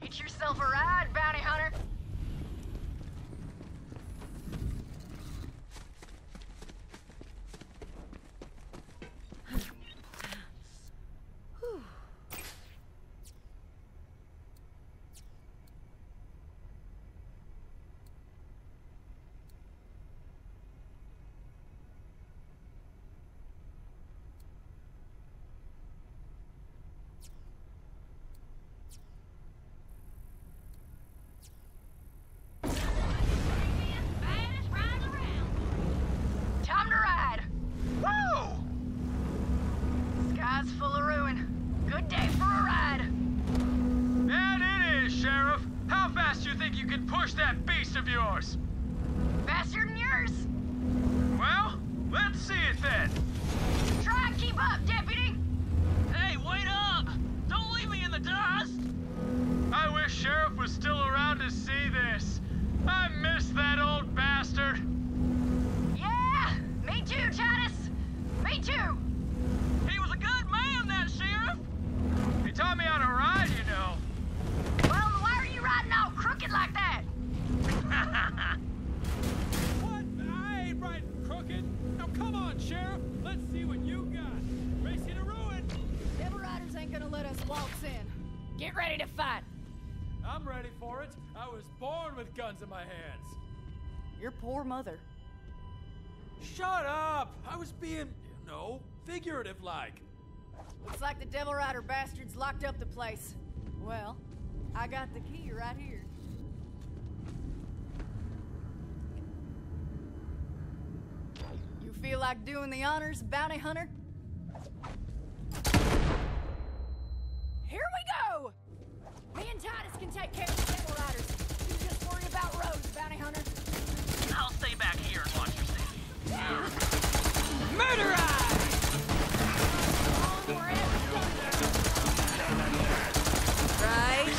Get yourself a ride, bounty hunter. Full of ruin. Good day for a ride. And it is, Sheriff. How fast do you think you can push that beast of yours? Faster than yours. Well, let's see it then. Try and keep up, deputy. Hey, wait up! Don't leave me in the dust! I wish Sheriff was still around to see this. I miss that old bastard. Yeah, me too, Titus. Me too. He was a good man, that sheriff! He taught me how to ride, you know. Well, why are you riding all crooked like that? What? I ain't riding crooked. Now come on, Sheriff. Let's see what you got. Racing to ruin. Devil Riders ain't gonna let us waltz in. Get ready to fight. I'm ready for it. I was born with guns in my hands. Your poor mother. Shut up! I was being, figurative like. Looks like the Devil Rider bastards locked up the place. Well, I got the key right here. You feel like doing the honors, bounty hunter? Here we go! Me and Titus can take care of the Devil Riders. You just worry about Rose, bounty hunter. I'll stay back here and watch your safety. Murderer! Right?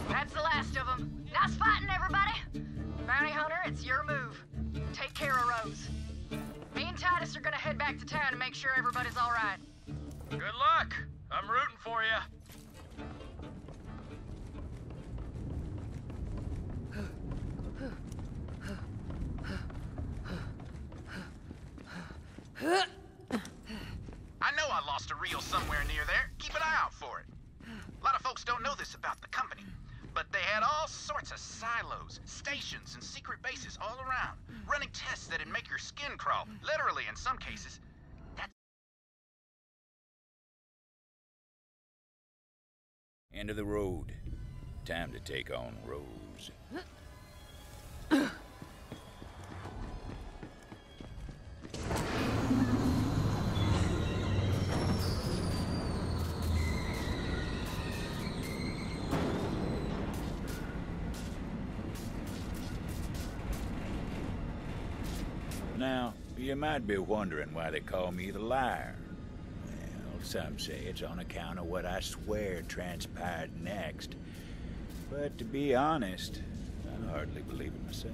That's the last of them. Nice fighting, everybody. Bounty Hunter, it's your move. Take care of Rose. Me and Titus are gonna head back to town and make sure everybody's all right. Good luck. I'm rooting for you. I know I lost a reel somewhere near there. Keep an eye out for it. A lot of folks don't know this about the company, but they had all sorts of silos, stations, and secret bases all around, running tests that'd make your skin crawl, literally in some cases. That's End of the road. Time to take on Rose. Now, you might be wondering why they call me the liar. Well, some say it's on account of what I swear transpired next. But to be honest, I hardly believe it myself.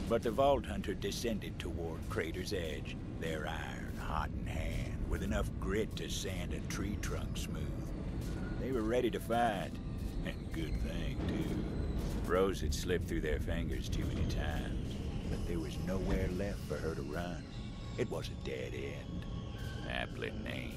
But the Vault Hunter descended toward Crater's Edge, their iron hot in hand, with enough grit to sand a tree trunk smooth. They were ready to fight, and good thing, too. Rose had slipped through their fingers too many times, but there was nowhere left for her to run. It was a dead end, aptly named.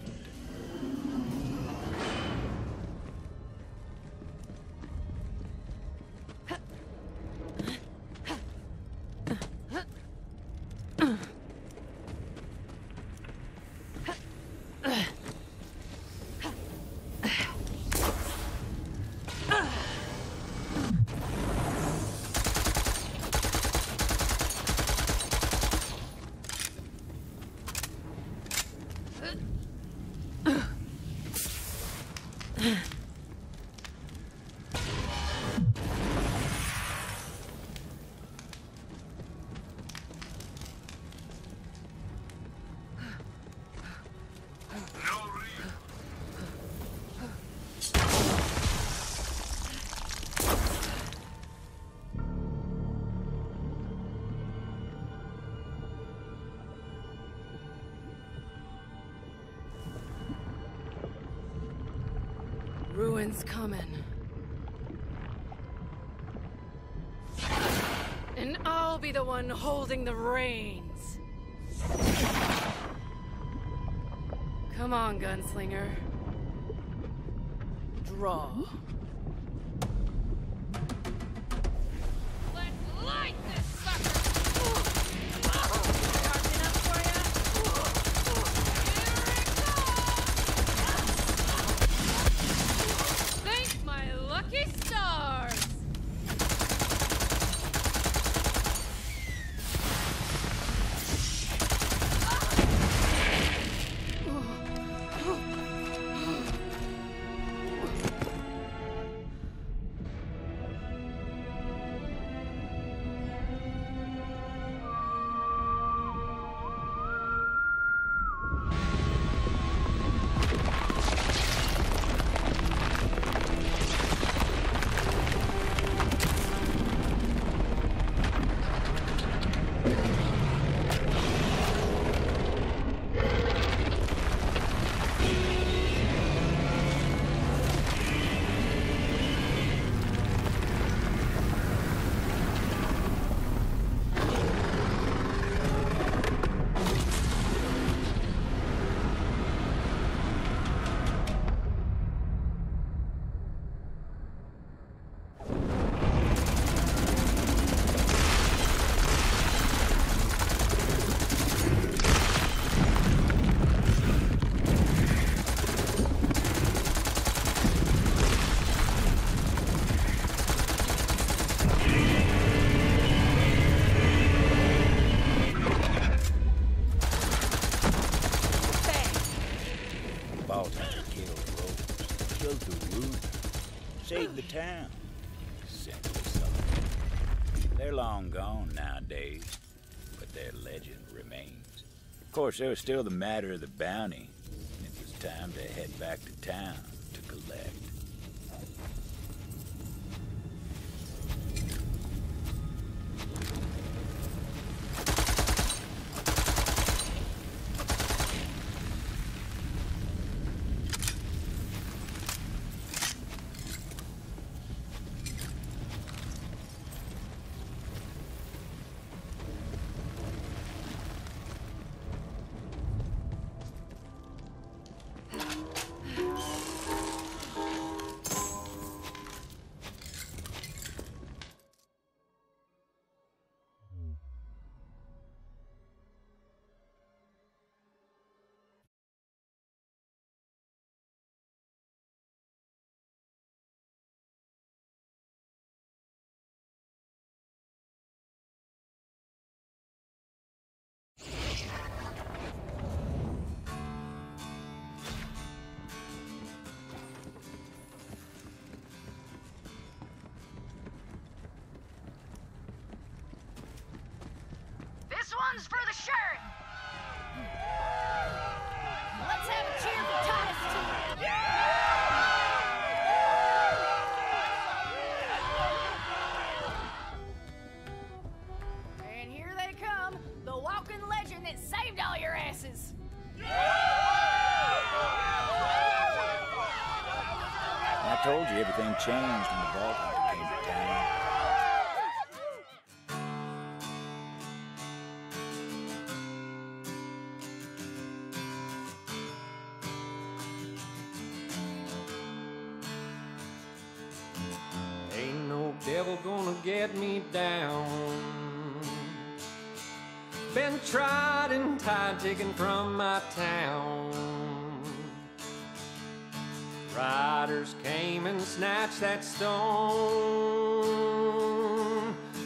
Ruin's coming. And I'll be the one holding the reins. Come on, gunslinger. Draw. Let's light this sucker! Sharp enough for ya? Here it comes! Thank my lucky stars! Saved the town. Simple song. They're long gone nowadays, but their legend remains. Of course, there was still the matter of the bounty. It was time to head back to town to collect. This one's for the sheriff! Let's have a cheer for Titus too! And here they come, the walking legend that saved all your asses! I told you everything changed when the vault hunter came to town. Ain't no devil gonna get me down. Been tried and tied, taken from my town. Riders came and snatched that stone,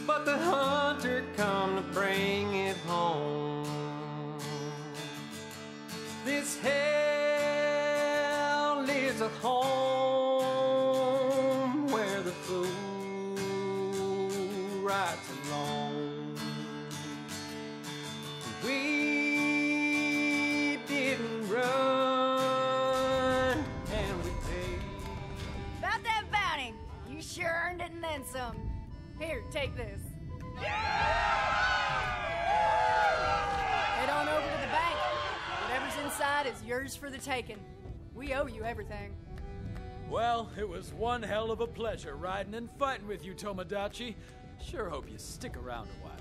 but the hunter come to bring it home. This hell is a home where the fool rides alone. We didn't run and we paid. About that bounty, you sure earned it and then some. Here, take this. Head on over to the bank. Whatever's inside is yours for the taking. We owe you everything. Well, it was one hell of a pleasure riding and fighting with you, Tomodachi. Sure hope you stick around a while.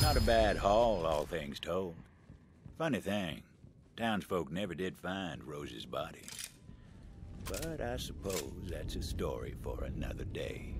Not a bad haul, all things told. Funny thing, townsfolk never did find Rose's body. But I suppose that's a story for another day.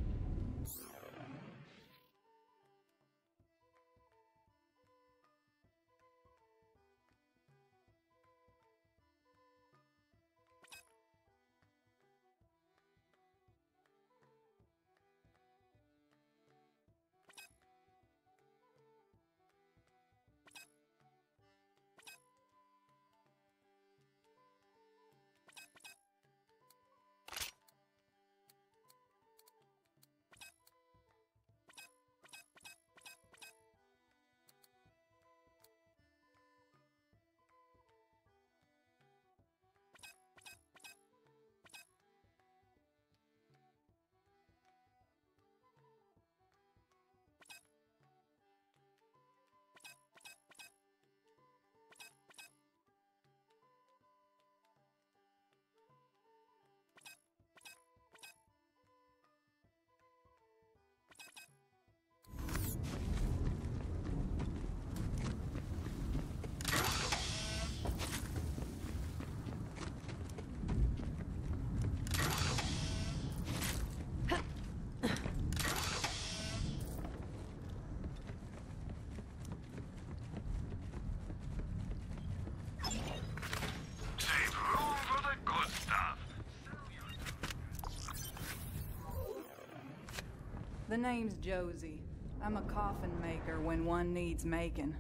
The name's Josie. I'm a coffin maker when one needs making.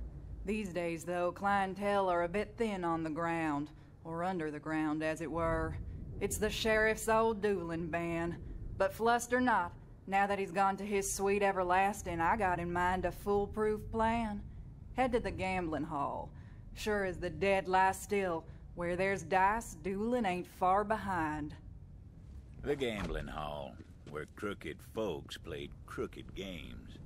These days, though, clientele are a bit thin on the ground, or under the ground, as it were. It's the sheriff's old dueling band. But fluster not, now that he's gone to his sweet everlasting, I got in mind a foolproof plan. Head to the gambling hall. Sure as the dead lie still, where there's dice, dueling ain't far behind. The gambling hall, where crooked folks played crooked games.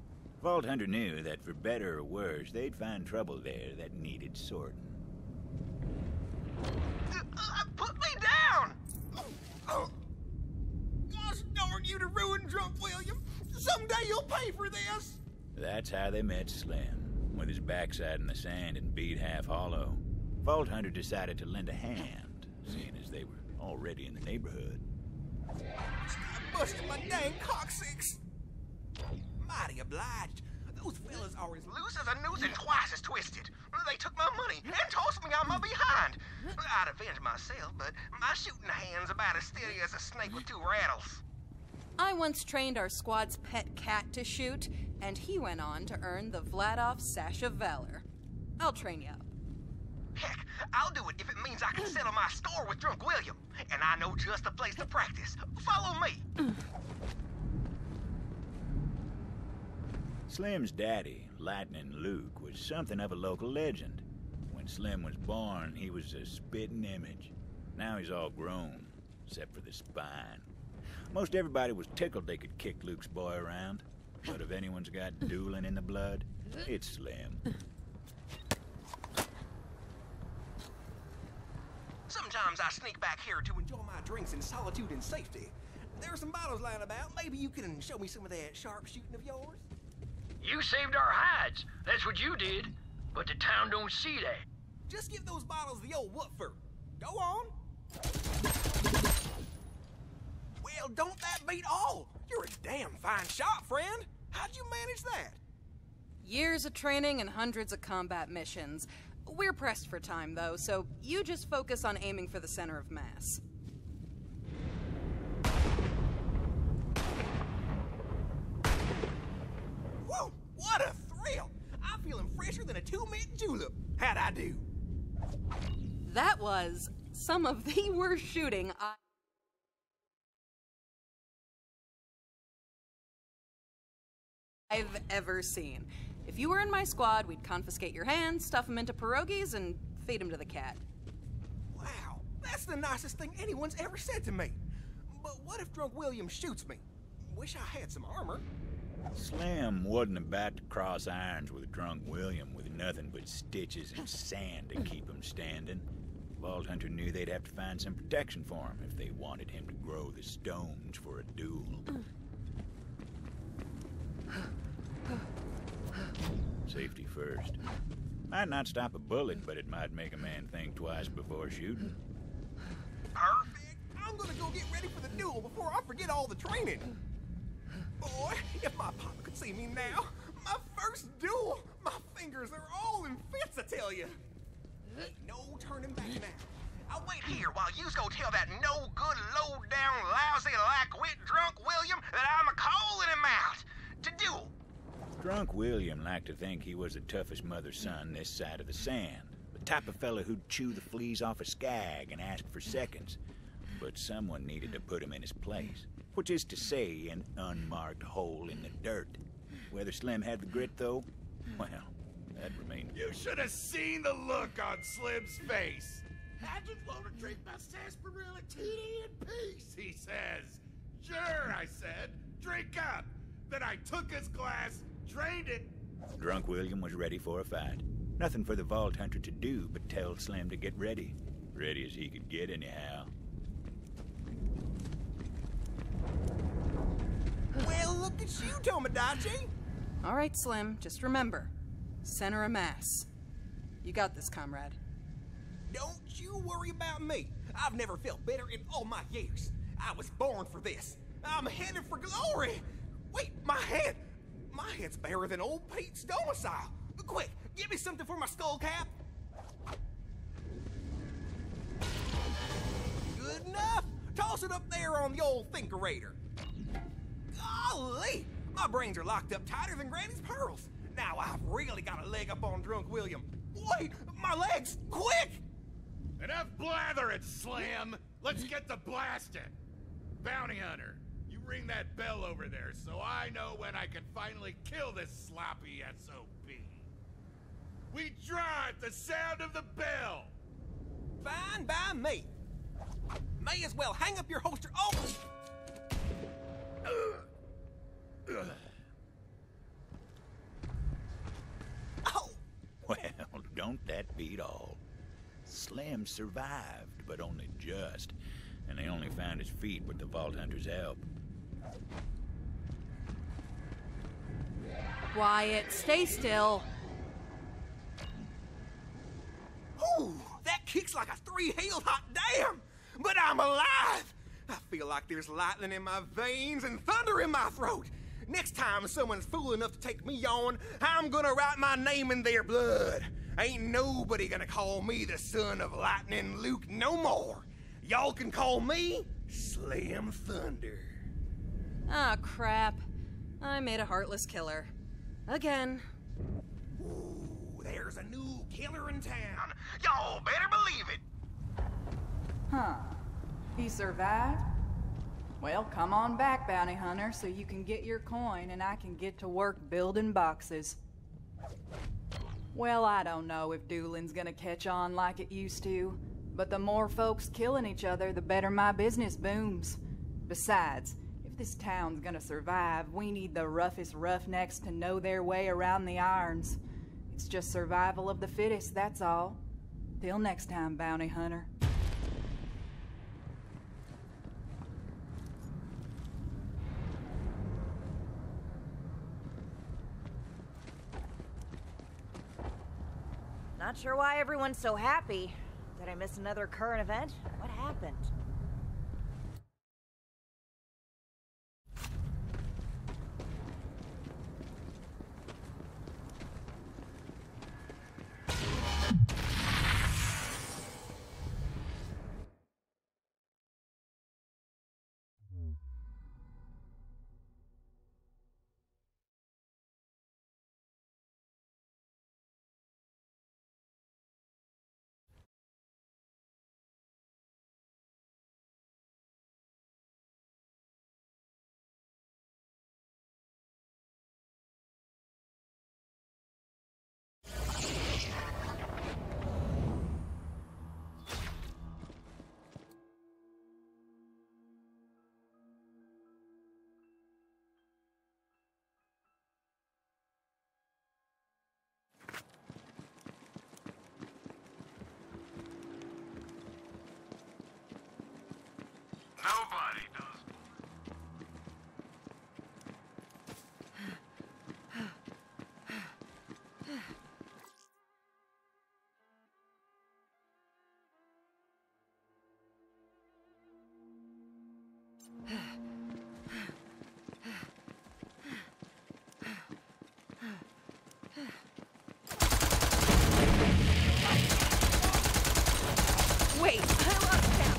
Vault Hunter knew that for better or worse, they'd find trouble there that needed sorting. Put me down! Gosh darn you to ruin Drunk William! Someday you'll pay for this! That's how they met Slim, with his backside in the sand and beat half hollow. Vault Hunter decided to lend a hand, seeing as they were already in the neighborhood. Stop busting my dang coccyx! Mighty obliged. Those fellas are as Loose as a noose and twice as twisted. They took my money and tossed me on my behind. I'd avenge myself, but my shooting hand's about as steady as a snake with two rattles. I once trained our squad's pet cat to shoot, and he went on to earn the Vladov Sash of Valor. I'll train you up. Heck, I'll do it if it means I can settle my score with Drunk William. And I know just the place to practice. Follow me. Slim's daddy, Lightning Luke, was something of a local legend. When Slim was born, he was a spitting image. Now he's all grown, except for the spine. Most everybody was tickled they could kick Luke's boy around. But if anyone's got dueling in the blood, it's Slim. Sometimes I sneak back here to enjoy my drinks in solitude and safety. There are some bottles lying about. Maybe you can show me some of that sharpshooting of yours? You saved our hides. That's what you did. But the town don't see that. Just give those bottles the old woofer. Go on. Well, don't that beat all? You're a damn fine shot, friend. How'd you manage that? Years of training and hundreds of combat missions. We're pressed for time, though, so you just focus on aiming for the center of mass. Whoa, what a thrill! I'm feeling fresher than a two-mint julep. How'd I do? That was some of the worst shooting I've ever seen. If you were in my squad, we'd confiscate your hands, stuff them into pierogies, and feed them to the cat. Wow, that's the nicest thing anyone's ever said to me. But what if Drunk William shoots me? Wish I had some armor. Slim wasn't about to cross irons with Drunk William with nothing but stitches and sand to keep him standing. Vault Hunter knew they'd have to find some protection for him if they wanted him to grow the stones for a duel. Safety first. Might not stop a bullet, but it might make a man think twice before shooting. Perfect! I'm gonna go get ready for the duel before I forget all the training. Boy, if my papa could see me now, my first duel, my fingers are all in fits, I tell you. Ain't no turning back now. I'll wait here while yous go tell that no-good, low-down, lousy, lack-wit Drunk William that I'm a-calling him out to duel. Drunk William liked to think he was the toughest mother's son this side of the sand. The type of fella who'd chew the fleas off a skag and ask for seconds. But someone needed to put him in his place. Which is to say, an unmarked hole in the dirt. Whether Slim had the grit, though, well, that remained... You should have seen the look on Slim's face. I just want to drink my sarsaparilla tea in peace, he says. Sure, I said. Drink up. Then I took his glass, drained it. Drunk William was ready for a fight. Nothing for the Vault Hunter to do but tell Slim to get ready. Ready as he could get, anyhow. Well, look at you, Tomodachi. All right, Slim, just remember, center of mass. You got this, comrade. Don't you worry about me. I've never felt better in all my years. I was born for this. I'm headed for glory. Wait, my head. My head's barer than old Pete's domicile. Quick, give me something for my skull cap. Good enough. Toss it up there on the old thinkerator. Golly, my brains are locked up tighter than Granny's pearls. Now I've really got a leg up on Drunk William. Wait, my legs, quick! Enough blathering, Slim. Let's get to blasting. Bounty Hunter, you ring that bell over there so I know when I can finally kill this sloppy SOB. We draw at the sound of the bell. Fine by me. May as well hang up your holster. Oh! Oh! Well, don't that beat all? Slim survived, but only just. And they only found his feet with the Vault Hunter's help. Quiet, stay still. Ooh, that kicks like a three-heeled hot damn! But I'm alive! I feel like there's lightning in my veins and thunder in my throat. Next time someone's fool enough to take me on, I'm gonna write my name in their blood. Ain't nobody gonna call me the son of Lightning Luke no more. Y'all can call me Slim Thunder. Ah, crap. I made a heartless killer. Again. Ooh, there's a new killer in town. Y'all better believe it. Huh. He survived? Well, come on back, Bounty Hunter, so you can get your coin and I can get to work building boxes. Well, I don't know if dueling's gonna catch on like it used to, but the more folks killing each other, the better my business booms. Besides, if this town's gonna survive, we need the roughest roughnecks to know their way around the irons. It's just survival of the fittest, that's all. Till next time, Bounty Hunter. Not sure why everyone's so happy. Did I miss another current event? What happened? Nobody does. Wait, I lost count.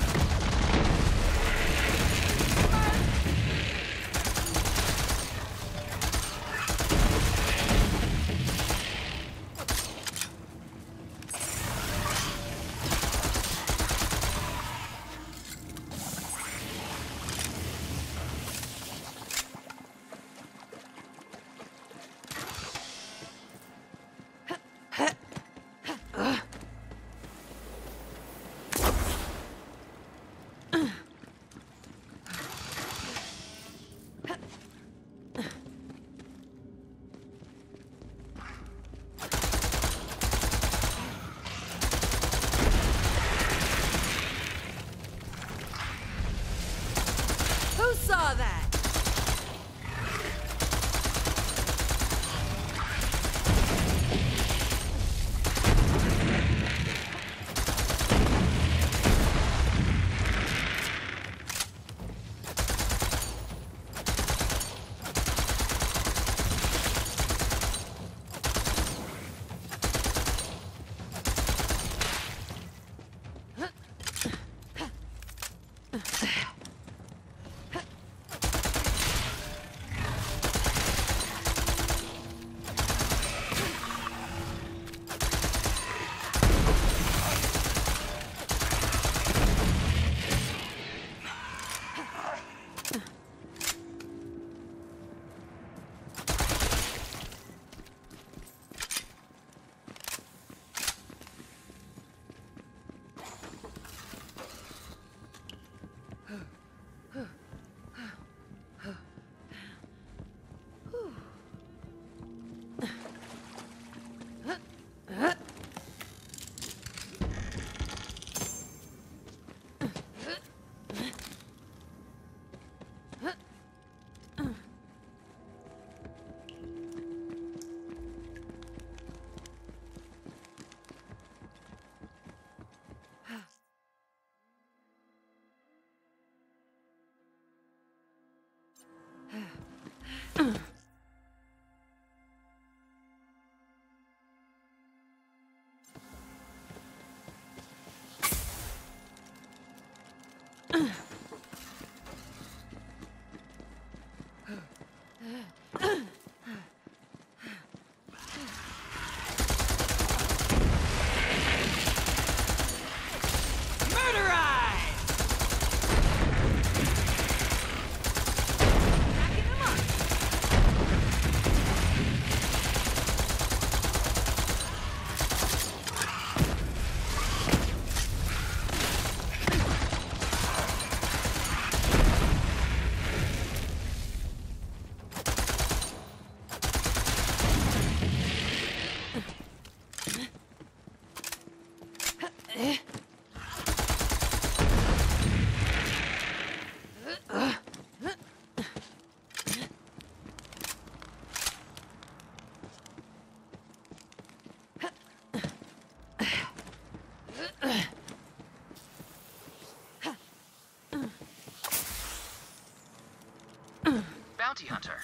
bounty hunter.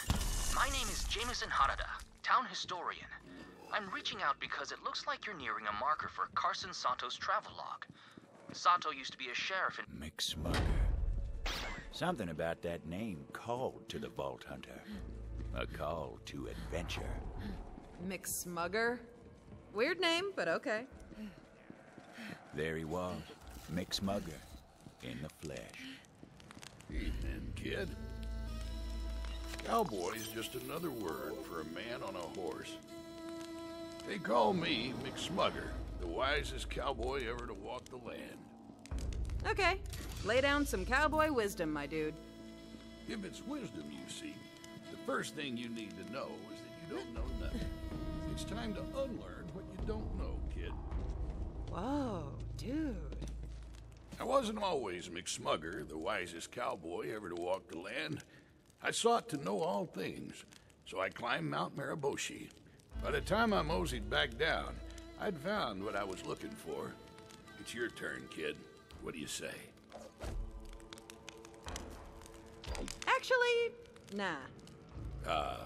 My name is Jameson Harada, town historian. I'm reaching out because it looks like you're nearing a marker for Carson Sato's travel log. Sato used to be a sheriff in McSmugger. Something about that name called to the Vault Hunter. A call to adventure. McSmugger? Weird name, but okay. There he was, McSmugger, in the flesh. Evening, kid. Cowboy's just another word for a man on a horse. They call me McSmugger, the wisest cowboy ever to walk the land. Okay, lay down some cowboy wisdom, my dude. If it's wisdom, you see, the first thing you need to know is that you don't know nothing. It's time to unlearn what you don't know, kid. Whoa, dude. I wasn't always McSmugger, the wisest cowboy ever to walk the land. I sought to know all things, so I climbed Mount Mariboshi. By the time I moseyed back down, I'd found what I was looking for. It's your turn, kid. What do you say? Actually, nah.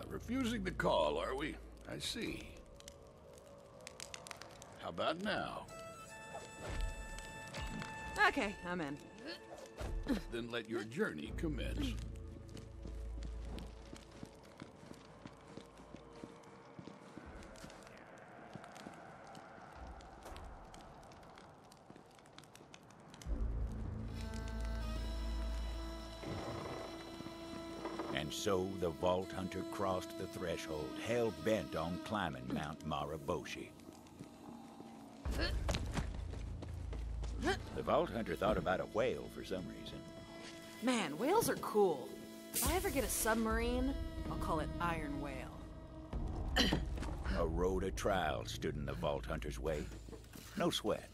Refusing the call, are we? I see. How about now? Okay, I'm in. Then let your journey commence. And so the Vault Hunter crossed the threshold, hell-bent on climbing Mount Mariboshi. The Vault Hunter thought about a whale for some reason. Man, whales are cool. If I ever get a submarine, I'll call it Iron Whale. A road of trial stood in the Vault Hunter's way. No sweat.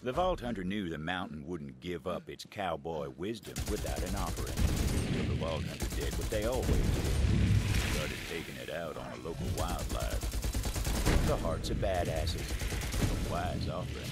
The Vault Hunter knew the mountain wouldn't give up its cowboy wisdom without an offering. So the Vault Hunter did what they always do. Started taking it out on a local wildlife. The hearts of badasses. A wise offering.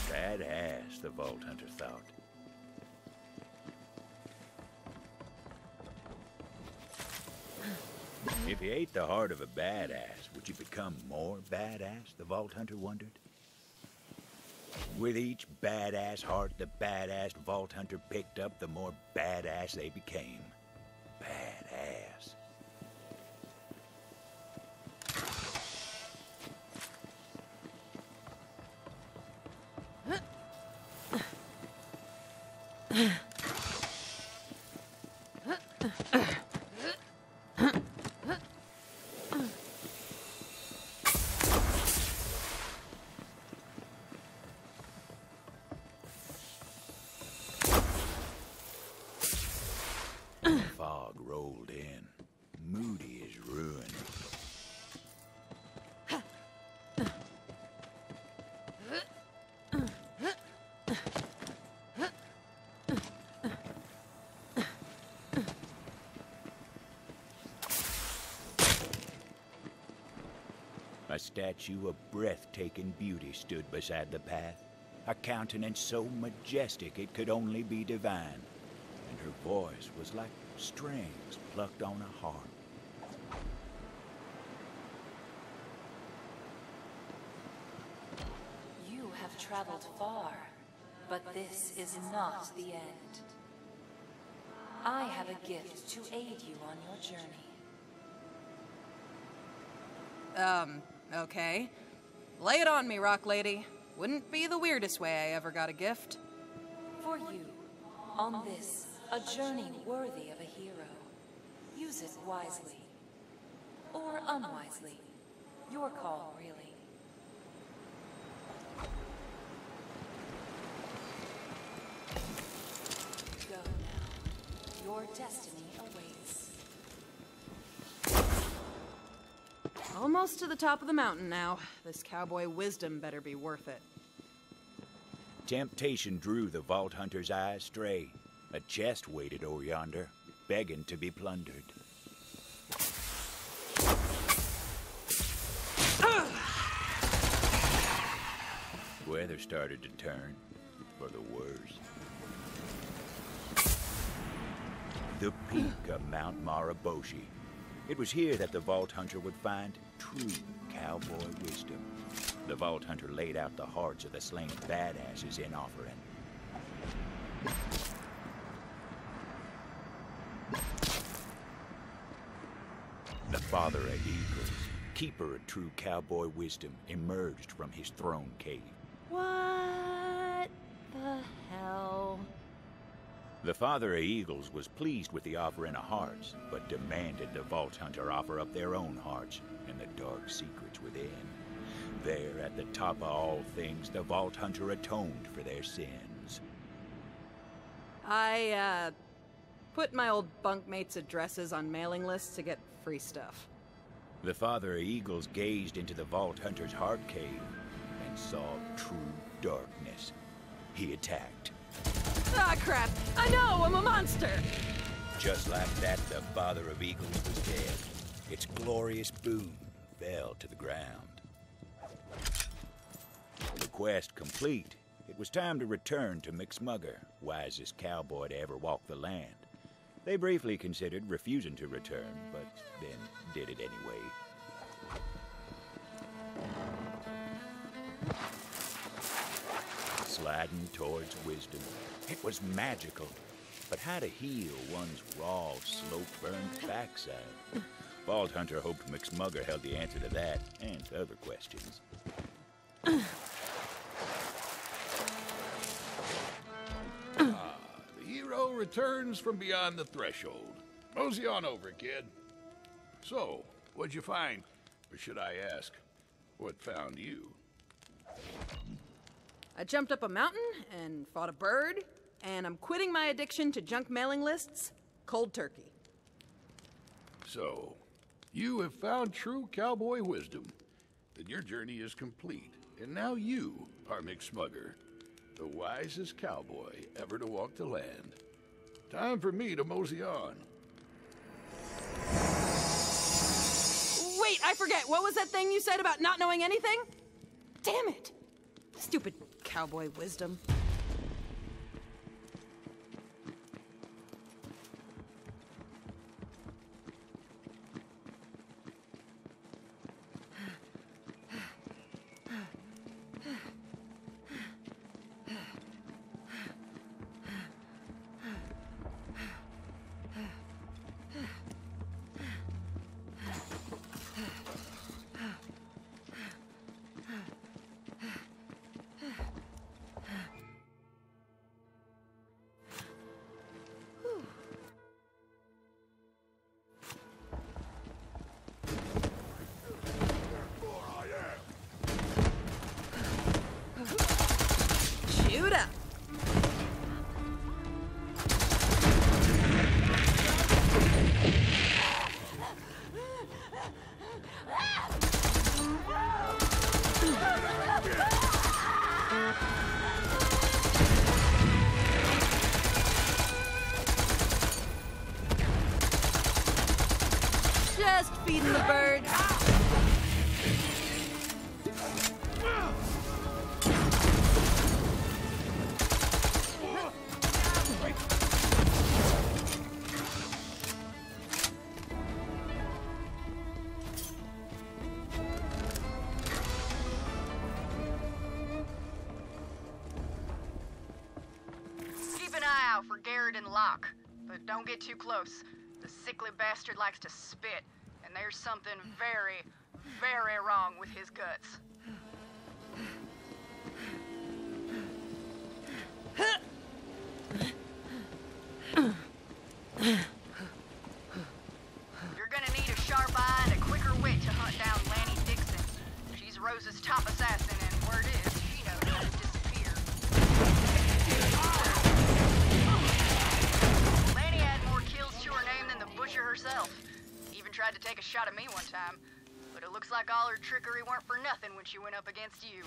Badass, the Vault Hunter thought. If you ate the heart of a badass, would you become more badass, the Vault Hunter wondered? With each badass heart the badass Vault Hunter picked up, the more badass they became. Badass. Fog rolled in, moody as ruin. A statue of breathtaking beauty stood beside the path, a countenance so majestic it could only be divine, and her voice was like strings plucked on a harp. You have traveled far, but this is not the end. I have a gift to aid you on your journey. Okay. Lay it on me, Rock Lady. Wouldn't be the weirdest way I ever got a gift. For you, on this, a journey worthy of a hero. Use it wisely. Or unwisely. Your call, really. your destiny awaits. Almost to the top of the mountain now. This cowboy wisdom better be worth it. Temptation drew the Vault Hunter's eyes stray. A chest waited over yonder, begging to be plundered. Weather started to turn, for the worse. The peak of Mount Maraboshi. It was here that the Vault Hunter would find true cowboy wisdom. The Vault Hunter laid out the hearts of the slain badasses in offering. The Father of Eagles, keeper of true cowboy wisdom, emerged from his throne cave. What the hell? The Father of Eagles was pleased with the offering of hearts, but demanded the Vault Hunter offer up their own hearts and the dark secrets within. There, at the top of all things, the Vault Hunter atoned for their sins. I, put my old bunkmates' addresses on mailing lists to get free stuff. The Father of Eagles gazed into the Vault Hunter's heart cave and saw true darkness. He attacked. Ah, crap! I know! I'm a monster! Just like that, the Father of Eagles was dead. Its glorious boon fell to the ground. The quest complete, it was time to return to McSmugger, wisest cowboy to ever walk the land. They briefly considered refusing to return, but then did it anyway. Sliding towards wisdom. It was magical, but how to heal one's raw, slope-burned backside? Vault Hunter hoped McSmugger held the answer to that and to other questions. The hero returns from beyond the threshold. Mosey on over, kid. So, what'd you find? Or should I ask, what found you? I jumped up a mountain and fought a bird, and I'm quitting my addiction to junk mailing lists cold turkey. So, you have found true cowboy wisdom. Then your journey is complete, and now you are McSmugger, the wisest cowboy ever to walk the land. Time for me to mosey on. Wait, I forget. What was that thing you said about not knowing anything? Damn it! Stupid cowboy wisdom. Shoot up! Just feeding the birds. Keep an eye out for Garrett and Locke, but don't get too close. The sickly bastard likes to spit, and there's something very, very wrong with his guts. You're gonna need a sharp eye and a quicker wit to hunt down Lanny Dixon. She's Rose's top assassin, and word is, she knows how to disappear. Lanny had more to take a shot at me one time, but it looks like all her trickery weren't for nothing when she went up against you.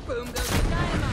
Boom goes the dynamite.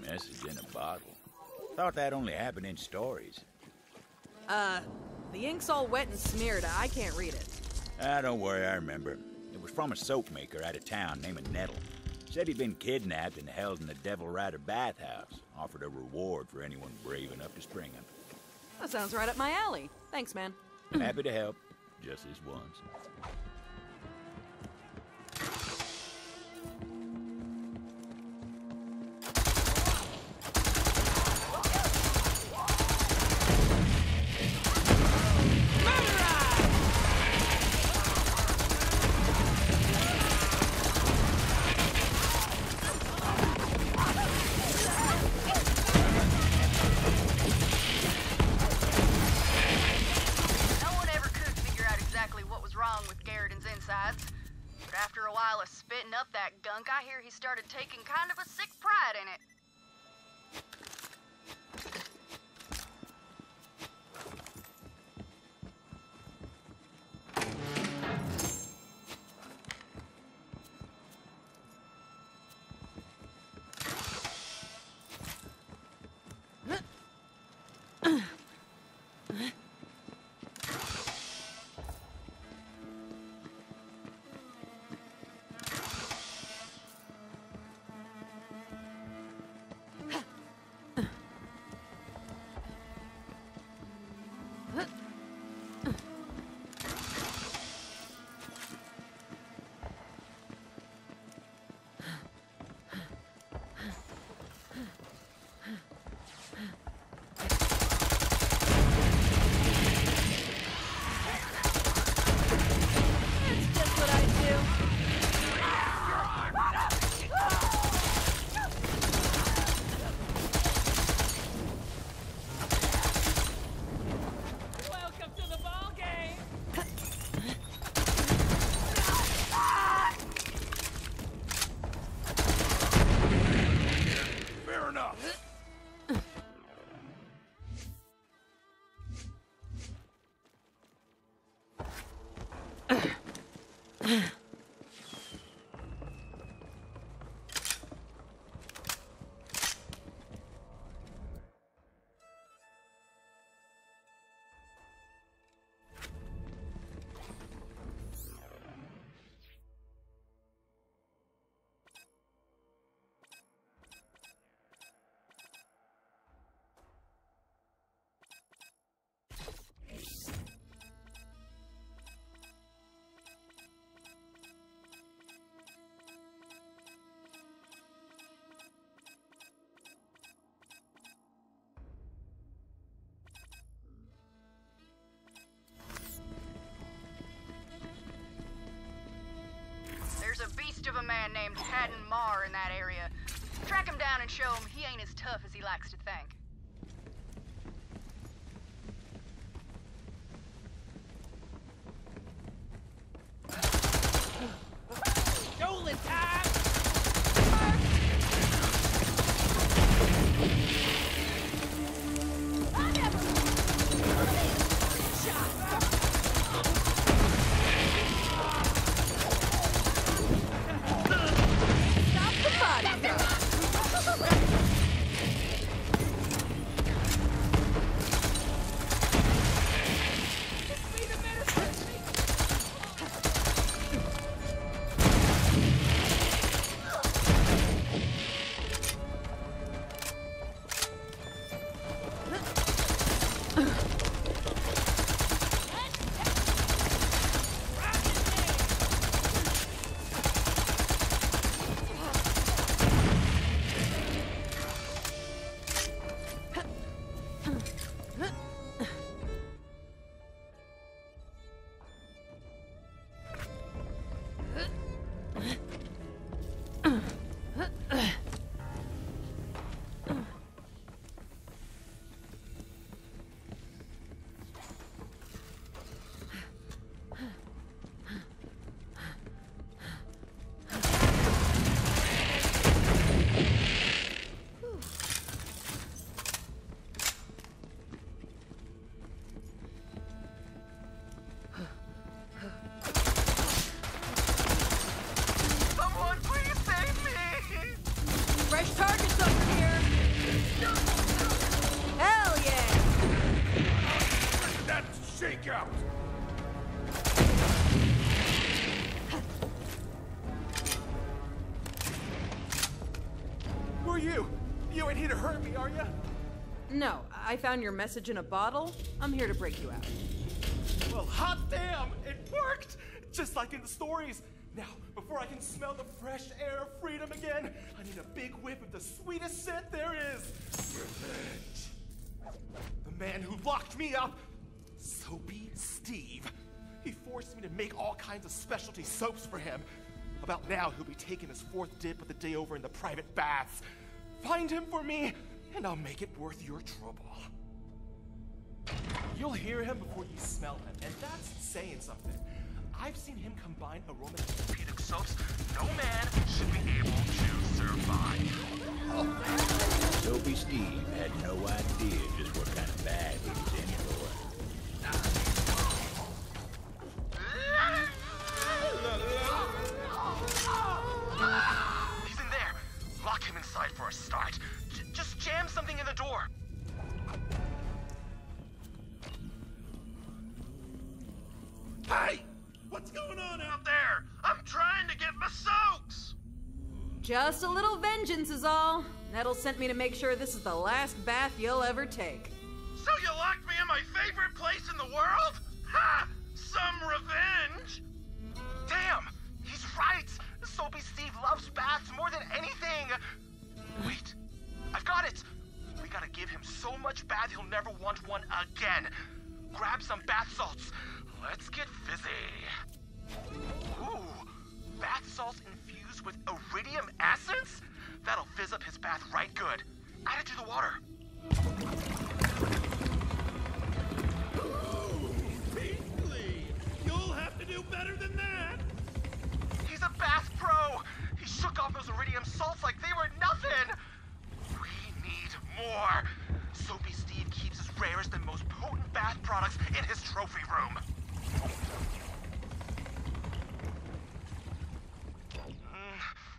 Message in a bottle. Thought that only happened in stories. The ink's all wet and smeared. I can't read it. Don't worry, I remember. It was from a soap maker out of town named Nettle. Said he'd been kidnapped and held in the Devil Rider bathhouse. Offered a reward for anyone brave enough to spring him. That sounds right up my alley. Thanks, man. Happy to help. Just this once. I hear he started taking kind of a sick pride in it. ghost of a man named Haddon Marr in that area. Track him down and show him he ain't as tough as he likes to think. Stolen time! You ain't here to hurt me, are you? No, I found your message in a bottle. I'm here to break you out. Well, hot damn, it worked! Just like in the stories. Now, before I can smell the fresh air of freedom again, I need a big whiff of the sweetest scent there is. Revenge. The man who locked me up, Soapy Steve. He forced me to make all kinds of specialty soaps for him. About now, he'll be taking his fourth dip of the day over in the private baths. Find him for me, and I'll make it worth your trouble. You'll hear him before you smell him, and that's saying something. I've seen him combine aromatherapeutic soaps no man should be able to survive. Soapy Steve had no idea just what kind of bad he was in for. He's in there. Lock him inside for a start. Just jam something in the door. Hey! What's going on out there? I'm trying to get my soaks! Just a little vengeance is all. Nettle sent me to make sure this is the last bath you'll ever take. So you locked me in my favorite place in the world? Ha! Some revenge! Damn! He's right! Soapy Steve loves baths more than anything! Wait, I've got it! We gotta give him so much bath he'll never want one again. Grab some bath salts. Let's get fizzy. Ooh, bath salts infused with iridium essence? That'll fizz up his bath right good. Add it to the water. Ooh, Beastly! You'll have to do better than that! He's a bath pro! He shook off those iridium salts like they were nothing! We need more! Soapy Steve keeps his rarest and most potent bath products in his trophy room.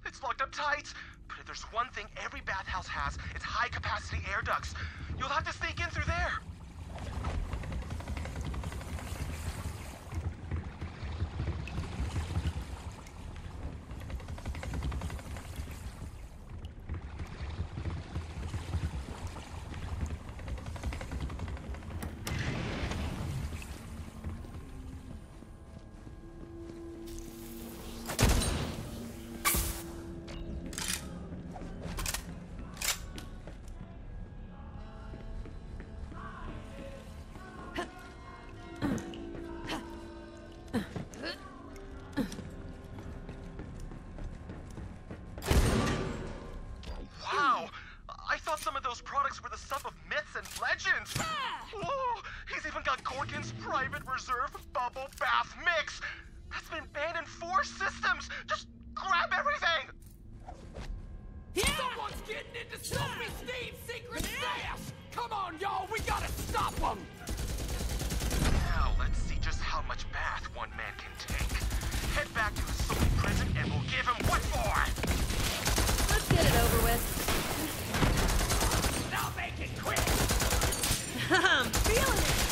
It's locked up tight, but if there's one thing every bathhouse has, it's high-capacity air ducts. You'll have to sneak in through there. Bubble bath mix! That's been banned in 4 systems! Just grab everything! Someone's getting into Soapy Steve's secret stash! Come on, y'all, we gotta stop them! Now, let's see just how much bath one man can take. Head back to his Soapy prison and we'll give him what for! Let's get it over with. Now make it quick! I'm feeling it!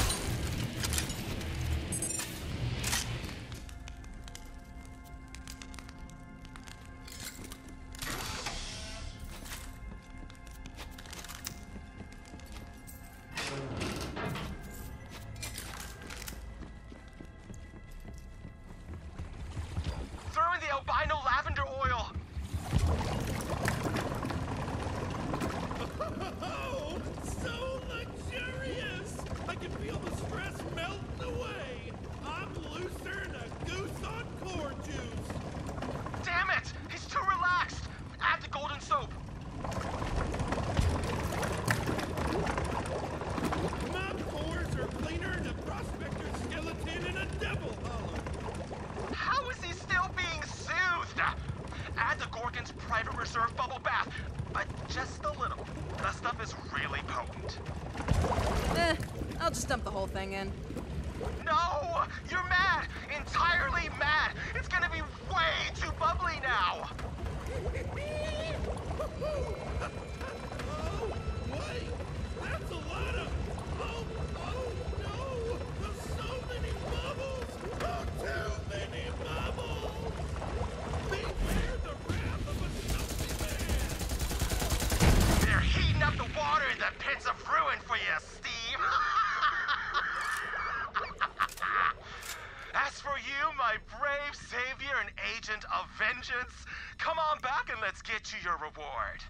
Throw in the albino lavender oil! Oh, so luxurious! I can feel the stress melting away. I'm looser than a goose on corn juice. Damn it! He's too relaxed! Add the golden soap! My pores are cleaner than a prospector's skeleton in a devil hollow. How is he still being soothed? Add the Gorgon's private reserve bubble bath, but just a little. That stuff is really potent. I'll just dump the whole thing in. No! You're mad! Entirely mad! It's gonna be way too bubbly now! Oh, wait! That's a lot of... Oh no! There's so many bubbles! Oh, too many bubbles! Beware the wrath of a Soapy man! They're heating up the water in the pits of ruin for you, Steve! As for you, my brave savior and agent of vengeance, come on back and let's get you your reward.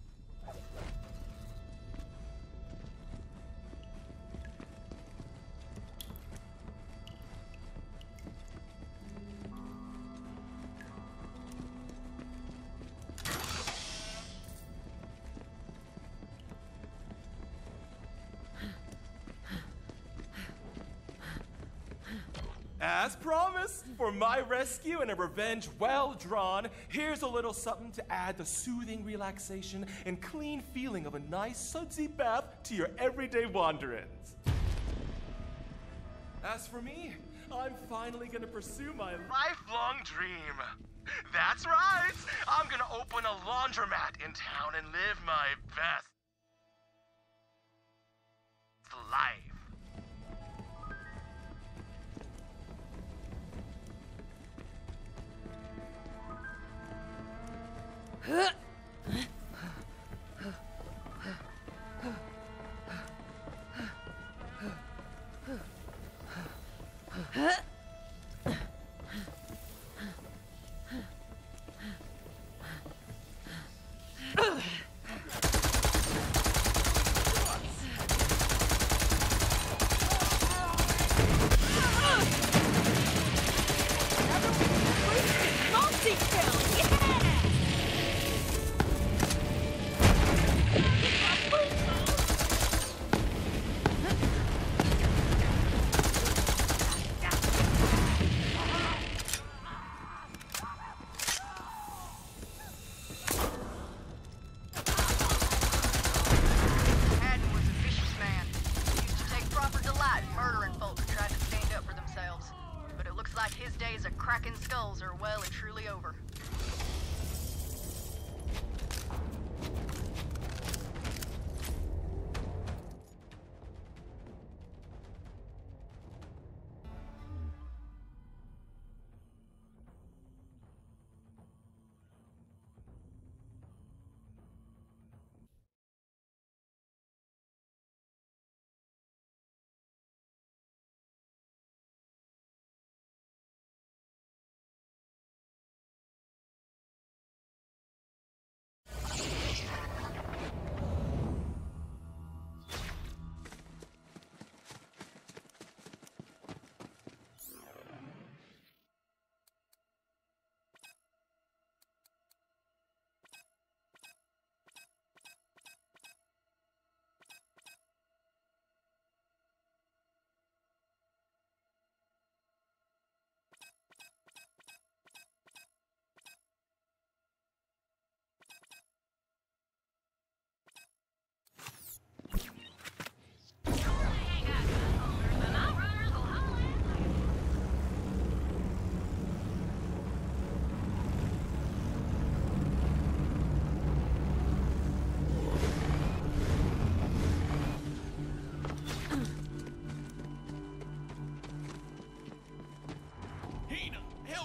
As promised, for my rescue and a revenge well drawn, here's a little something to add the soothing relaxation and clean feeling of a nice sudsy bath to your everyday wanderings. As for me, I'm finally gonna pursue my lifelong dream. That's right! I'm gonna open a laundromat in town and live my best life. His days of cracking skulls are well and truly over.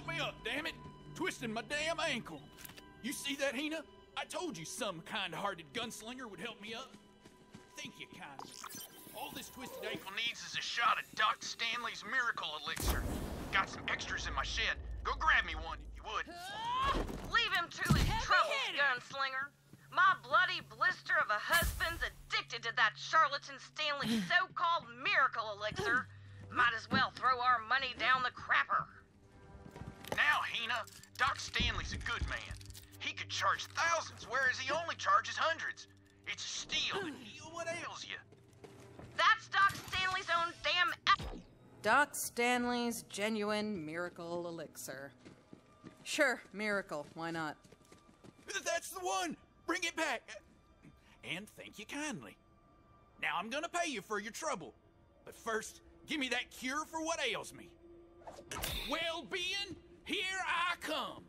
help me up, damn it! Twisting my damn ankle. You see that, Hina? I told you some kind-hearted gunslinger would help me up. Thank you kindly. All this twisted ankle needs is a shot of Doc Stanley's miracle elixir. Got some extras in my shed. Go grab me one if you would. Leave him to his troubles, gunslinger. My bloody blister of a husband's addicted to that charlatan Stanley so-called miracle elixir. Might as well throw our money down the crapper. Now, Hina, Doc Stanley's a good man. He could charge thousands, whereas he only charges hundreds. It's a steal to heal what ails you. That's Doc Stanley's own damn... Doc Stanley's genuine miracle elixir. Sure, miracle, why not? That's the one! Bring it back! And thank you kindly. Now I'm gonna pay you for your trouble. But first, give me that cure for what ails me. Well-being, here I come!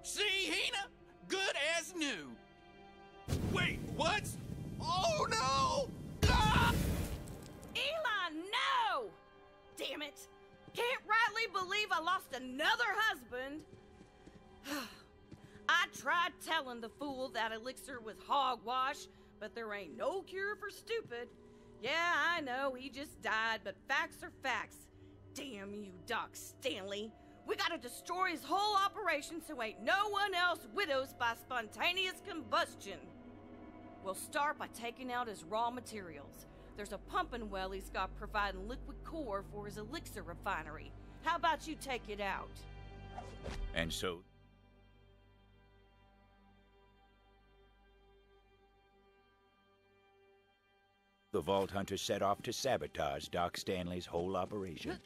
See, Hina? Good as new. Wait, what? Oh, no! Ah! Eli, no! Damn it! Can't rightly believe I lost another husband. I tried telling the fool that elixir was hogwash, but there ain't no cure for stupid. Yeah, I know, he just died, but facts are facts. Damn you, Doc Stanley. We gotta destroy his whole operation so ain't no one else widows by spontaneous combustion. We'll start by taking out his raw materials. There's a pumping well he's got providing liquid core for his elixir refinery. How about you take it out? And so... the Vault Hunter set off to sabotage Doc Stanley's whole operation.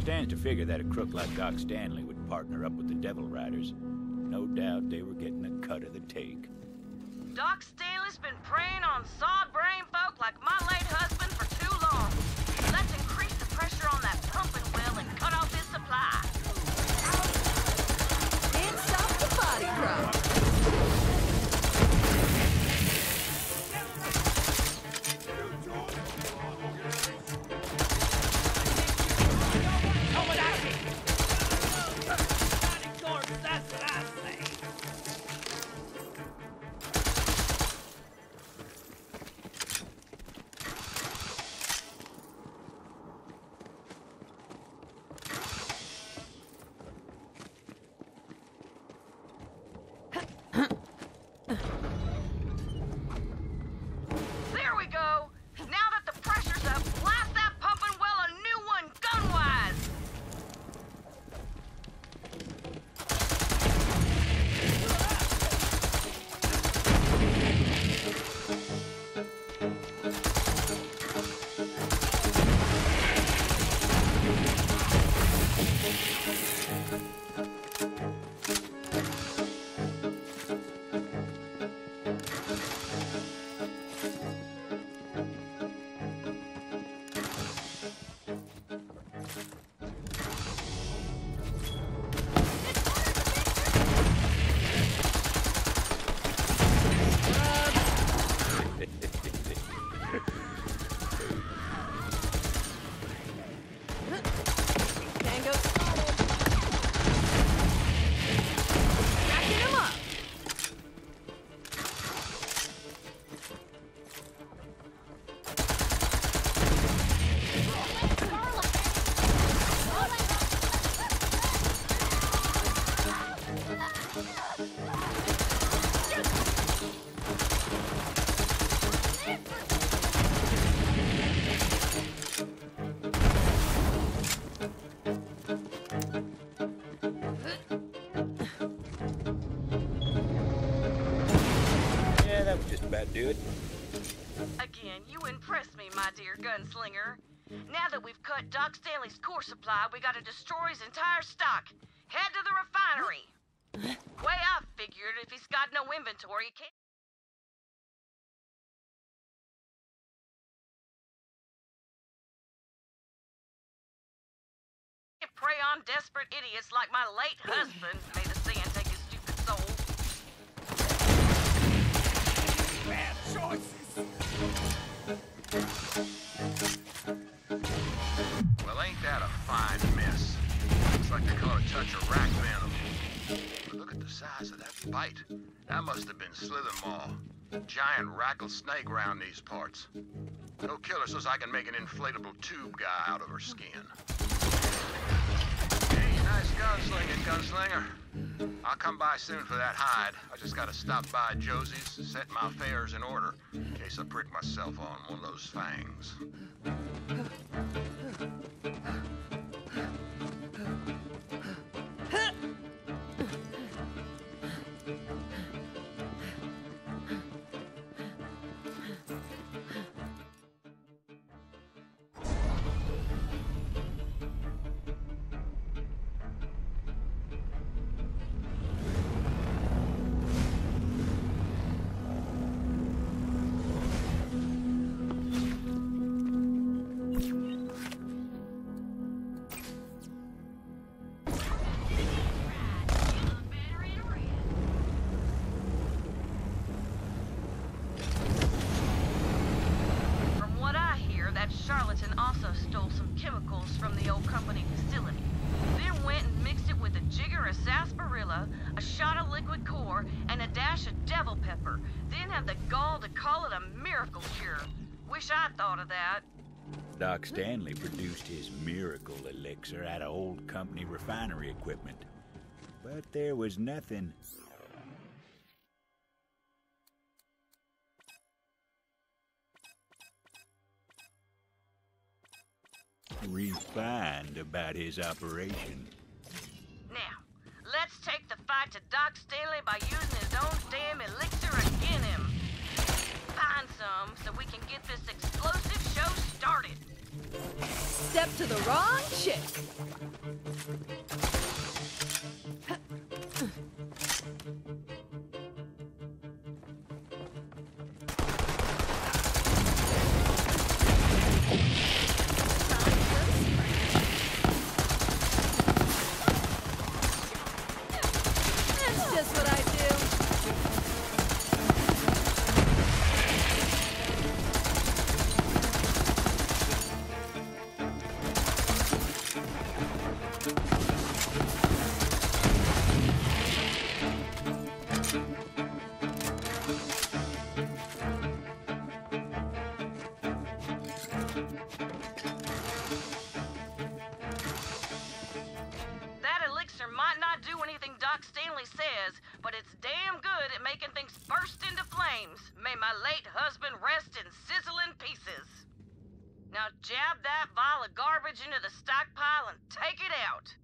Stands to figure that a crook like Doc Stanley would partner up with the Devil Riders. No doubt they were getting a cut of the take. Doc Stanley's been preying on sod-brain folk like my late husband for too long. Let's increase the pressure on that pumping well and cut off his supply. Can't stop the body drop. do it? Again, you impress me, my dear gunslinger. Now that we've cut Doc Stanley's core supply, we gotta destroy his entire stock. Head to the refinery. Way I figured, if he's got no inventory, he can't prey on desperate idiots like my late husband. May the sand take his stupid soul. Bad choices. Well, ain't that a fine mess? Looks like they caught a touch of rack venom. But look at the size of that bite. That must have been slither maw. Giant rattlesnake round these parts. No killer says I can make an inflatable tube guy out of her skin. Hey, nice gunslinger. I'll come by soon for that hide. I just gotta stop by Josie's, set my affairs in order, in case I prick myself on one of those fangs. Charlatan also stole some chemicals from the old company facility. Then went and mixed it with a jigger of sarsaparilla, a shot of liquid core, and a dash of devil pepper. Then had the gall to call it a miracle cure. Wish I'd thought of that. Doc Stanley produced his miracle elixir out of old company refinery equipment. But there was nothing refined about his operation. Now, let's take the fight to Doc Stanley by using his own damn elixir again him. Find some so we can get this explosive show started. Step to the wrong chick. Doc Stanley says, but it's damn good at making things burst into flames. May my late husband rest in sizzling pieces. Now jab that vial of garbage into the stockpile and take it out.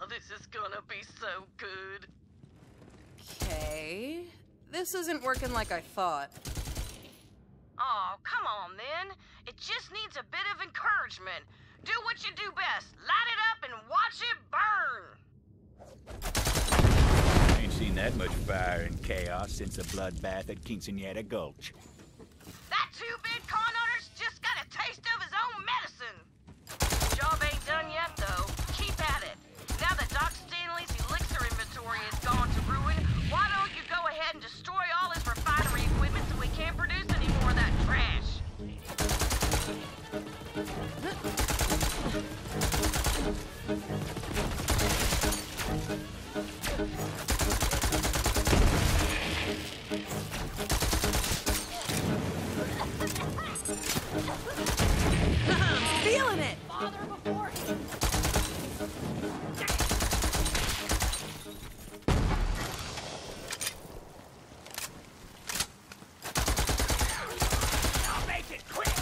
This is gonna be so good. Okay. This isn't working like I thought. Oh, come on then. It just needs a bit of encouragement. Do what you do best. Light it up and watch it burn. Ain't seen that much fire and chaos since the bloodbath at Quinceañera Gulch. That two-bit con artist just got a taste of his own medicine. Job ain't done yet, though. Keep at it. Now that Doc Stanley's elixir inventory is gone to ruin, why don't you go ahead and destroy all his refinery equipment so we can't produce any more of that trash? Feeling it! Father before him. I'll make it quick!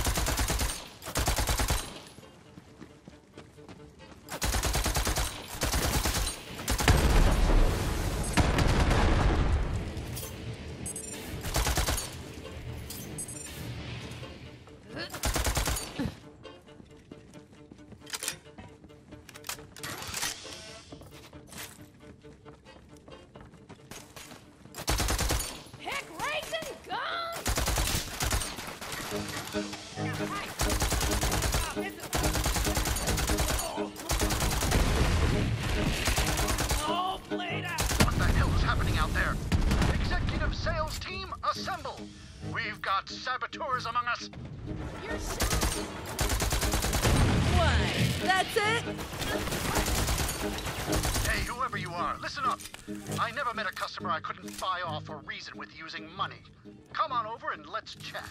Oh, Blade! What the hell is happening out there? Executive sales team, assemble! We've got saboteurs among us. What? That's it? Hey, whoever you are, listen up. I never met a customer I couldn't buy off or reason with using money. Come on over and let's chat.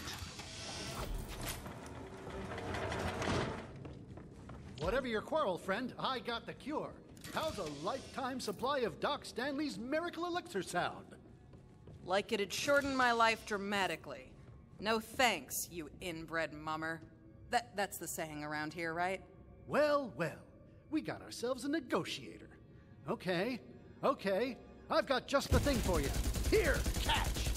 Whatever your quarrel, friend, I got the cure. How's a lifetime supply of Doc Stanley's Miracle Elixir sound? Like it'd shorten my life dramatically. No thanks, you inbred mummer. That's the saying around here, right? Well, well, we got ourselves a negotiator. Okay, I've got just the thing for you. Here, catch!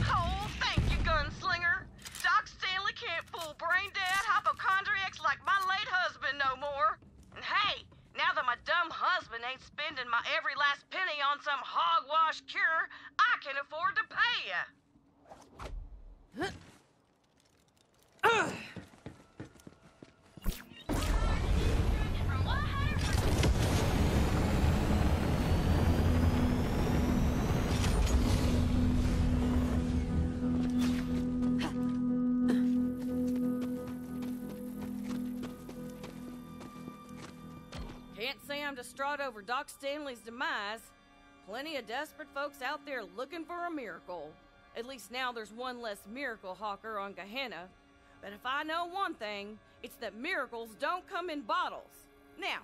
Oh, thank you, gunslinger. Doc Stanley can't fool brain-dead hypochondriacs like my late husband no more. And hey, now that my dumb husband ain't spending my every last penny on some hogwash cure, I can afford to pay ya. Can't say I'm distraught over Doc Stanley's demise. Plenty of desperate folks out there looking for a miracle. At least now there's one less miracle hawker on Gehenna. But if I know one thing, it's that miracles don't come in bottles. Now,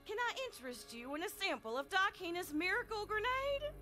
can I interest you in a sample of Doc Heena's miracle grenade?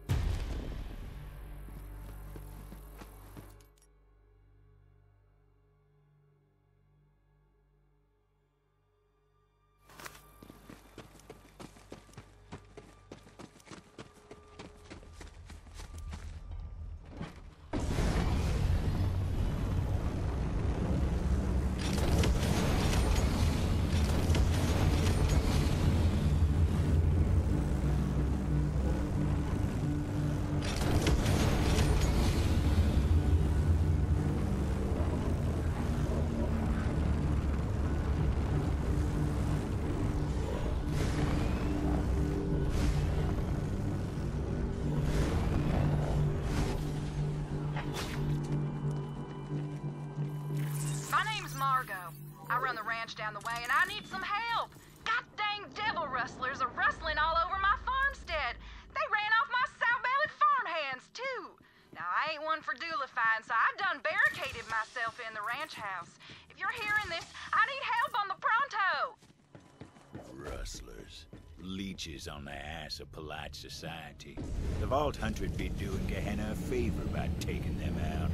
Down the way, and I need some help. God dang devil rustlers are rustling all over my farmstead. They ran off my sow-bellied farmhands, too. Now, I ain't one for doolifying, so I done barricaded myself in the ranch house. If you're hearing this, I need help on the pronto. Rustlers. Leeches on the ass of polite society. The Vault Hunter'd be doing Gehenna a favor by taking them out.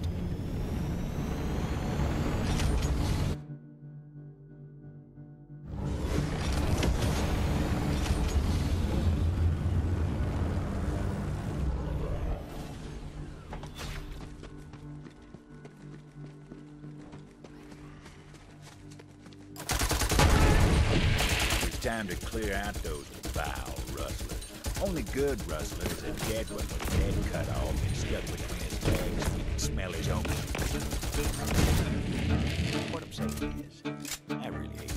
Time to clear out those foul rustlers. Only good rustlers are dead when the head cut off and stuck between his legs so we can smell his own. What I'm saying is, I really hate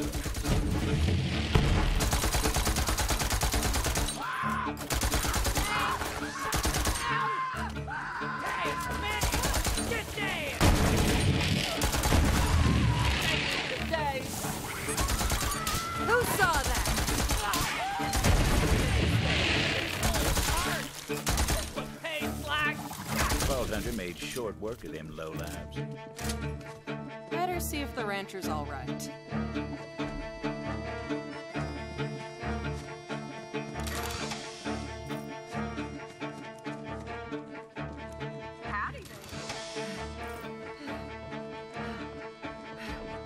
Who saw that? Vault Hunter made short work of them lowlives. Better see if the rancher's all right. Howdy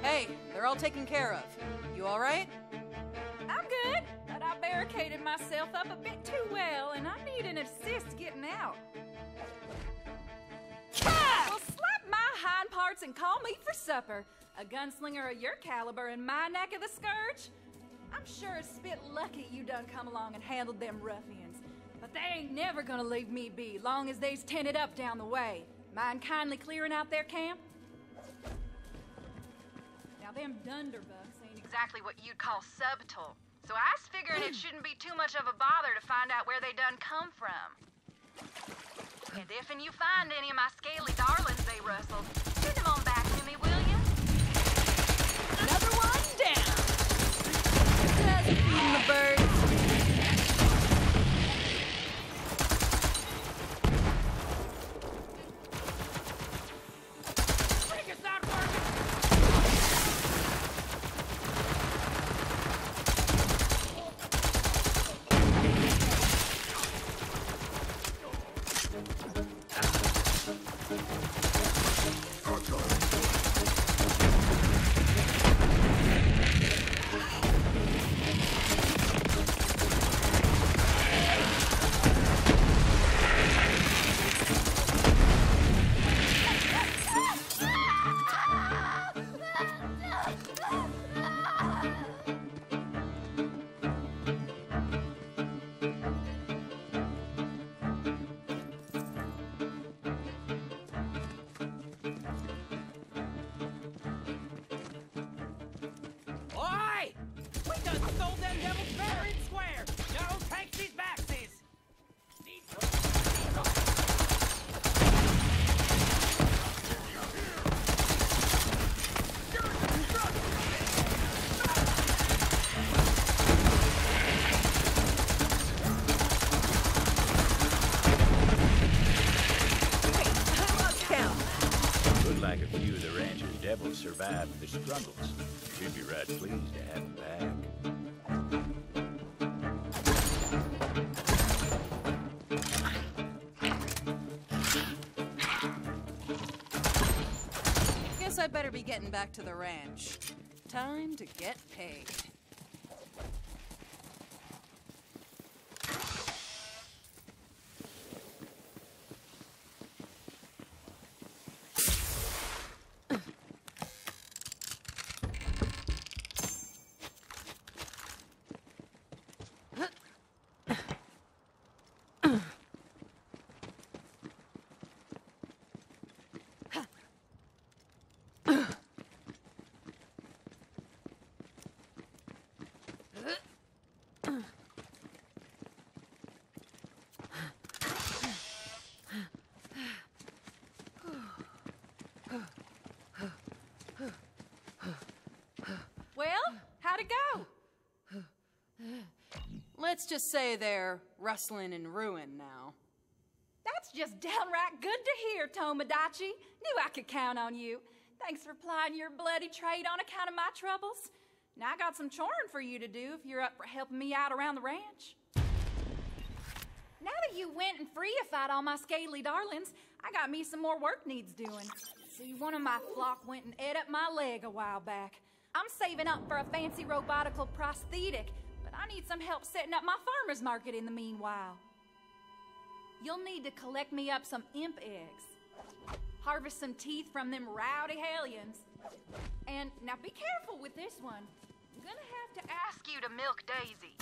Hey, they're all taken care of. You all right? I'm good, but I barricaded myself up a bit too well, and I need an assist getting out. Well, slap my hind parts and call me for supper. A gunslinger of your caliber in my neck of the scourge? I'm sure it's spit lucky you done come along and handled them ruffians. But they ain't never gonna leave me be, long as they's tented up down the way. Mind kindly clearing out their camp? them dunderbugs ain't exactly what you'd call subtle. So I was figuring it shouldn't be too much of a bother to find out where they done come from. And if and you find any of my scaly darlings they rustled, send them on back to me, will you? Another one down. Just feeding the birds. Survived the struggles. Should be right pleased to have him back. Guess I'd better be getting back to the ranch. Time to get paid. Let's just say they're rustling in ruin now. That's just downright good to hear, Tomodachi. Knew I could count on you. Thanks for plying your bloody trade on account of my troubles. Now I got some choring for you to do if you're up for helping me out around the ranch. Now that you went and freeified all my scaly darlings, I got me some more work needs doing. See, one of my flock went and ate up my leg a while back. I'm saving up for a fancy robotical prosthetic, but I need some help setting up my farmer's market in the meanwhile. You'll need to collect me up some imp eggs. Harvest some teeth from them rowdy hellions. And now be careful with this one. I'm gonna have to ask you to milk Daisy.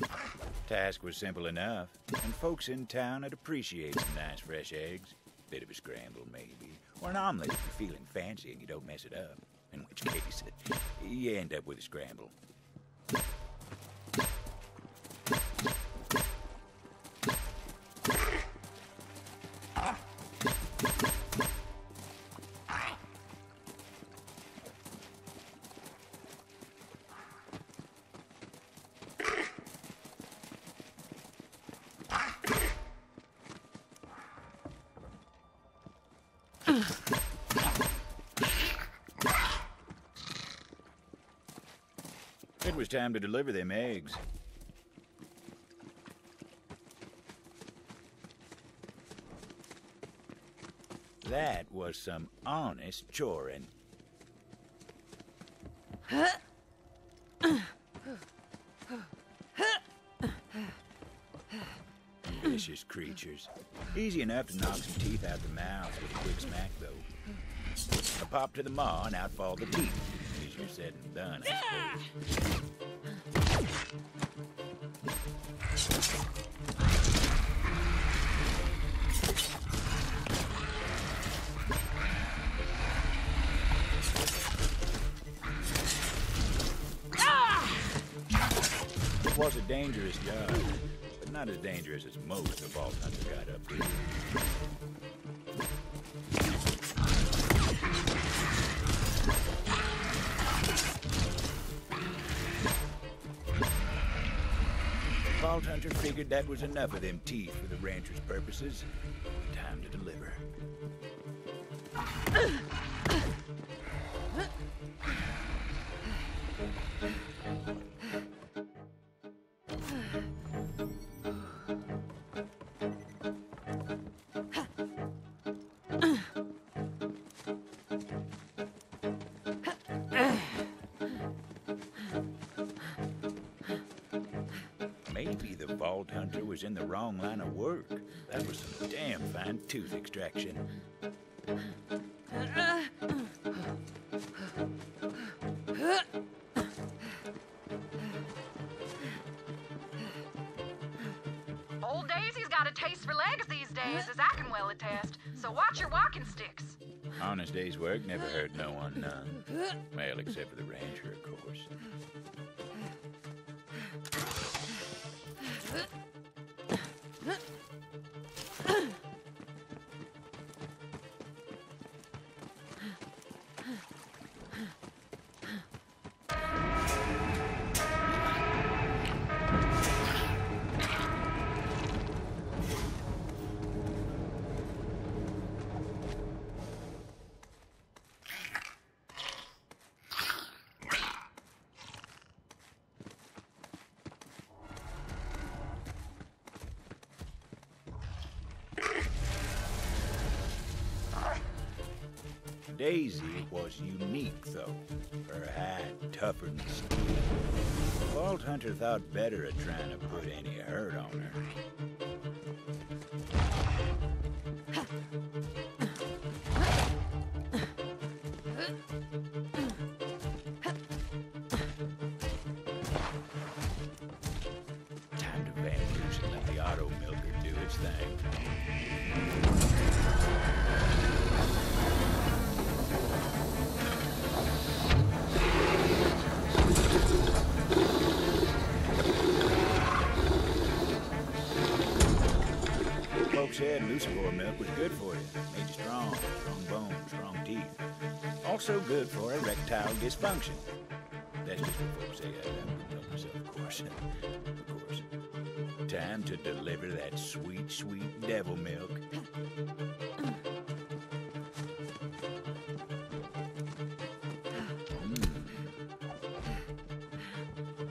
Task was simple enough, and folks in town would appreciate some nice fresh eggs. Bit of a scramble, maybe. Or an omelet if you're feeling fancy and you don't mess it up. In which case, you end up with a scramble. It was time to deliver them eggs. That was some honest choring. Vicious creatures. Easy enough to knock some teeth out the mouth with a quick smack, though. A pop to the maw and out fall the teeth. Easier said than done, I suppose. was a dangerous job, but not as dangerous as most the Vault Hunter got up to. The Vault Hunter figured that was enough of them teeth for the rancher's purposes. Time to deliver. Maybe the Vault Hunter was in the wrong line of work. That was some damn fine tooth extraction. Old Daisy's got a taste for legs these days, as I can well attest. So watch your walking sticks. Honest day's work never hurt no one none. Well, except for the rancher, of course. Daisy was unique, though. Her hide tougher than steel. Vault Hunter thought better of trying to put any hurt on her. Time to vamoose and let the auto milker do its thing. Folks said Lucivore milk was good for you. Made you strong bones, strong teeth. Also good for erectile dysfunction. That's just what folks say. I wouldn't know myself, of course. Of course. Time to deliver that sweet, sweet devil milk.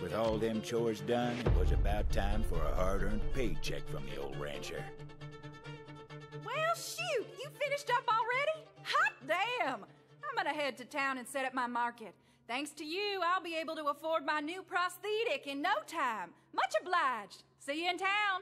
With all them chores done, it was about time for a hard-earned paycheck from the old rancher. Well, shoot! You finished up already? Hot damn! I'm gonna head to town and set up my market. Thanks to you, I'll be able to afford my new prosthetic in no time. Much obliged. See you in town.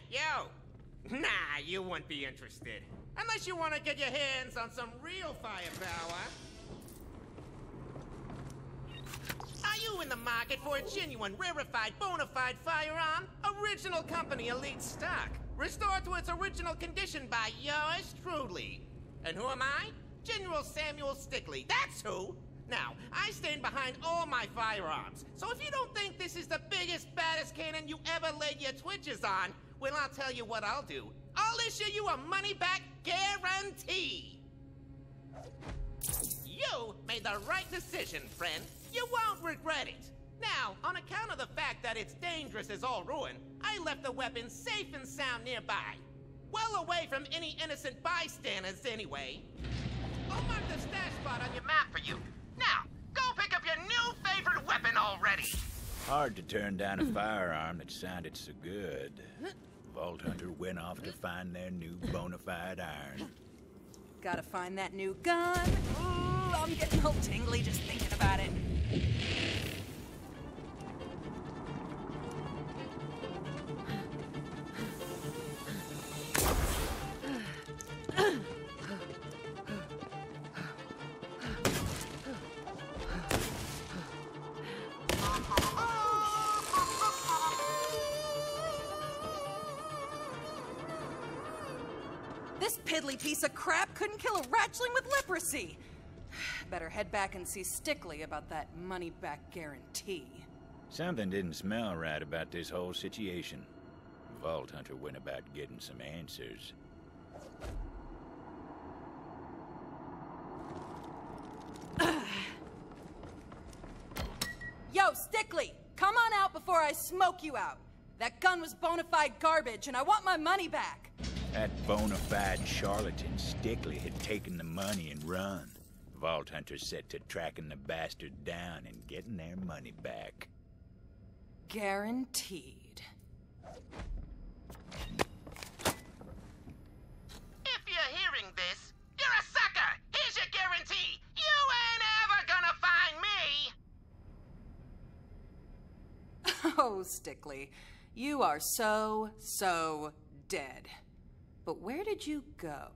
Hey, you! Nah, you wouldn't be interested. Unless you want to get your hands on some real firepower. Are you in the market for a genuine, rarefied, bona fide firearm? Original company elite stock. Restored to its original condition by yours truly. And who am I? General Samuel Stickley. That's who! Now, I stand behind all my firearms. So if you don't think this is the biggest, baddest cannon you ever laid your twitches on, well, I'll tell you what I'll do. I'll issue you a money-back guarantee. You made the right decision, friend. You won't regret it. Now, on account of the fact that it's dangerous as all ruin, I left the weapon safe and sound nearby. Well away from any innocent bystanders, anyway. I'll mark the stash spot on your map for you. Now, go pick up your new favorite weapon already. Hard to turn down a firearm that sounded so good. Vault Hunter went off to find their new bona fide iron. Gotta find that new gun. Ooh, I'm getting all tingly just thinking about it. This piddly piece of crap couldn't kill a ratchling with leprosy. Better head back and see Stickley about that money-back guarantee. Something didn't smell right about this whole situation. Vault Hunter went about getting some answers. Yo, Stickley! Come on out before I smoke you out! That gun was bona fide garbage, and I want my money back! That bona fide charlatan Stickley had taken the money and run. Vault Hunter set to tracking the bastard down and getting their money back. Guaranteed. If you're hearing this, you're a sucker! Here's your guarantee! You ain't ever gonna find me! Oh, Stickley, you are so dead. But where did you go?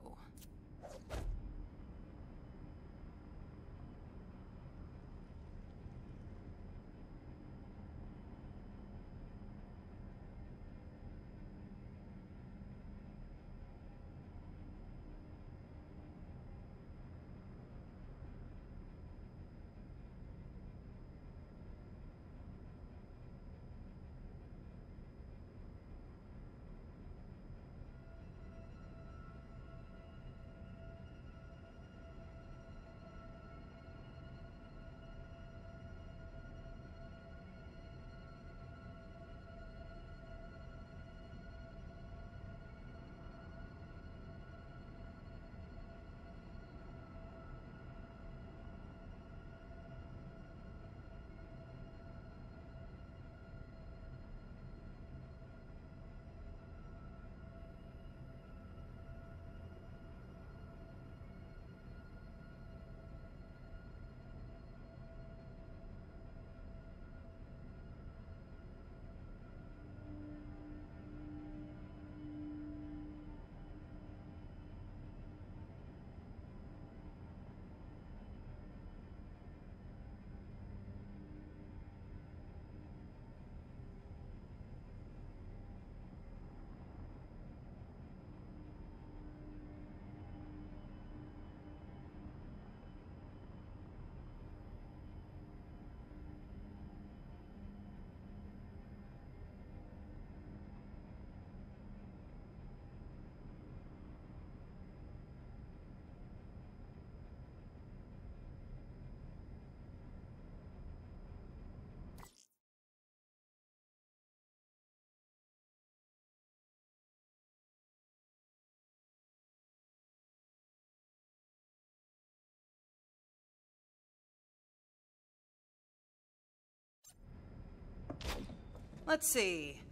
Let's see.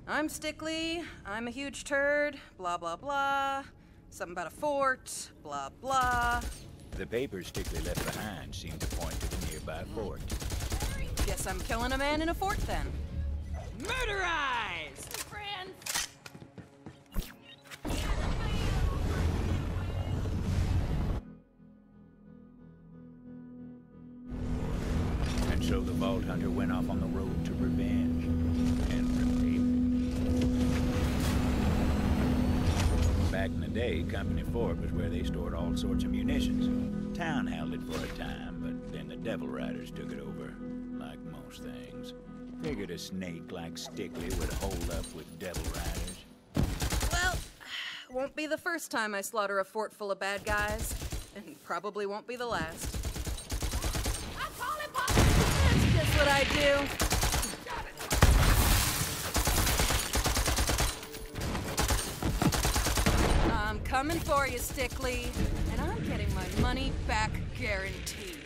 I'm Stickley, I'm a huge turd, blah blah blah. Something about a fort, blah blah. The papers Stickley left behind seemed to point to the nearby fort. Guess I'm killing a man in a fort then. Murder eyes! Friends! Vault Hunter went off on the road to revenge. And repayment. Back in the day, Company Fort was where they stored all sorts of munitions. Town held it for a time, but then the Devil Riders took it over. Like most things. Figured a snake like Stickley would hold up with Devil Riders. Well, won't be the first time I slaughter a fort full of bad guys, and probably won't be the last. That's just what I do. I'm coming for you, Stickley, and I'm getting my money back guaranteed.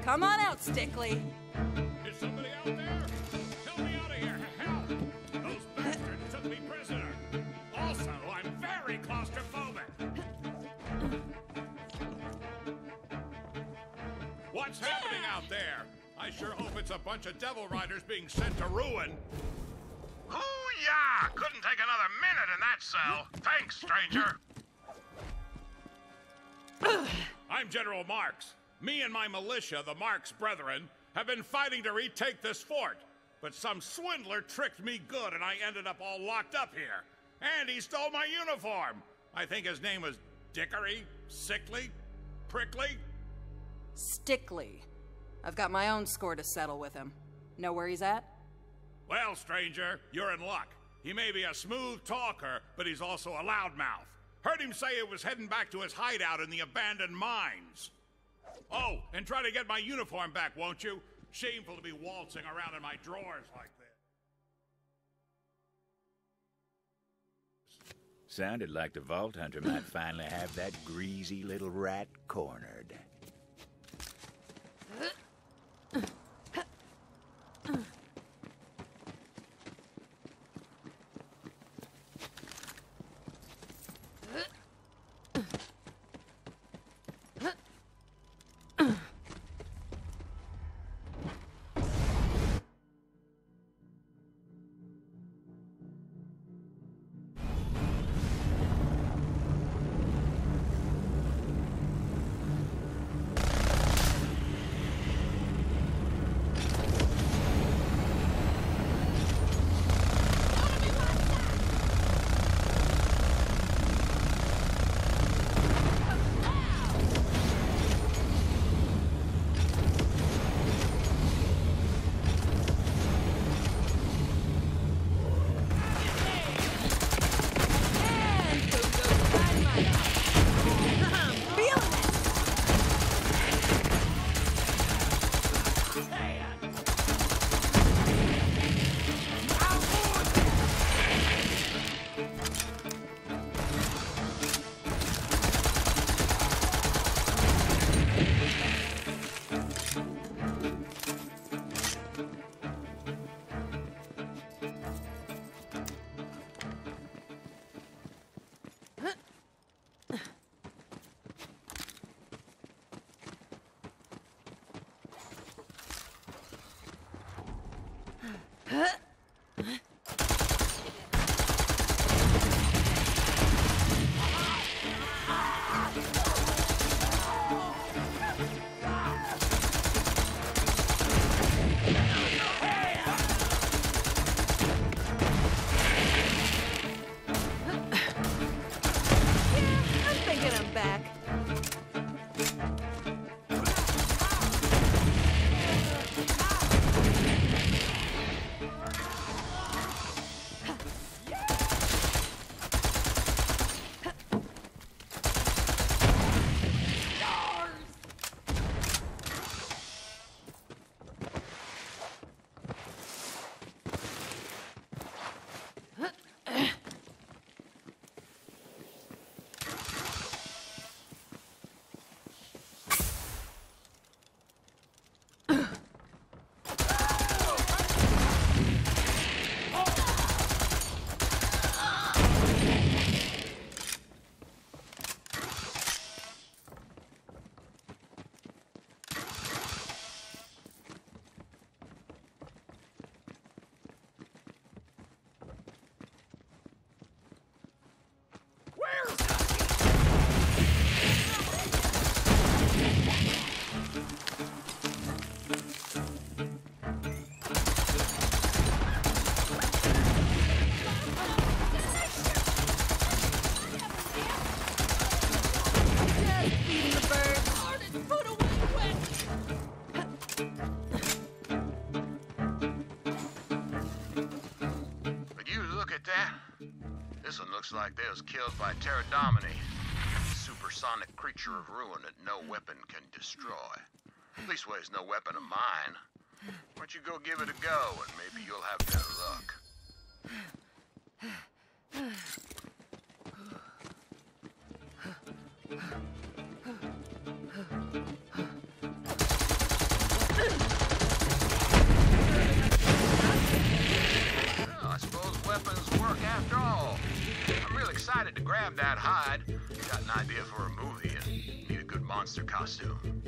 Come on out, Stickley. Is somebody out there? Help me out of here! Help! Those bastards took me prisoner. Also, I'm very claustrophobic. What's happening out there? I sure hope it's a bunch of Devil Riders being sent to ruin. Hoo-yah! Couldn't take another minute in that cell. Thanks, stranger. I'm General Marks. Me and my militia, the Marks Brethren, have been fighting to retake this fort. But some swindler tricked me good and I ended up all locked up here. And he stole my uniform. I think his name was Dickory, Sickly, Prickly. Stickley. I've got my own score to settle with him. Know where he's at? Well, stranger, you're in luck. He may be a smooth talker, but he's also a loudmouth. Heard him say he was heading back to his hideout in the abandoned mines. Oh, and try to get my uniform back, won't you? Shameful to be waltzing around in my drawers like this. Sounded like the Vault Hunter might finally have that greasy little rat cornered. looks like they was killed by Pterodomini, a supersonic creature of ruin that no weapon can destroy. At least weighs no weapon of mine. Why don't you go give it a go, and maybe you'll have better luck. Well, I suppose weapons work after all. I'm real excited to grab that hide. Got an idea for a movie and need a good monster costume.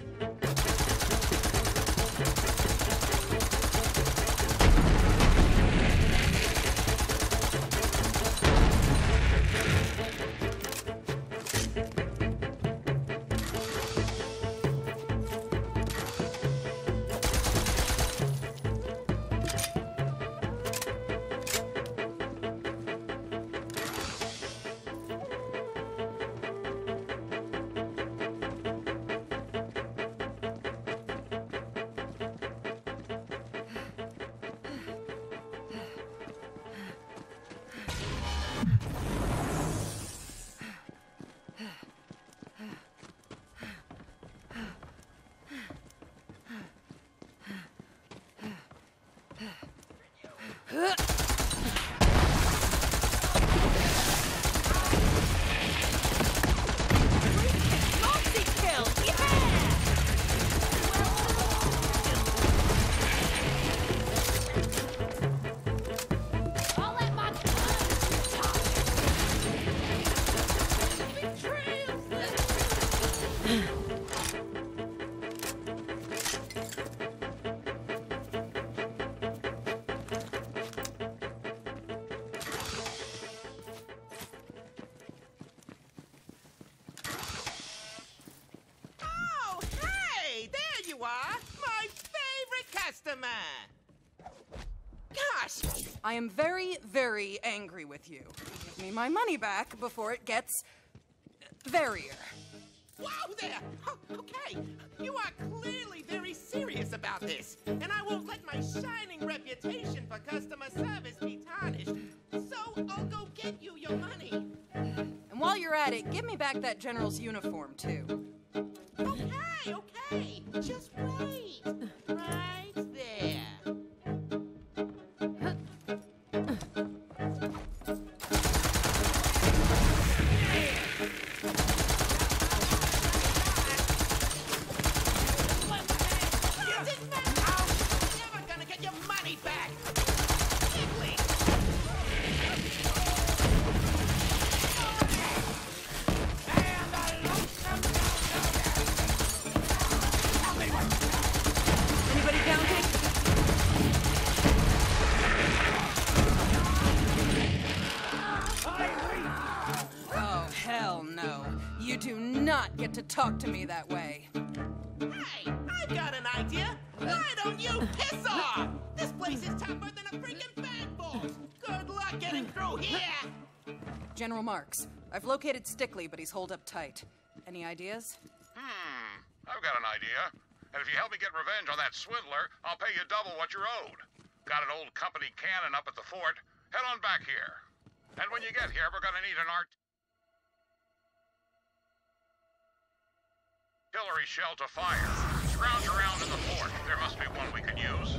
I am very, very angry with you. Give me my money back before it gets verier. Whoa there! Oh, okay, you are clearly very serious about this, and I won't let my shining reputation for customer service be tarnished. So I'll go get you your money. And while you're at it, give me back that general's uniform, too. Okay, just wait. Right there. Get to talk to me that way. Hey, I've got an idea. Why don't you piss off? This place is tougher than a freaking bagful. Good luck getting through here. General Marks, I've located Stickley, but he's holed up tight. Any ideas? I've got an idea. And if you help me get revenge on that swindler, I'll pay you double what you're owed. Got an old company cannon up at the fort. Head on back here. And when you get here, we're gonna need an artillery shell to fire. Scrounge around in the fort. There must be one we can use.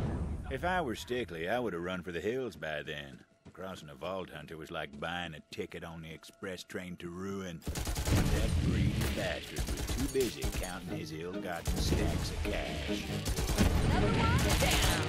If I were Stickley, I would have run for the hills by then. Crossing a vault hunter was like buying a ticket on the express train to ruin. That greedy bastard was too busy counting his ill-gotten stacks of cash. Another one down.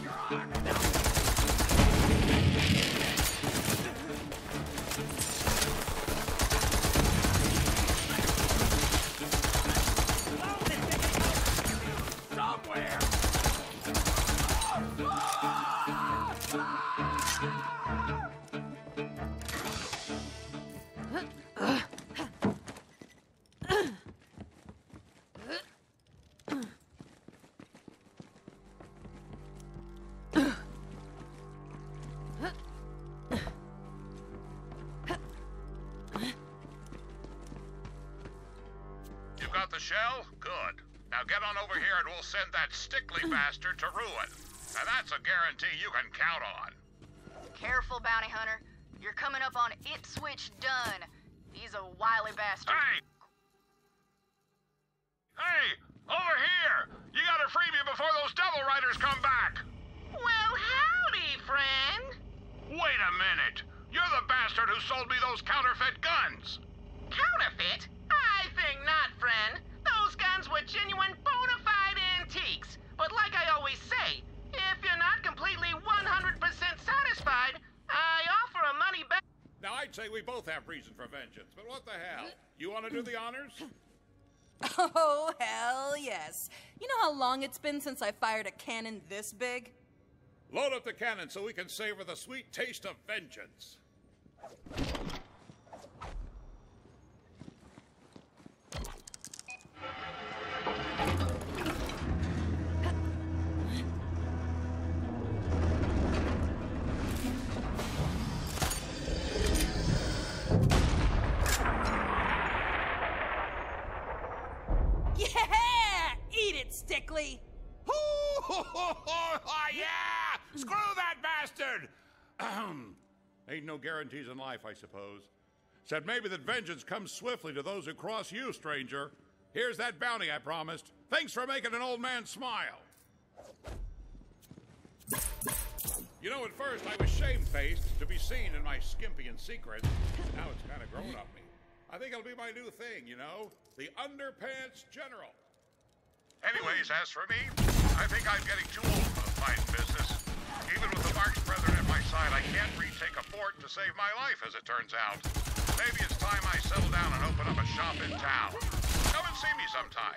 You're on! the shell? Good. Now get on over here and we'll send that Stickley bastard to ruin. And that's a guarantee you can count on. Careful, bounty hunter. You're coming up on Ipswich Dunn. He's a wily bastard. Hey, over here! You gotta free me before those devil riders come back! Well, howdy, friend. Wait a minute! You're the bastard who sold me those counterfeit guns! Counterfeit? I think not, friend. Those guns were genuine bona fide antiques. But like I always say, if you're not completely 100% satisfied, I offer a money back. Now, I'd say we both have reason for vengeance, but what the hell? You want to do the honors? Oh, hell yes. You know how long it's been since I fired a cannon this big? Load up the cannon so we can savor the sweet taste of vengeance. Yeah! Eat it, Stickley! Yeah! Screw that bastard! Ain't no guarantees in life, I suppose. Said maybe that vengeance comes swiftly to those who cross you, stranger. Here's that bounty I promised. Thanks for making an old man smile. You know, at first I was shamefaced to be seen in my skimpy and secret. Now it's kind of grown on me. I think it'll be my new thing, you know? The Underpants General. Anyways, as for me, I think I'm getting too old for the fighting business. Even with the Marx Brethren at my side, I can't retake a fort to save my life, as it turns out. Maybe it's time I settle down and open up a shop in town. Come and see me sometime.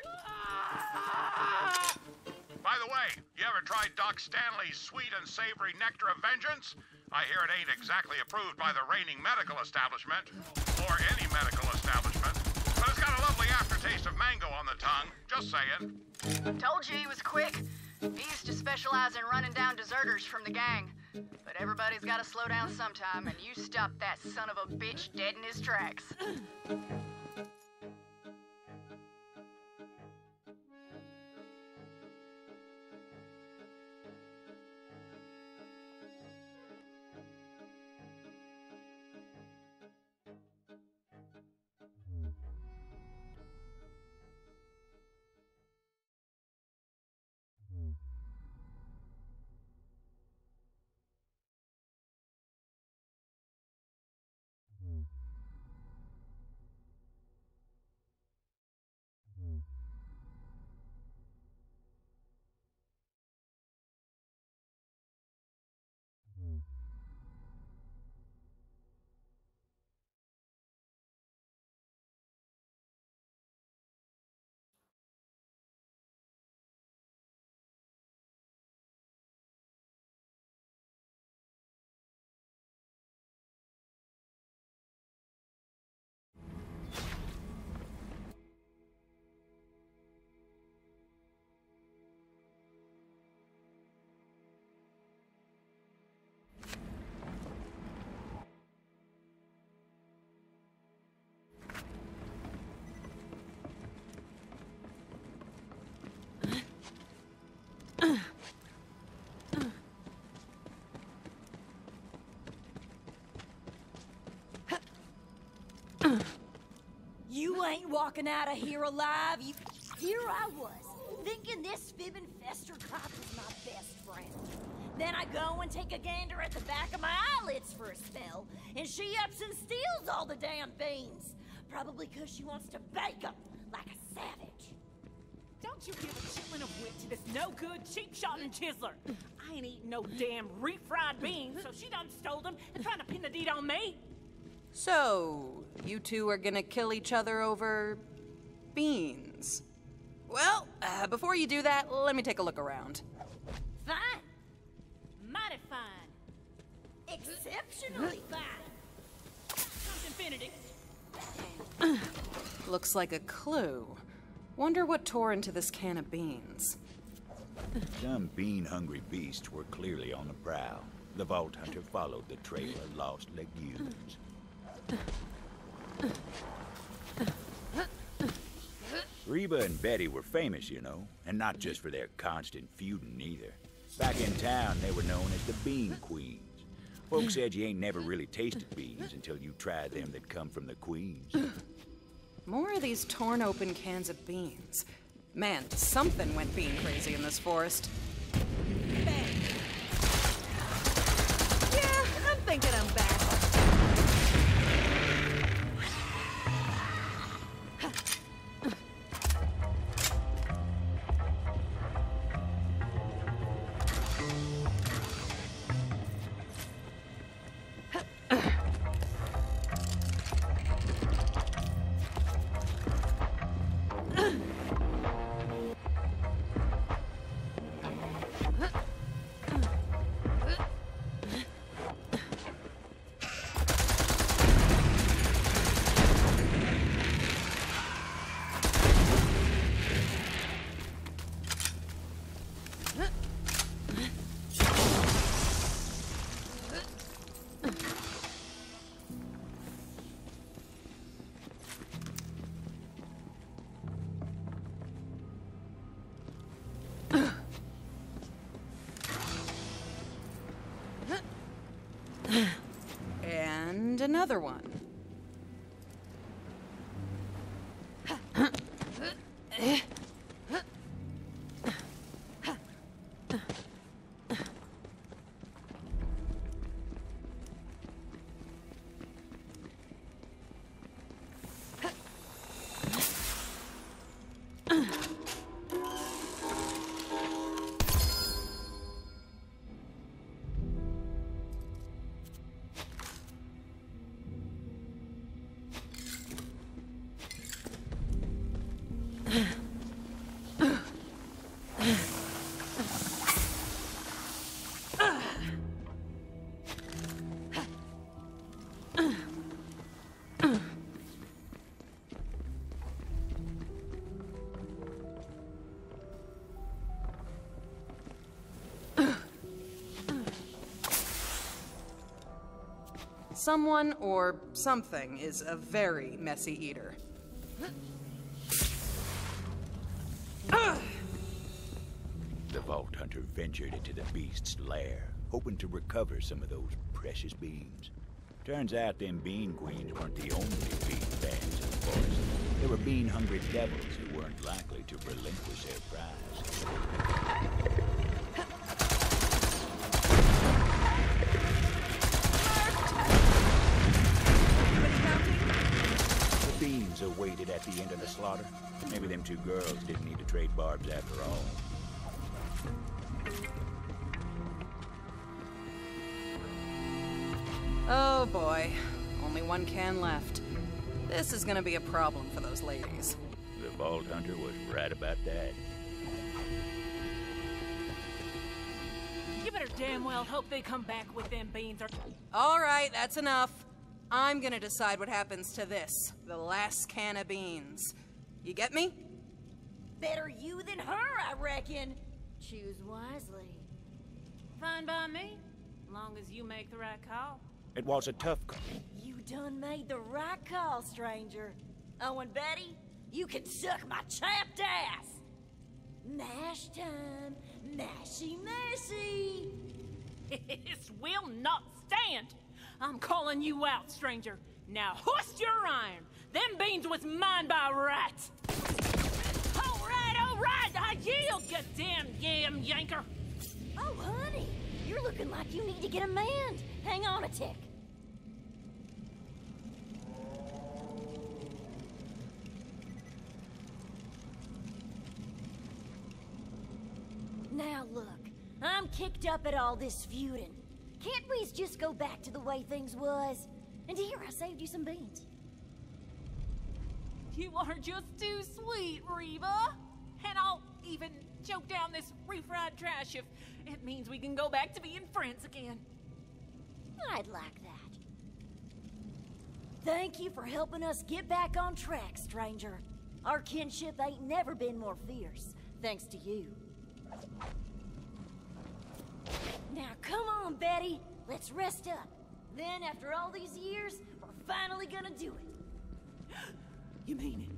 By the way, you ever tried Doc Stanley's sweet and savory nectar of vengeance? I hear it ain't exactly approved by the reigning medical establishment, or any medical establishment, but it's got a lovely aftertaste of mango on the tongue, just saying. Told you he was quick. He used to specialize in running down deserters from the gang. But everybody's got to slow down sometime, and you stopped that son of a bitch dead in his tracks. You ain't walking out of here alive. Here I was, thinking this fibbing fester cop was my best friend. Then I go and take a gander at the back of my eyelids for a spell, and she ups and steals all the damn beans. Probably because she wants to bake them like a savage. Don't you give a chitlin of wit to this no-good, cheap-shotting chiseler. I ain't eating no damn refried beans, so she done stole them and trying to pin the deed on me. So, you two are gonna kill each other over beans. Well, before you do that, let me take a look around. Fine. Mighty fine. Exceptionally fine. Comes infinity. Looks like a clue. Wonder what tore into this can of beans. Some bean-hungry beasts were clearly on the prowl. The Vault Hunter followed the trail of lost legumes. Reba and Betty were famous, you know, and not just for their constant feuding either. Back in town, they were known as the Bean Queens. Folks said you ain't never really tasted beans until you try them that come from the Queens. More of these torn open cans of beans. Man, something went bean crazy in this forest. Bang. Yeah, I'm thinking I'm back. And another one. Someone or something is a very messy eater. The Vault Hunter ventured into the beast's lair, hoping to recover some of those precious beans. Turns out them Bean Queens weren't the only bean fans in the forest. They were bean-hungry devils who weren't likely to relinquish their prize. The beans awaited at the end of the slaughter. Maybe them two girls didn't need to trade barbs after all. Oh boy, only one can left. This is gonna be a problem for those ladies. The Vault Hunter was right about that. You better damn well hope they come back with them beans or... All right, that's enough. I'm gonna decide what happens to this, the last can of beans. You get me? Better you than her, I reckon. Choose wisely. Fine by me, long as you make the right call. It was a tough call. You done made the right call, stranger. Oh, and Betty, you can suck my chapped ass. Mash time, mashy mashy. This will not stand. I'm calling you out, stranger. Now hoist your iron. Them beans was mine by right. All right, I yield, goddamn yam yanker. Oh, honey, you're looking like you need to get a manned. Hang on a tick. Now look, I'm kicked up at all this feuding. Can't we just go back to the way things was? And here I saved you some beans. You are just too sweet, Reba. And I'll even choke down this refried trash if it means we can go back to being friends again. I'd like that. Thank you for helping us get back on track, stranger. Our kinship ain't never been more fierce, thanks to you. Now come on, Betty. Let's rest up. Then, after all these years, we're finally gonna do it. You mean it?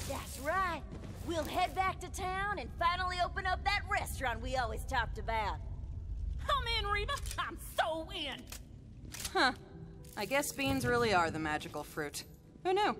That's right. We'll head back to town and finally open up that restaurant we always talked about. I'm in, Reba. I'm so in. Huh. I guess beans really are the magical fruit. Who knew?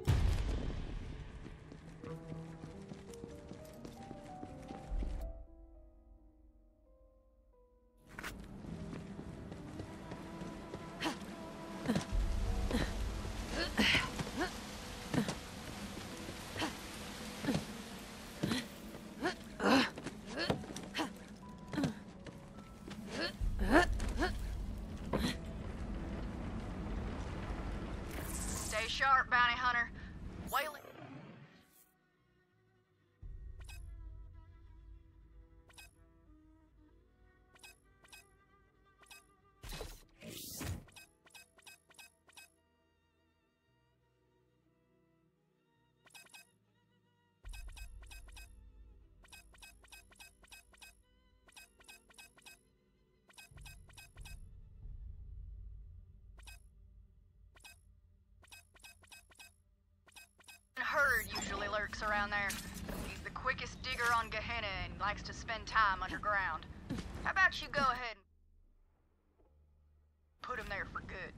Stay sharp, bounty hunter. Whaley. Herd usually lurks around there. He's the quickest digger on Gehenna and likes to spend time underground. How about you go ahead and put him there for good?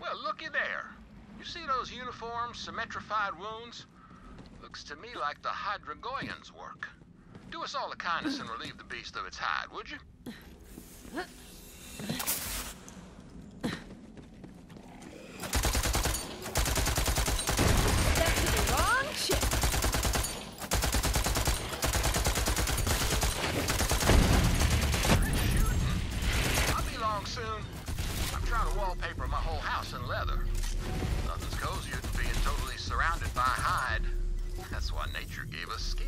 Well, looky there. You see those uniform, symmetrified wounds? Looks to me like the Hydragoyans' work. Do us all a kindness and relieve the beast of its hide, would you? That's the wrong chick. I'll be long soon. I'm trying to wallpaper my whole house in leather. Nothing's cozier than being totally surrounded by hide. That's why nature gave us skin.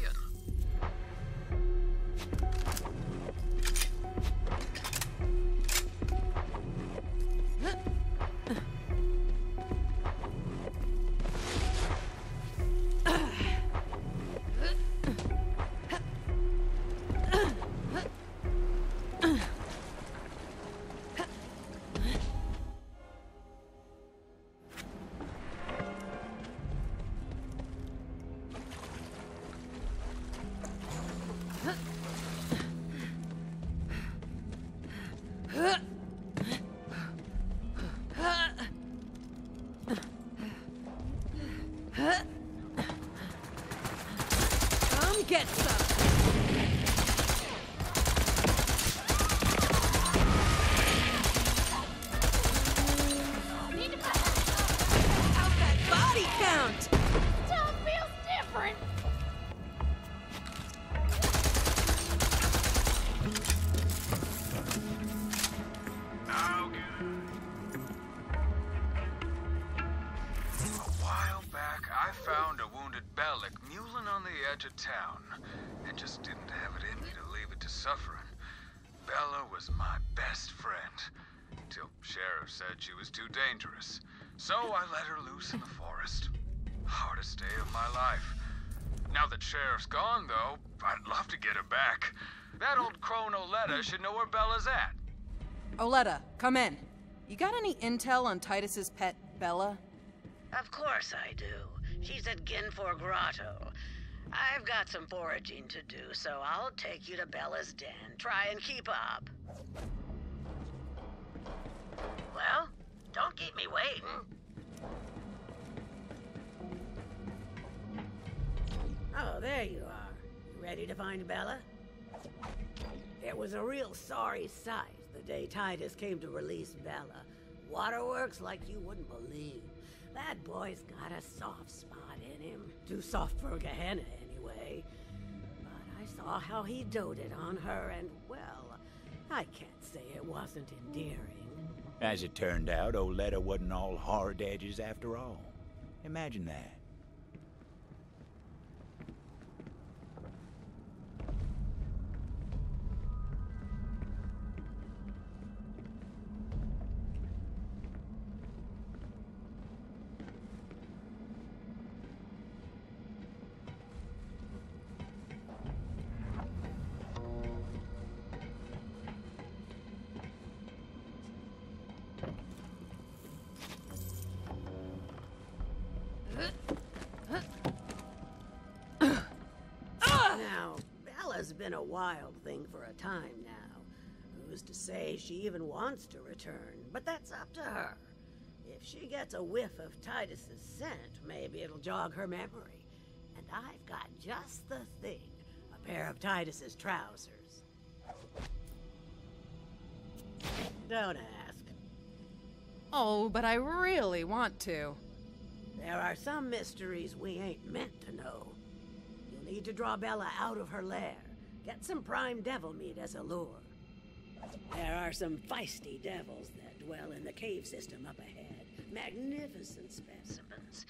Come get some. How's that body count? Tom feels different. A while back, I found a wounded Bellic mewling on the edge of town, and just didn't have it in me to leave it to suffering. Bella was my best friend, till Sheriff said she was too dangerous. So I let her loose in the forest. Hardest day of my life. Now that Sheriff's gone, though, I'd love to get her back. That old crone Oletta should know where Bella's at. Oletta, come in. You got any intel on Titus's pet, Bella? Of course I do. She's at Ginfor Grotto. I've got some foraging to do, so I'll take you to Bella's den. Try and keep up. Well, don't keep me waiting. Oh, there you are. You ready to find Bella? It was a real sorry sight, the day Titus came to release Bella. Waterworks like you wouldn't believe. That boy's got a soft spot in him. Too soft for Gehenna, anyway. But I saw how he doted on her, and, well, I can't say it wasn't endearing. As it turned out, Oletta wasn't all hard edges after all. Imagine that. Now, Bella's been a wild thing for a time now. Who's to say she even wants to return? But that's up to her. If she gets a whiff of Titus's scent, maybe it'll jog her memory. And I've got just the thing. A pair of Titus's trousers. Don't ask. Oh, but I really want to. There are some mysteries we ain't meant to know. You'll need to draw Bella out of her lair. Get some prime devil meat as a lure. There are some feisty devils that dwell in the cave system up ahead. Magnificent specimens.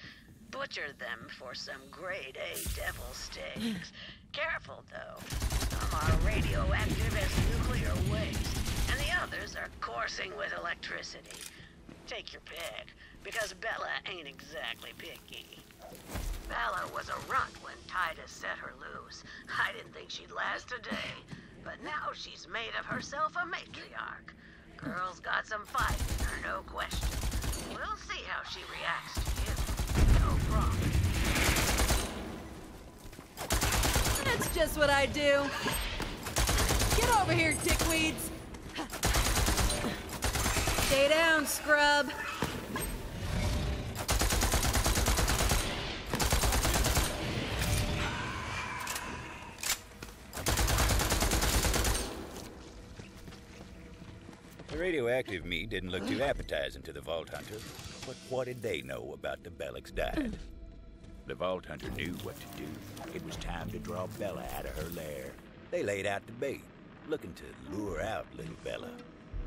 Butcher them for some grade A devil steaks. Careful, though. Some are radioactive as nuclear waste, and the others are coursing with electricity. Take your pick, because Bella ain't exactly picky. Bella was a runt when Titus set her loose. I didn't think she'd last a day, but now she's made of herself a matriarch. Girl's got some fight in her, no question. We'll see how she reacts to you. No problem. That's just what I do. Get over here, dickweeds. Stay down, scrub. The radioactive meat didn't look too appetizing to the Vault Hunter, but what did they know about the Bellic's diet? The Vault Hunter knew what to do. It was time to draw Bella out of her lair. They laid out the bait, looking to lure out little Bella.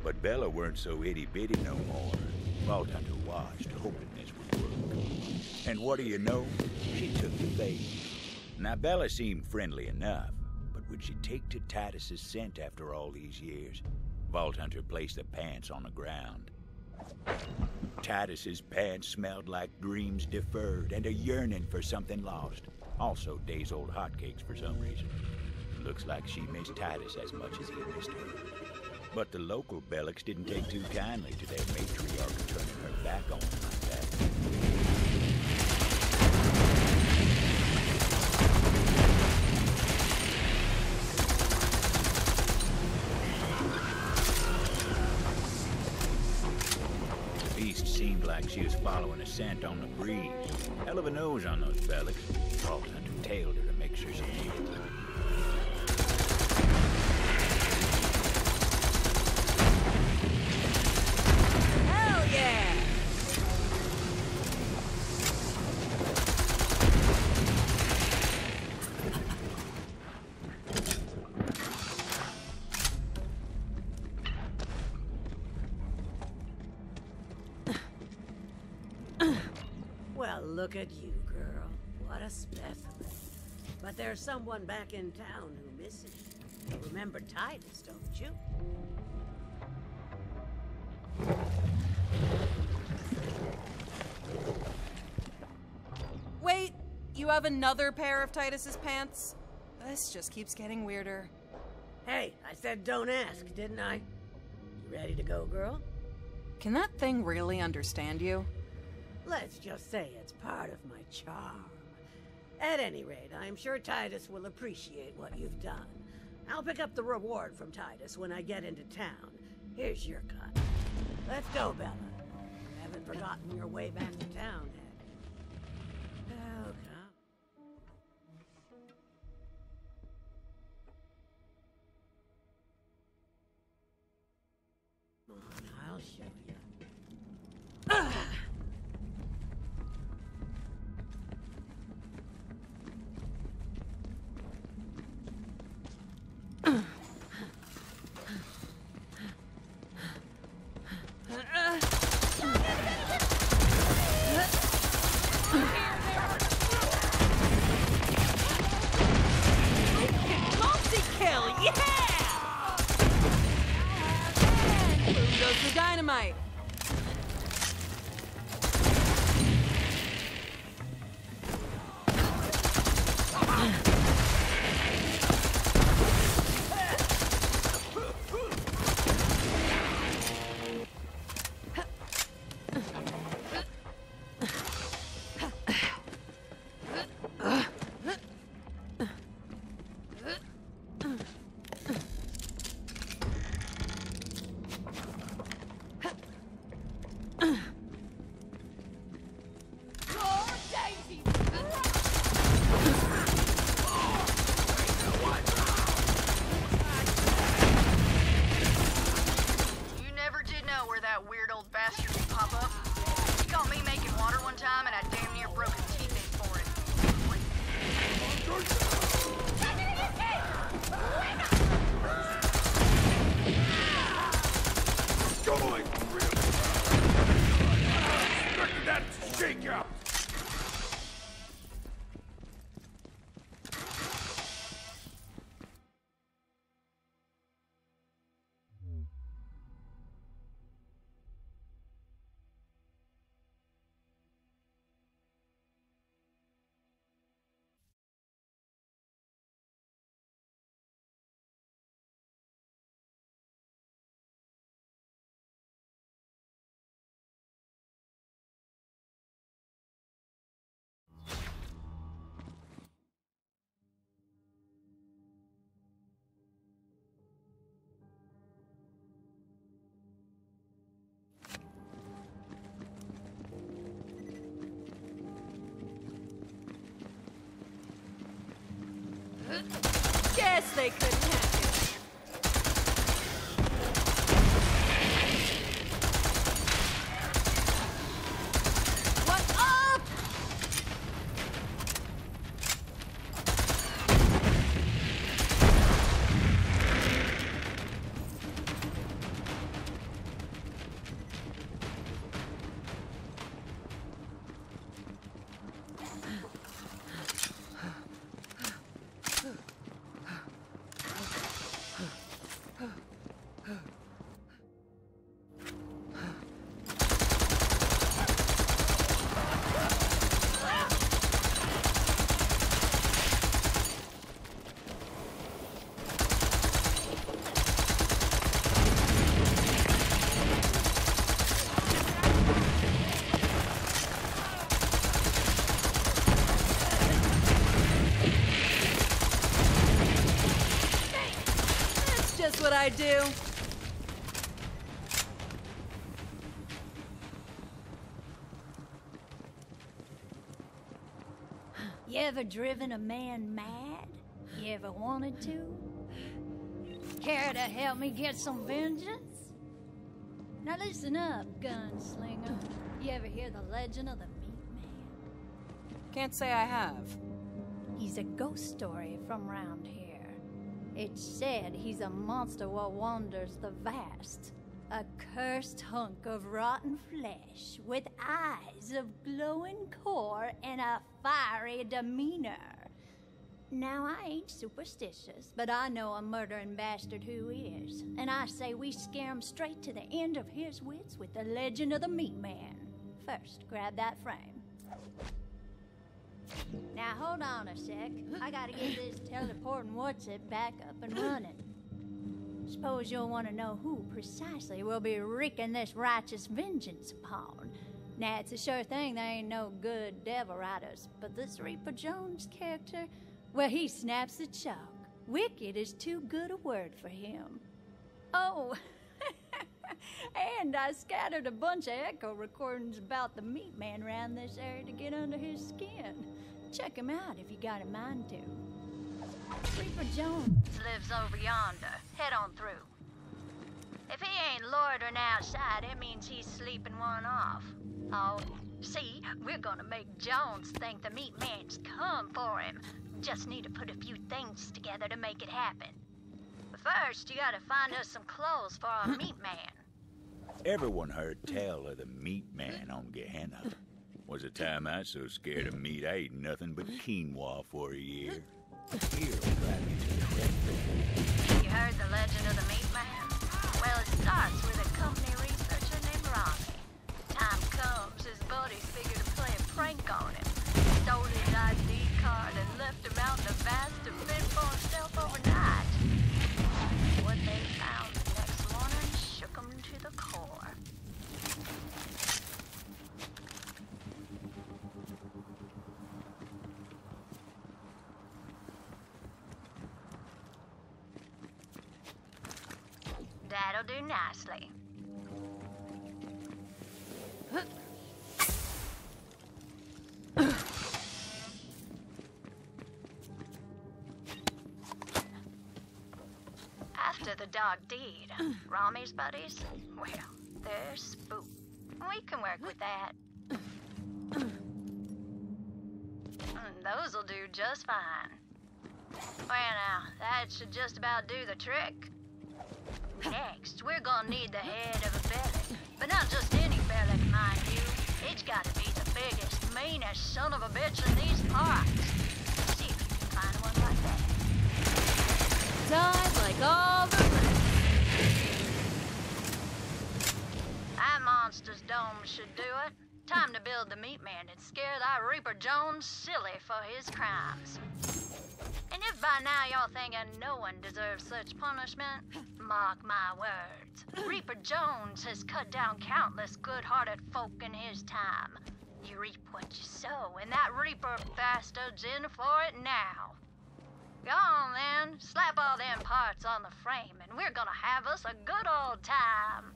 But Bella weren't so itty-bitty no more. Vault Hunter watched, hoping this would work. And what do you know? She took the bait. Now, Bella seemed friendly enough, but would she take to Titus's scent after all these years? Vault Hunter placed the pants on the ground. Titus's pants smelled like dreams deferred and a yearning for something lost. Also days-old hotcakes for some reason. Looks like she missed Titus as much as he missed her. But the local Bellics didn't take too kindly to their matriarch turning her back on them like that. The beast seemed like she was following a scent on the breeze. Hell of a nose on those Bellics. Vault Hunter tailed her to make sure she made it. Well, look at you, girl. What a specimen. But there's someone back in town who misses you. You remember Titus, don't you? Wait, you have another pair of Titus's pants? This just keeps getting weirder. Hey, I said don't ask, didn't I? You ready to go, girl? Can that thing really understand you? Let's just say it's part of my charm. At any rate, I'm sure Titus will appreciate what you've done. I'll pick up the reward from Titus when I get into town. Here's your cut. Let's go, Bella. You haven't forgotten your way back to town, have you? Oh, come. show you. The dynamite! Guess they couldn't hack it. What up? That's what I do. You ever driven a man mad? You ever wanted to? Care to help me get some vengeance? Now listen up, gunslinger. You ever hear the legend of the Meat Man? Can't say I have. He's a ghost story from round here. It's said he's a monster what wanders the vast. A cursed hunk of rotten flesh with eyes of glowing core and a fiery demeanor. Now, I ain't superstitious, but I know a murdering bastard who is. And I say we scare him straight to the end of his wits with the legend of the Meat Man. First, grab that frame. Now, hold on a sec. I gotta get this teleporting what's-it back up and running. Suppose you'll want to know who precisely we'll be wreaking this righteous vengeance upon. Now, it's a sure thing there ain't no good devil riders, but this Reaper Jones character, well, he snaps the chalk. Wicked is too good a word for him. Oh, and I scattered a bunch of echo recordings about the Meat Man around this area to get under his skin. Check him out if you got a mind to. Reaper Jones lives over yonder. Head on through. If he ain't Lord ordering outside, it means he's sleeping one off. Oh, see, we're gonna make Jones think the meat man's come for him. Just need to put a few things together to make it happen. But first, you gotta find us some clothes for our meat man. Everyone heard tell of the meat man on Gehenna. Was a time I was so scared of meat I ate nothing but quinoa for a year. Here'll drive you to the correct. You heard the legend of the meat man? Well, it starts with a company researcher named Ronnie. Time comes, his buddies figure to play a prank on him. Stole his ID card and left him out in the vast to fend for himself overnight. What they found the next morning shook him to the core. That'll do nicely. After the dog deed, Rami's buddies, well, they're spooked. We can work with that. Those'll do just fine. Well now, that should just about do the trick. Next, we're gonna need the head of a belly. But not just any belly, mind you. It's gotta be the biggest, meanest son of a bitch in these parts. See if you can find one like that. Died like all the rest. That monster's dome should do it. Time to build the meat man and scare that Reaper Jones silly for his crimes. And if by now y'all thinking no one deserves such punishment, mark my words. Reaper Jones has cut down countless good-hearted folk in his time. You reap what you sow, and that Reaper bastard's in for it now. Go on then, slap all them parts on the frame, and we're gonna have us a good old time.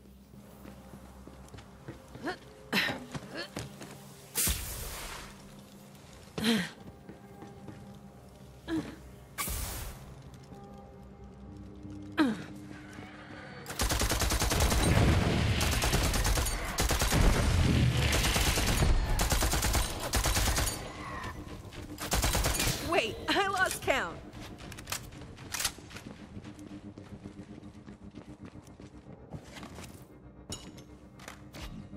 Wait, I lost count.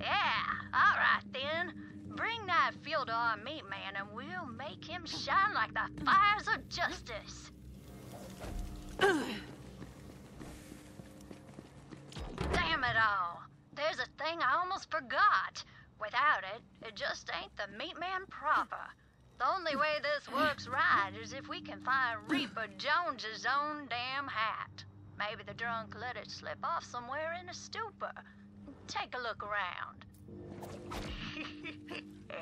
Yeah, all right then. Bring that fuel to our meat man and we'll make him shine like the fires of justice. Damn it all. There's a thing I almost forgot. Without it, it just ain't the meat man proper. The only way this works right is if we can find Reaper Jones's own damn hat. Maybe the drunk let it slip off somewhere in a stupor. Take a look around.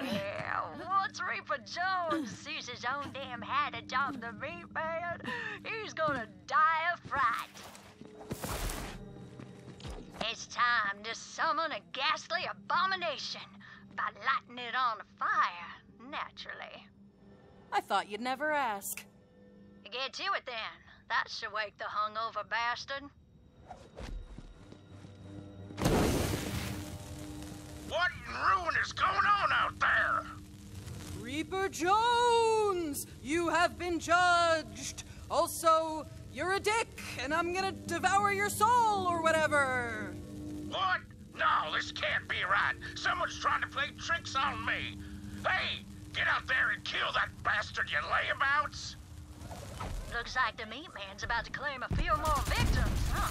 Yeah, once Reaper Jones sees his own damn hat atop the meat man, he's gonna die of fright. It's time to summon a ghastly abomination by lighting it on fire, naturally. I thought you'd never ask. Get to it then. That should wake the hungover bastard. What in ruin is going on out there? Reaper Jones! You have been judged! Also, you're a dick, and I'm gonna devour your soul or whatever! What? No, this can't be right. Someone's trying to play tricks on me. Hey, get out there and kill that bastard, you layabouts! Looks like the meat man's about to claim a few more victims, huh?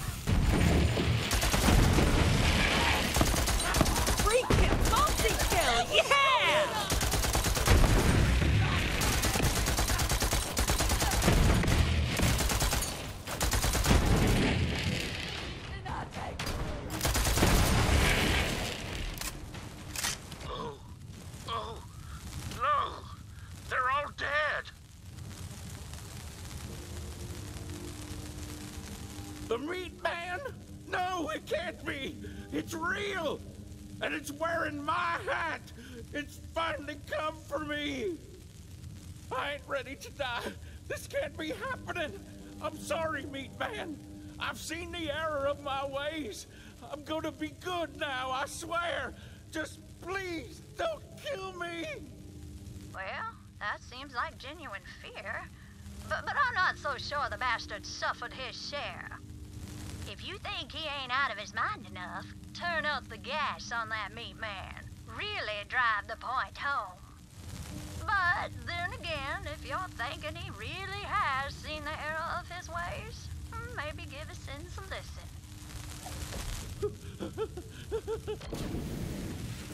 Freaking multi-kill, yeah! Oh, no, they're all dead. The meat man? No, it can't be. It's real. And it's wearing my hat. It's finally come for me. I ain't ready to die. This can't be happening. I'm sorry, meat man. I've seen the error of my ways. I'm gonna be good now, I swear. Just please don't kill me. Well, that seems like genuine fear. But I'm not so sure the bastard suffered his share. If you think he ain't out of his mind enough, turn up the gas on that meat man. Really drive the point home. But then again, if you're thinking he really has seen the error of his ways, maybe give his sins a listen.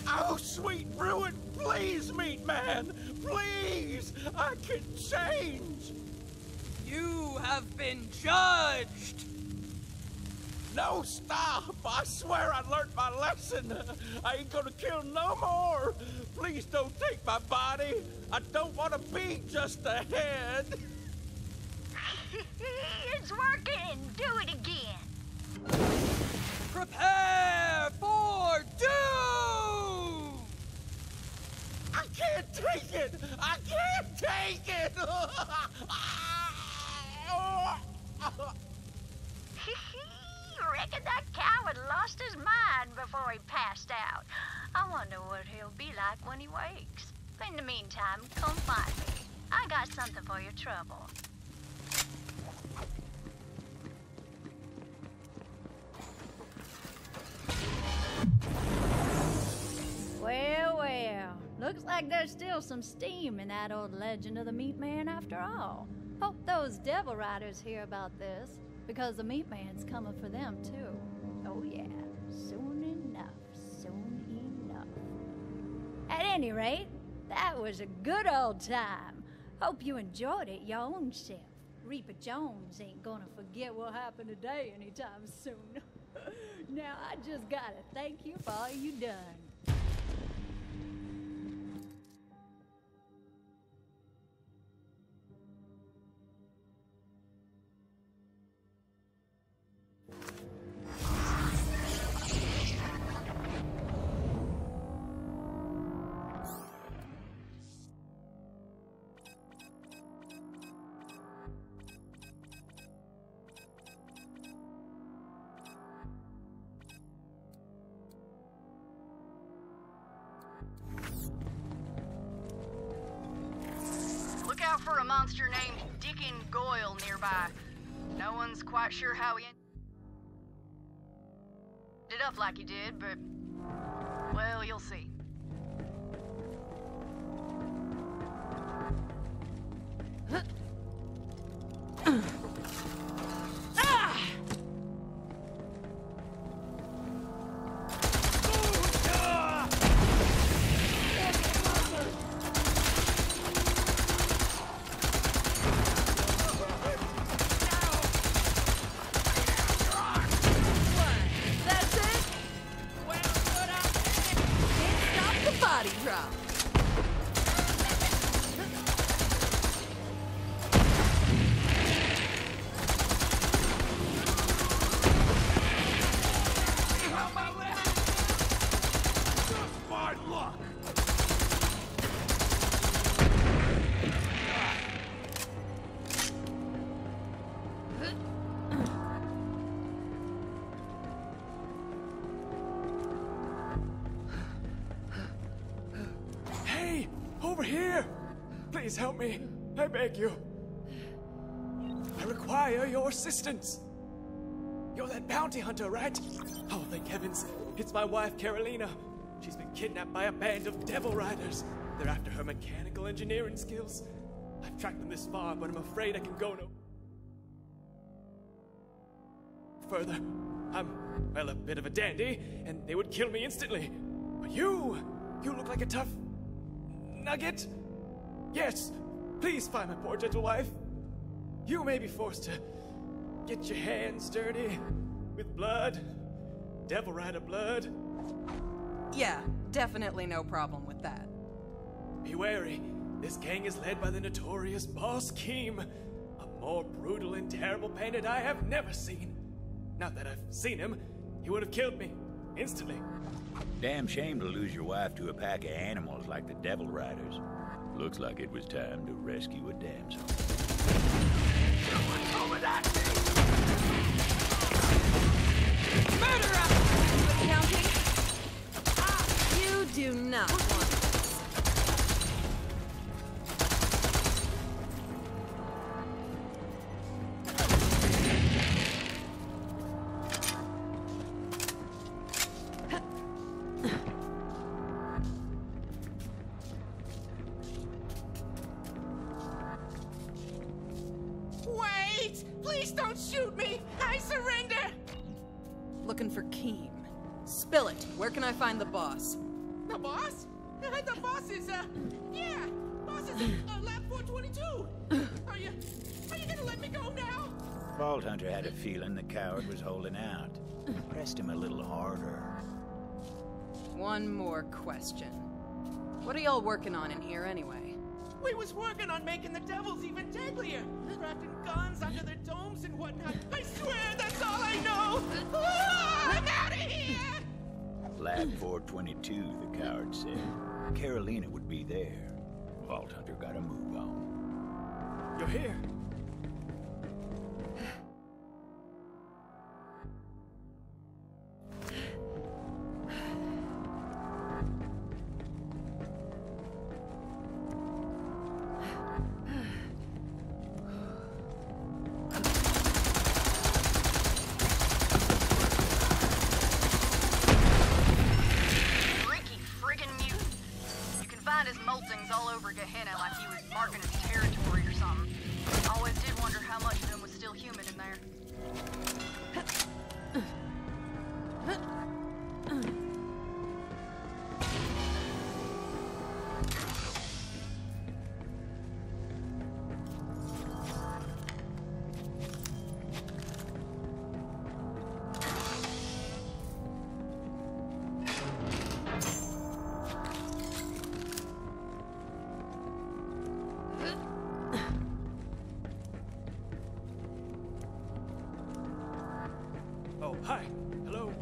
Oh, sweet ruin, please, meat man, please, I can change. You have been judged. No, stop! I swear I learned my lesson. I ain't gonna kill no more. Please don't take my body. I don't want to be just a head. It's working. Do it again. Prepare for doom! I can't take it. I can't take it. Reckon that coward lost his mind before he passed out. I wonder what he'll be like when he wakes. In the meantime, come find me. I got something for your trouble. Well, well. Looks like there's still some steam in that old legend of the Meat Man after all. Hope those devil riders hear about this, because the Meat Man's coming for them, too. Oh, yeah. Soon enough. Soon enough. At any rate, that was a good old time. Hope you enjoyed it your own self. Reaper Jones ain't gonna forget what happened today anytime soon. Now, I just gotta thank you for all you done. Look out for a monster named Dickon Goyle nearby. No one's quite sure how he ended up like he did, but, well, you'll see. Over here! Please help me. I beg you. I require your assistance. You're that bounty hunter, right? Oh, thank heavens. It's my wife, Carolina. She's been kidnapped by a band of devil riders. They're after her mechanical engineering skills. I've tracked them this far, but I'm afraid I can go no further. I'm, well, a bit of a dandy, and they would kill me instantly. But you look like a tough nugget? Yes, please find my poor gentle wife. You may be forced to get your hands dirty with blood, devil rider blood. Yeah, definitely no problem with that. Be wary. This gang is led by the notorious Boss Keem, a more brutal and terrible bandit I have never seen. Not that I've seen him, he would have killed me instantly. Damn shame to lose your wife to a pack of animals like the Devil Riders. Looks like it was time to rescue a damsel. Murderer! Please don't shoot me! I surrender! Looking for Keem. Spill it. Where can I find the boss? The boss? The boss is, yeah! Boss is in Lab 422! Are you gonna let me go now? Vault Hunter had a feeling the coward was holding out. Pressed him a little harder. One more question. What are y'all working on in here anyway? We was working on making the devils even deadlier. Crafting guns under their domes and whatnot. I swear that's all I know! Ah, I'm out of here! Lab 422, the coward said. Carolina would be there. Vault Hunter got a move on. You're here. Oh, hi. Hello.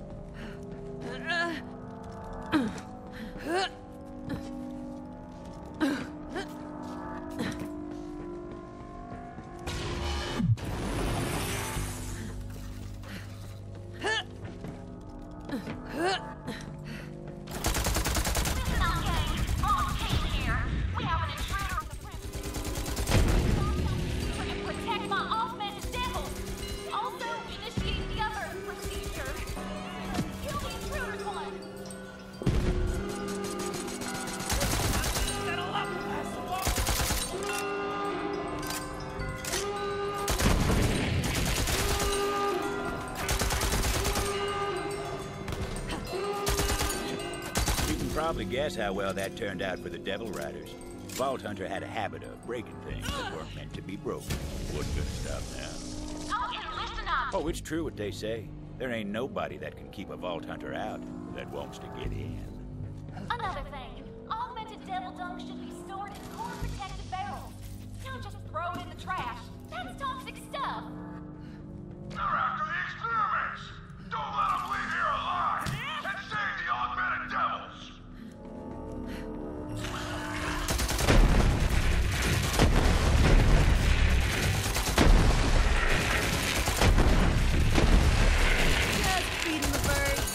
Probably guess how well that turned out for the Devil Riders. Vault Hunter had a habit of breaking things that weren't meant to be broken. Wasn't gonna stop now. Talk and listen up! Oh, it's true what they say. There ain't nobody that can keep a Vault Hunter out that wants to get in. Another thing, augmented devil dung should be stored in core-protected barrels. Don't just throw it in the trash. That's toxic stuff. They're after the experiments! Don't let them leave here alive! And save the augmented devils! Just feeding the birds.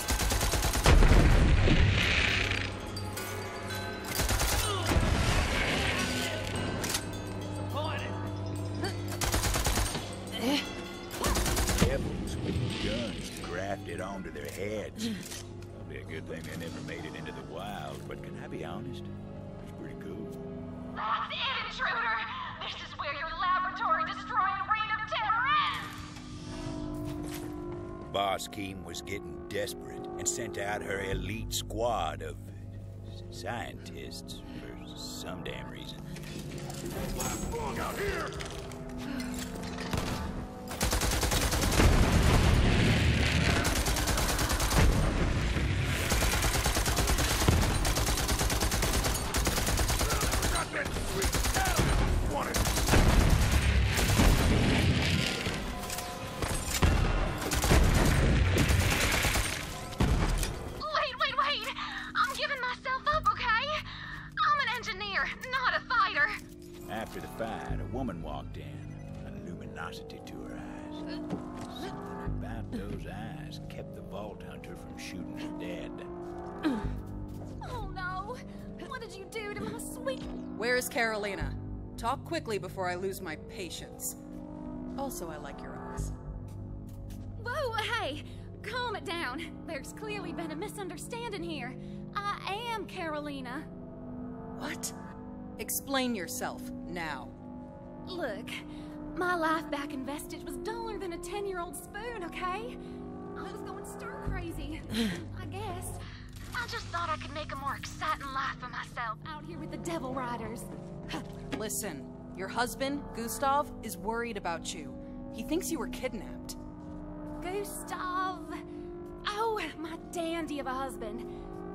Devils with guns grafted onto their heads. Probably a good thing they never made it into the wild, but can I be honest? It's pretty cool. That's it, intruder! This is where your laboratory-destroying reign of terror ends! Boss Keem was getting desperate and sent out her elite squad of scientists for some damn reason. Last long out here! Wait! I'm giving myself up, okay? I'm an engineer, not a fighter. After the fight, a woman walked in, a luminosity to her eyes. Something about those eyes kept the Vault Hunter from shooting her dead. Oh no! What did you do to my sweet... Where is Carolina? Talk quickly before I lose my patience. Also, I like your eyes. Whoa, hey! Calm it down. There's clearly been a misunderstanding here. I am Carolina. What? Explain yourself, now. Look, My life back in Vestige was duller than a 10-year-old spoon, okay? I was going stir crazy, I guess. I just thought I could make a more exciting life for myself. Out here with the Devil Riders. Listen, your husband, Gustav, is worried about you. He thinks you were kidnapped. Gustav? Oh, my dandy of a husband.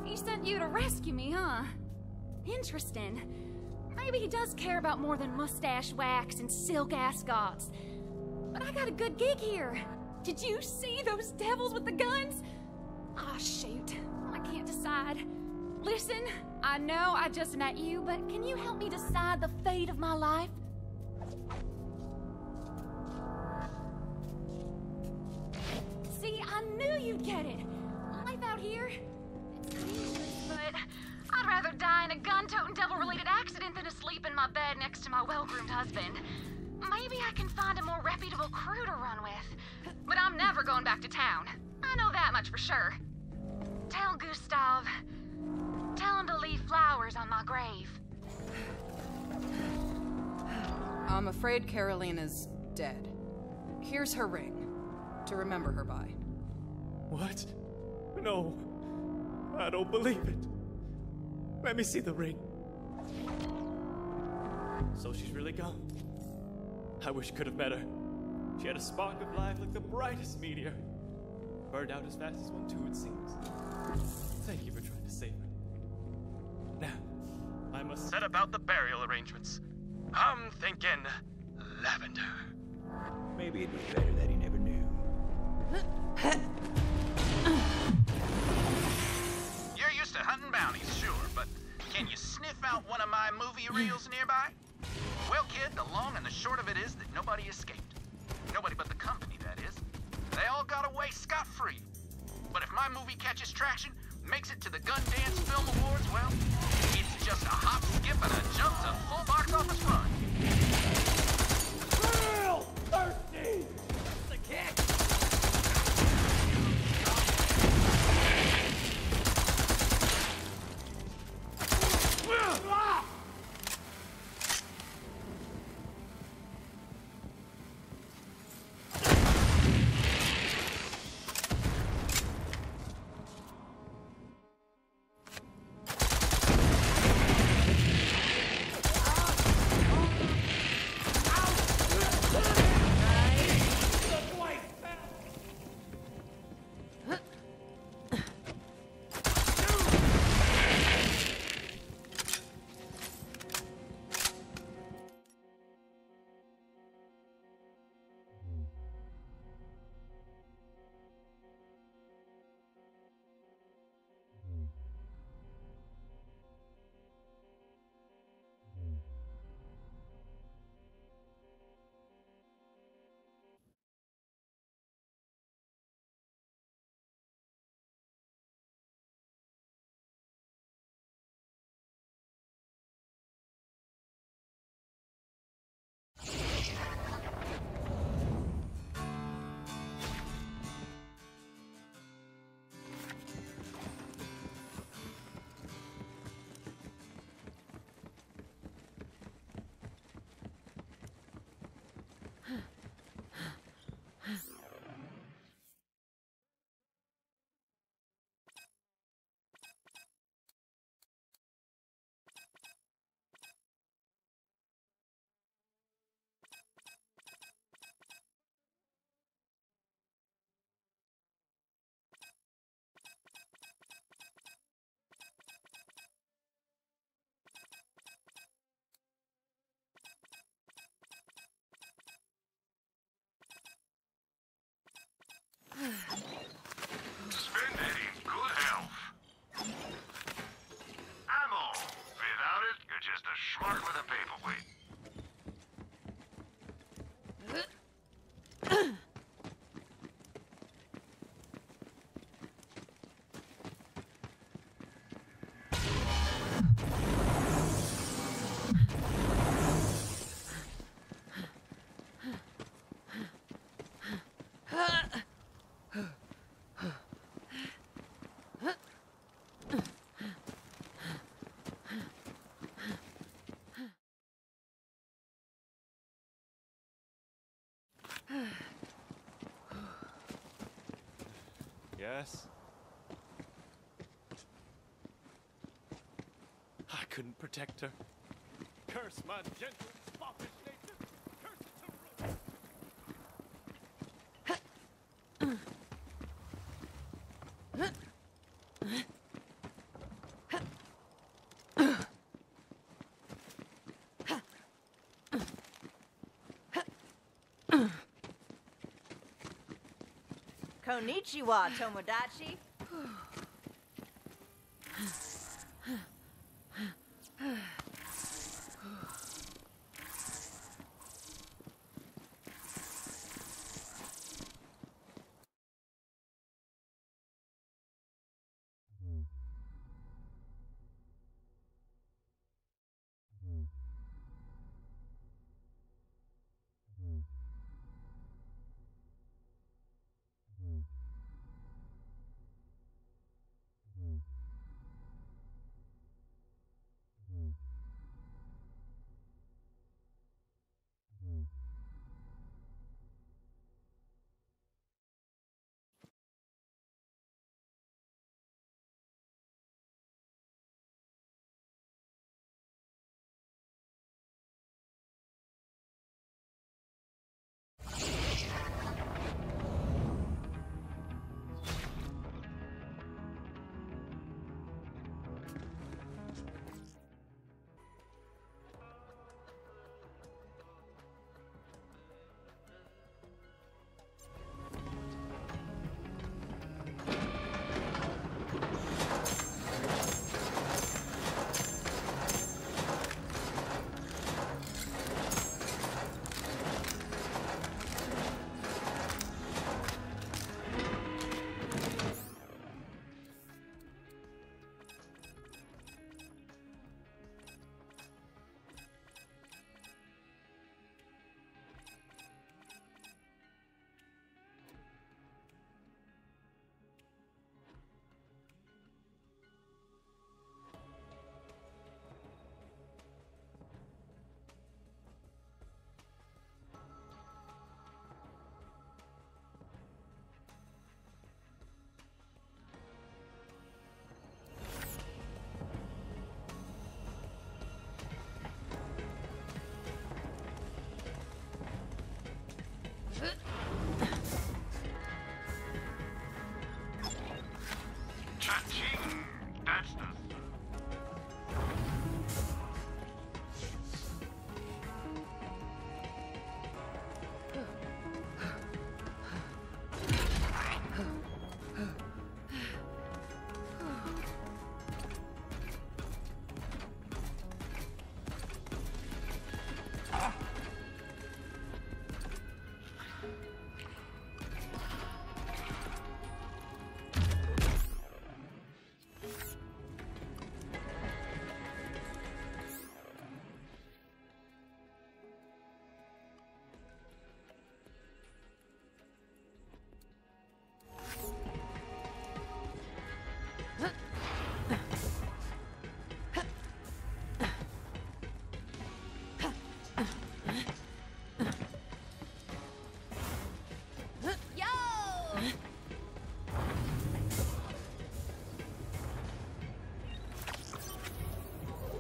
He sent you to rescue me, huh? Interesting. Maybe he does care about more than mustache wax and silk ascots. But I got a good gig here. Did you see those devils with the guns? Ah, shoot. I can't decide. Listen, I know I just met you, but can you help me decide the fate of my life? See, I knew you'd get it. Life out here, it's dangerous, but I'd rather die in a gun-toting devil-related accident than asleep in my bed next to my well-groomed husband. Maybe I can find a more reputable crew to run with. But I'm never going back to town. I know that much for sure. Tell Gustav. Tell him to leave flowers on my grave. I'm afraid Carolina's dead. Here's her ring, to remember her by. What? No. I don't believe it. Let me see the ring. So she's really gone. I wish I could have met her. She had a spark of life like the brightest meteor. Burned out as fast as one too, it seems. Thank you for trying to save her. Now, I must set about the burial arrangements. I'm thinking lavender. Maybe it'd be better that he never knew. You're used to hunting bounties, sure, but can you sniff out one of my movie reels nearby? Well, kid, the long and the short of it is that nobody escaped. Nobody but the company, that is. They all got away scot-free. But if my movie catches traction, makes it to the Gun Dance Film Awards, well, it's just a hop, skip, and a jump to full box office run. Real thirsty! The kick! mess. I couldn't protect her. Curse my gentle, foppish nature. Curse it to ruin. Konnichiwa, Tomodachi. Cha-ching! That's the...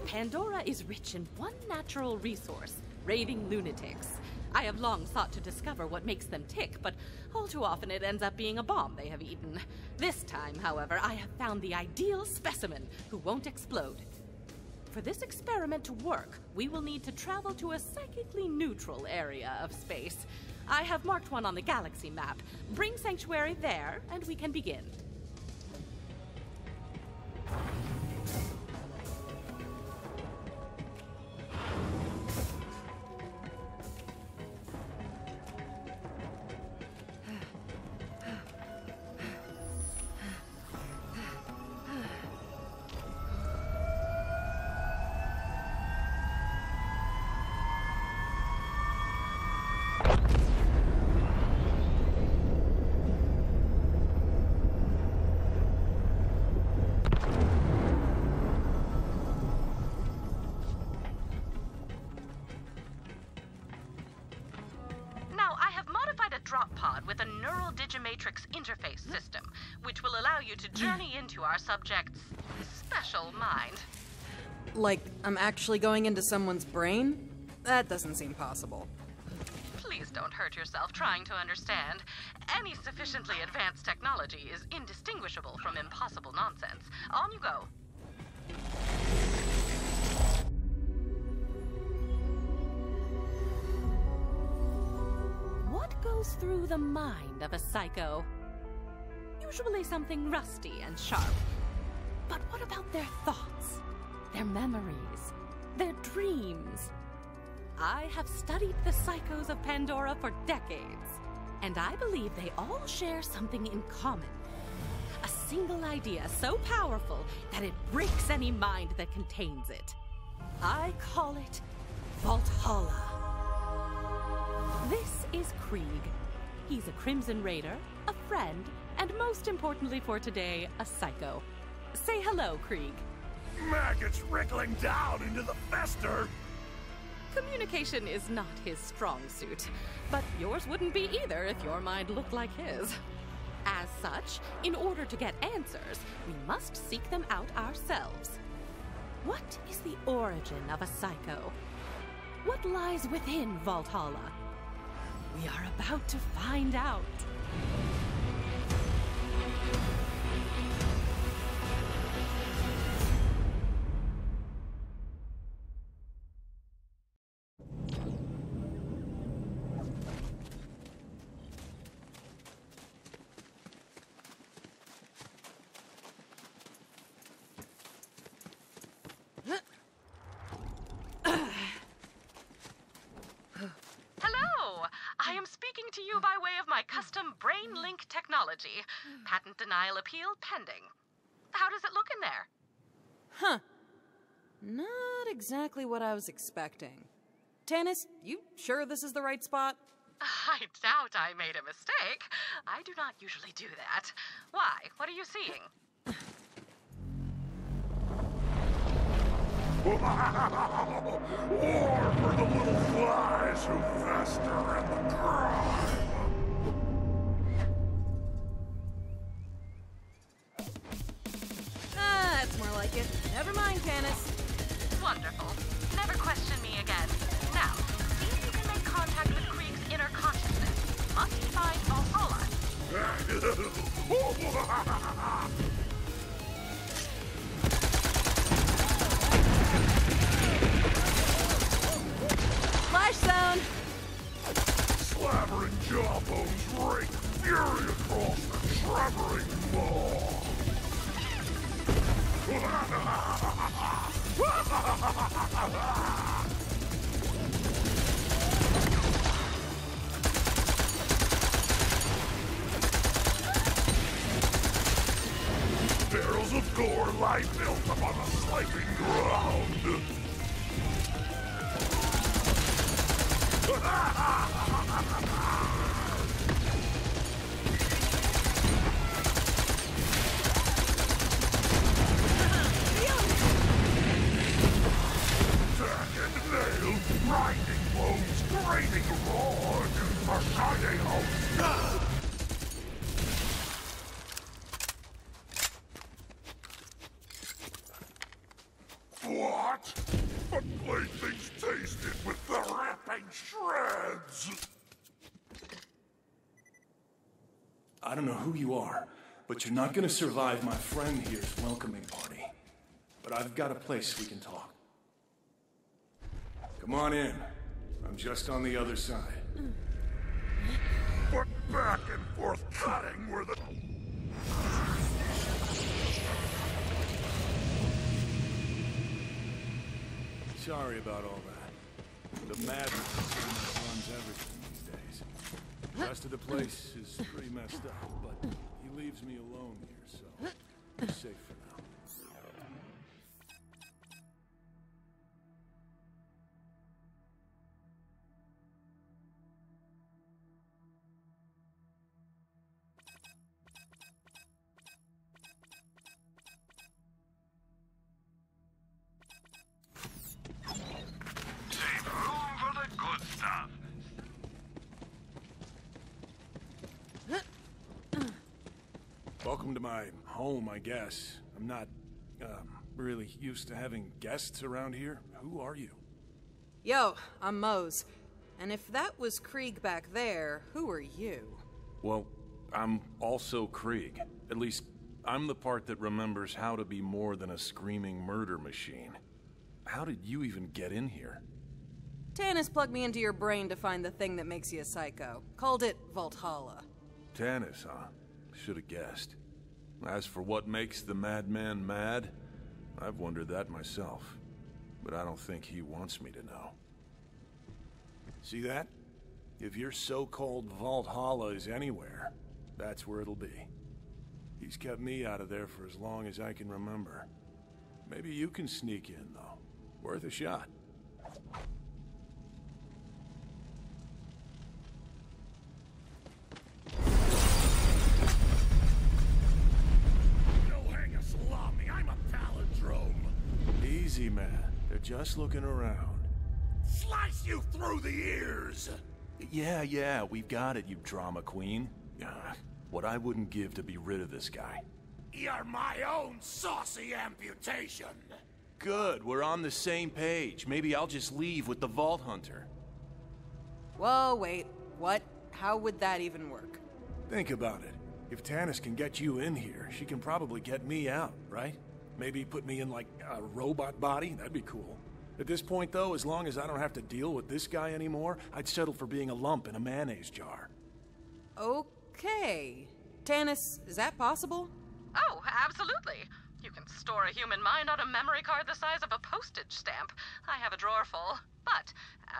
Pandora is rich in one natural resource, raving lunatics. I have long sought to discover what makes them tick, but all too often it ends up being a bomb they have eaten. This time, however, I have found the ideal specimen who won't explode. For this experiment to work, we will need to travel to a psychically neutral area of space. I have marked one on the galaxy map. Bring Sanctuary there, and we can begin. Digimatrix interface system, which will allow you to journey into our subject's special mind. Like, I'm actually going into someone's brain? That doesn't seem possible. Please don't hurt yourself trying to understand. Any sufficiently advanced technology is indistinguishable from impossible nonsense. On you go. What goes through the mind of a psycho? Usually something rusty and sharp. But what about their thoughts? Their memories? Their dreams? I have studied the psychos of Pandora for decades, and I believe they all share something in common. A single idea so powerful that it breaks any mind that contains it. I call it Valhalla. This is Krieg. He's a Crimson Raider, a friend, and most importantly for today, a psycho. Say hello, Krieg. Maggots wriggling down into the fester! Communication is not his strong suit, but yours wouldn't be either if your mind looked like his. As such, in order to get answers, we must seek them out ourselves. What is the origin of a psycho? What lies within Valhalla? We are about to find out. I am speaking to you by way of my custom brain link technology. Patent denial appeal pending. How does it look in there? Huh. Not exactly what I was expecting. Tannis, you sure this is the right spot? I doubt I made a mistake. I do not usually do that. Why? What are you seeing? War for the little flies who fester in the grime! Ah, that's more like it. Never mind, Tannis. Wonderful. Never question me again. Now, see if you can make contact with Krieg's inner consciousness. Must find Valhalla. Flash zone! Slavering jawbones rake fury across the trevering maw. Barrels of gore lie built upon the sloping ground. Jagged nails, grinding bones, grating roar, for shining hope. What? But playthings tasted with the ripping shreds! I don't know who you are, but you're not gonna survive my friend here's welcoming party. But I've got a place we can talk. Come on in. I'm just on the other side. But back and forth cutting were the... Sorry about all that. The madness pretty much runs everything these days. The rest of the place is pretty messed up, but he leaves me alone here, so I'm safe for now. Welcome to my home, I guess. I'm not, really used to having guests around here. Who are you? Yo, I'm Mose. And if that was Krieg back there, who are you? Well, I'm also Krieg. At least, I'm the part that remembers how to be more than a screaming murder machine. How did you even get in here? Tannis plugged me into your brain to find the thing that makes you a psycho. Called it Valhalla. Tannis, huh? Should've guessed. As for what makes the madman mad, I've wondered that myself. But I don't think he wants me to know. See that? If your so-called Valhalla is anywhere, that's where it'll be. He's kept me out of there for as long as I can remember. Maybe you can sneak in, though. Worth a shot. No hang a salami, I'm a palindrome. Easy, man. They're just looking around. Slice you through the ears! Yeah, we've got it, you drama queen. What I wouldn't give to be rid of this guy. You're my own saucy amputation. Good, we're on the same page. Maybe I'll just leave with the Vault Hunter. Whoa, wait. What? How would that even work? Think about it. If Tannis can get you in here, she can probably get me out, right? Maybe put me in, like, a robot body? That'd be cool. At this point, though, as long as I don't have to deal with this guy anymore, I'd settle for being a lump in a mayonnaise jar. Okay. Tannis, is that possible? Oh, absolutely. You can store a human mind on a memory card the size of a postage stamp. I have a drawer full. But,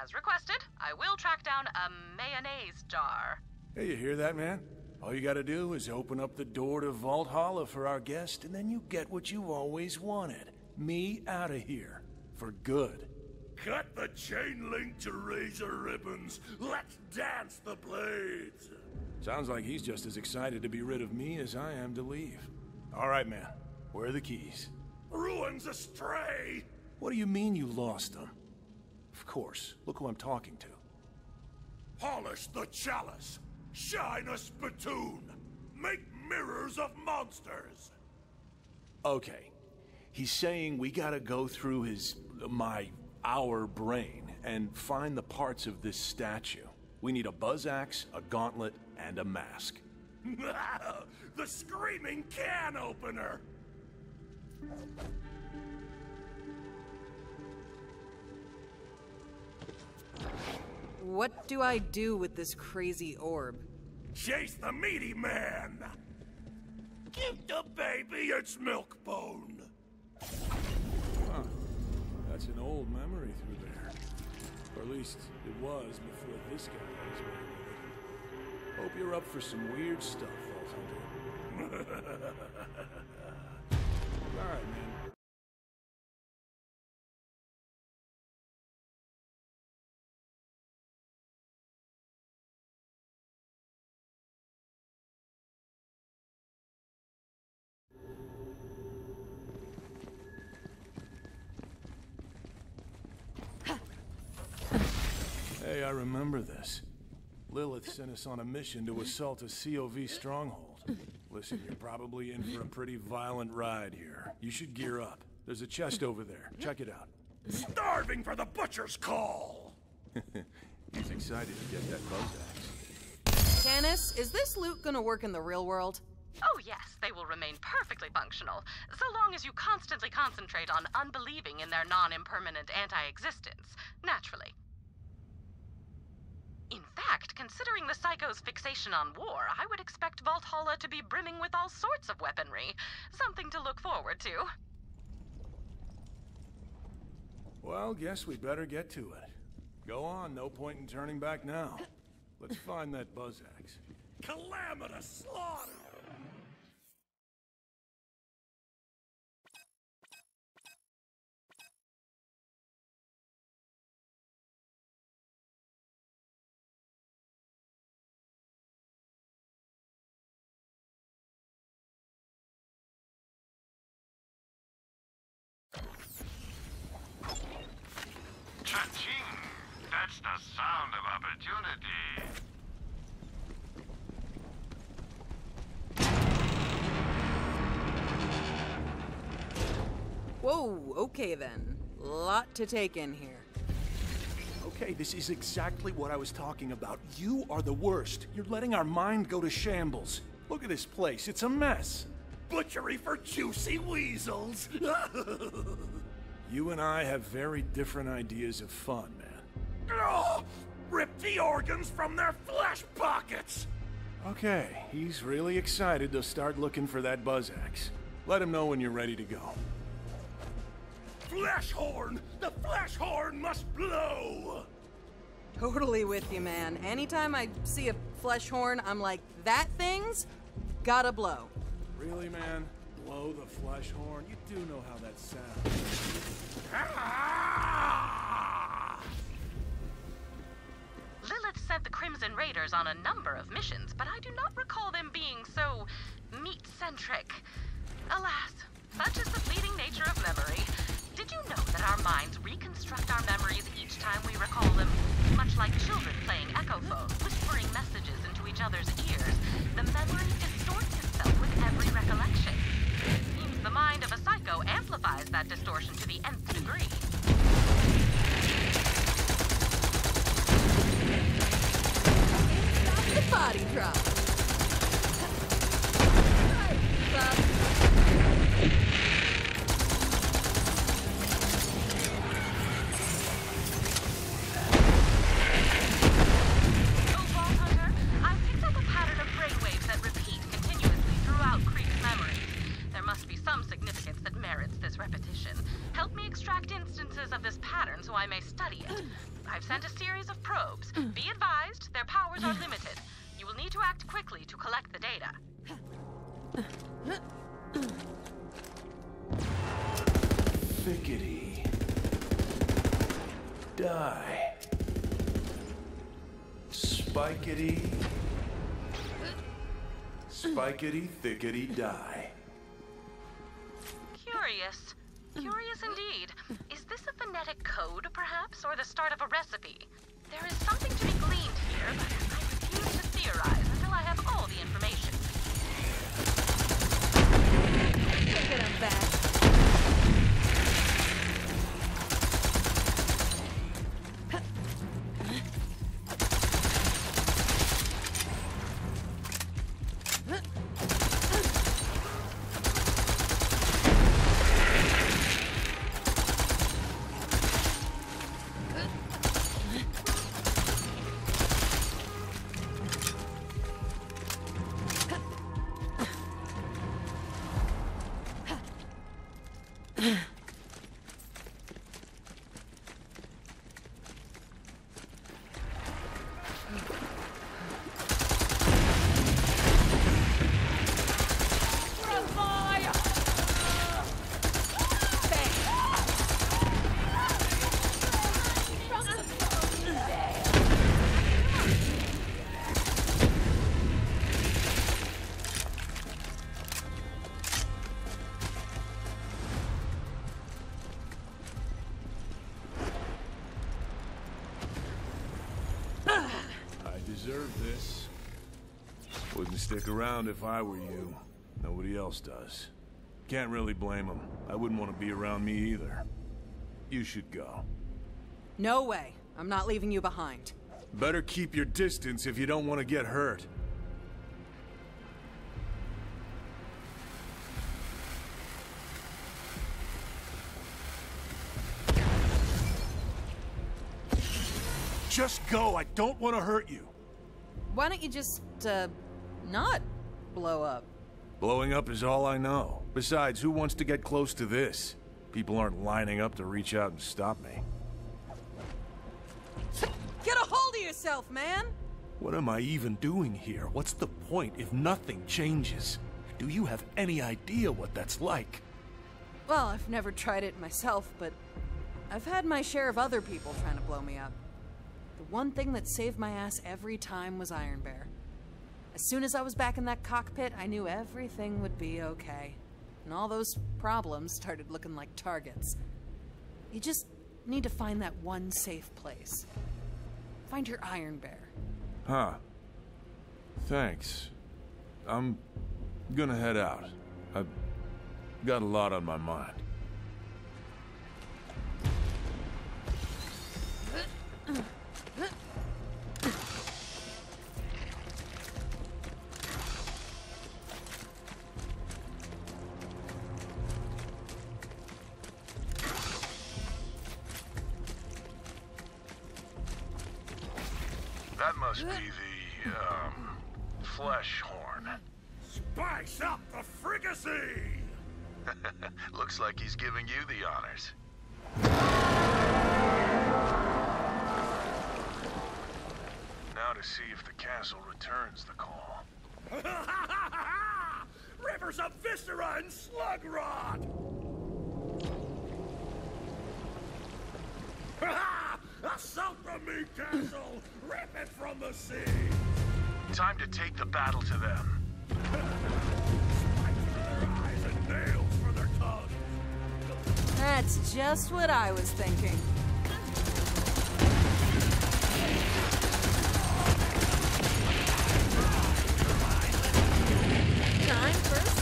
as requested, I will track down a mayonnaise jar. Hey, you hear that, man? All you gotta do is open up the door to Valhalla for our guest, and then you get what you've always wanted. Me out of here. For good. Cut the chain link to razor ribbons. Let's dance the blades. Sounds like he's just as excited to be rid of me as I am to leave. All right, man. Where are the keys? Ruins astray. What do you mean you lost them? Of course. Look who I'm talking to. Polish the chalice. Shine a spittoon. Make mirrors of monsters. Okay. He's saying we gotta go through our brain and find the parts of this statue. We need a buzz axe, a gauntlet, and a mask. The screaming can opener! What do I do with this crazy orb? Chase the meaty man! Give the baby its milk bone! Huh. That's an old memory through there. Or at least it was before this guy was with it. Hope you're up for some weird stuff, Vault Hunter. Alright, man. Hey, I remember this. Lilith sent us on a mission to assault a COV stronghold. Listen, you're probably in for a pretty violent ride here. You should gear up. There's a chest over there. Check it out. Starving for the butcher's call! He's excited to get that buzz axe. Tannis, is this loot gonna work in the real world? Oh yes, they will remain perfectly functional, so long as you constantly concentrate on unbelieving in their non-impermanent anti-existence, naturally. In fact, considering the Psycho's fixation on war, I would expect Valhalla to be brimming with all sorts of weaponry. Something to look forward to. Well, guess we better get to it. Go on, no point in turning back now. Let's find that buzz axe. Calamitous slaughter! Cha-ching! That's the sound of opportunity. Whoa, okay then. Lot to take in here. Okay, this is exactly what I was talking about. You are the worst. You're letting our mind go to shambles. Look at this place. It's a mess. Butchery for juicy weasels! You and I have very different ideas of fun, man. Oh, rip the organs from their flesh pockets! Okay, he's really excited to start looking for that buzz axe. Let him know when you're ready to go. Flesh horn! The flesh horn must blow! Totally with you, man. Anytime I see a flesh horn, I'm like, that thing's gotta blow. Really, man? Blow the flesh horn? You do know how that sounds. Lilith sent the Crimson Raiders on a number of missions, but I do not recall them being so meat-centric. Alas, such is the fleeting nature of memory. Did you know that our minds reconstruct our memories each time we recall them? Much like children playing echo phones, whispering messages into each other's ears, the memory distorts itself with every recollection. It seems the mind of a psycho amplifies that distortion to the nth degree. The body drop. Help me extract instances of this pattern so I may study it. I've sent a series of probes. Be advised, their powers are limited. You will need to act quickly to collect the data. Thickety. Die. Spikety. Spikety, thickety, die. Curious. Curious indeed. Is this a phonetic code, perhaps, or the start of a recipe? There is something to be gleaned here, but I refuse to theorize until I have all the information. Look at him back. Deserve this. Wouldn't stick around if I were you. Nobody else does. Can't really blame them. I wouldn't want to be around me either. You should go. No way. I'm not leaving you behind. Better keep your distance if you don't want to get hurt. Just go. I don't want to hurt you. Why don't you just, not blow up? Blowing up is all I know. Besides, who wants to get close to this? People aren't lining up to reach out and stop me. Get a hold of yourself, man! What am I even doing here? What's the point if nothing changes? Do you have any idea what that's like? Well, I've never tried it myself, but I've had my share of other people trying to blow me up. The one thing that saved my ass every time was Iron Bear. As soon as I was back in that cockpit, I knew everything would be okay. And all those problems started looking like targets. You just need to find that one safe place. Find your Iron Bear. Huh. Thanks. I'm gonna head out. I've got a lot on my mind. That must be the, flesh horn. Spice up the fricassee! Looks like he's giving you the honors. Now to see if the castle returns the call. Rivers of viscera and slug rot! Assault the meat castle! Rip it from the sea! Time to take the battle to them. Spikes for their eyes and nails for their tongues! That's just what I was thinking. Time for a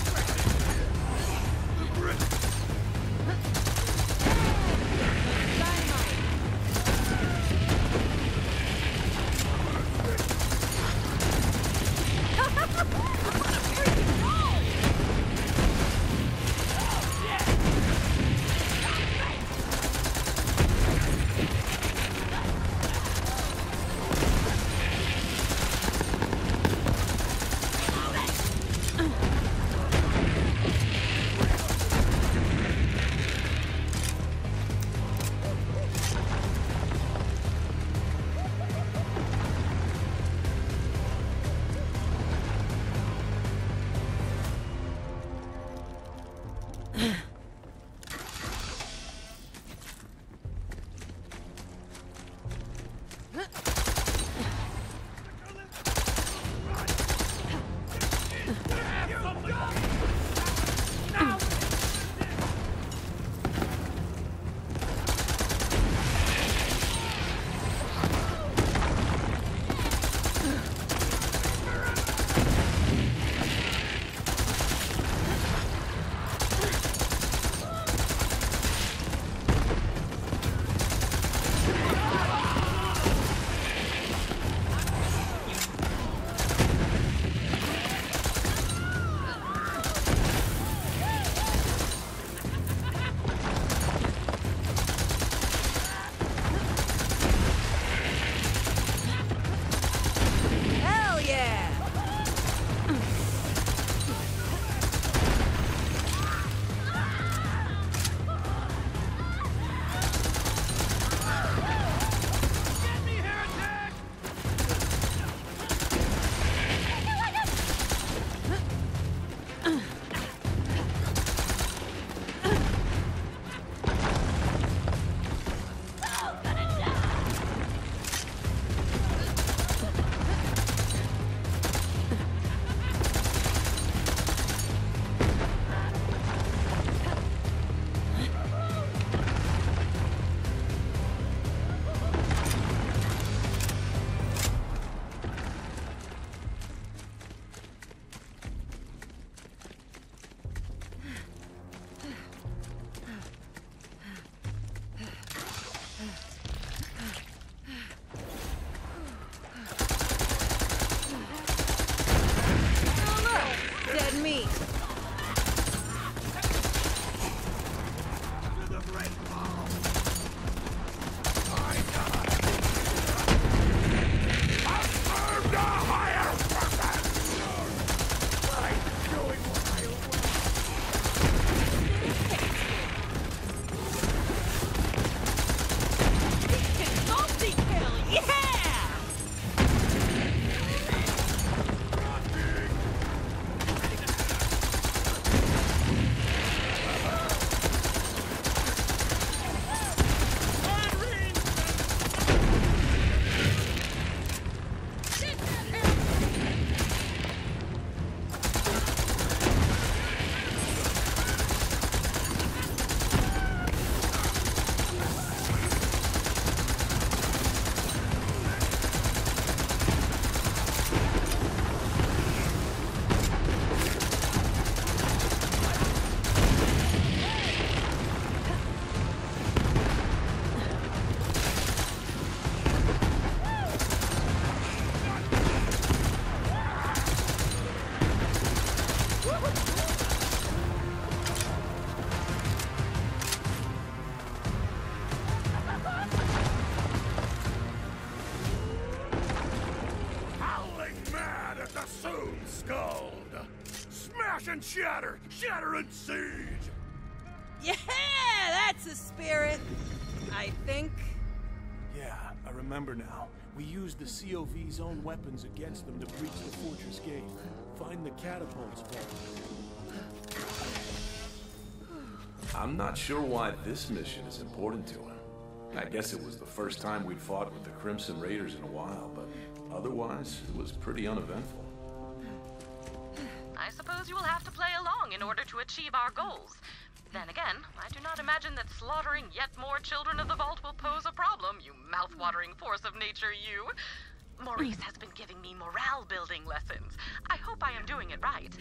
shatter! Shatter and siege! Yeah, that's the spirit. I think. Yeah, I remember now. We used the COV's own weapons against them to breach the fortress gate. Find the catapults vault. I'm not sure why this mission is important to him. I guess it was the first time we'd fought with the Crimson Raiders in a while, but otherwise, it was pretty uneventful. I suppose you will have to play along in order to achieve our goals. Then again, I do not imagine that slaughtering yet more children of the Vault will pose a problem, you mouth-watering force of nature, you. Maurice has been giving me morale-building lessons. I hope I am doing it right.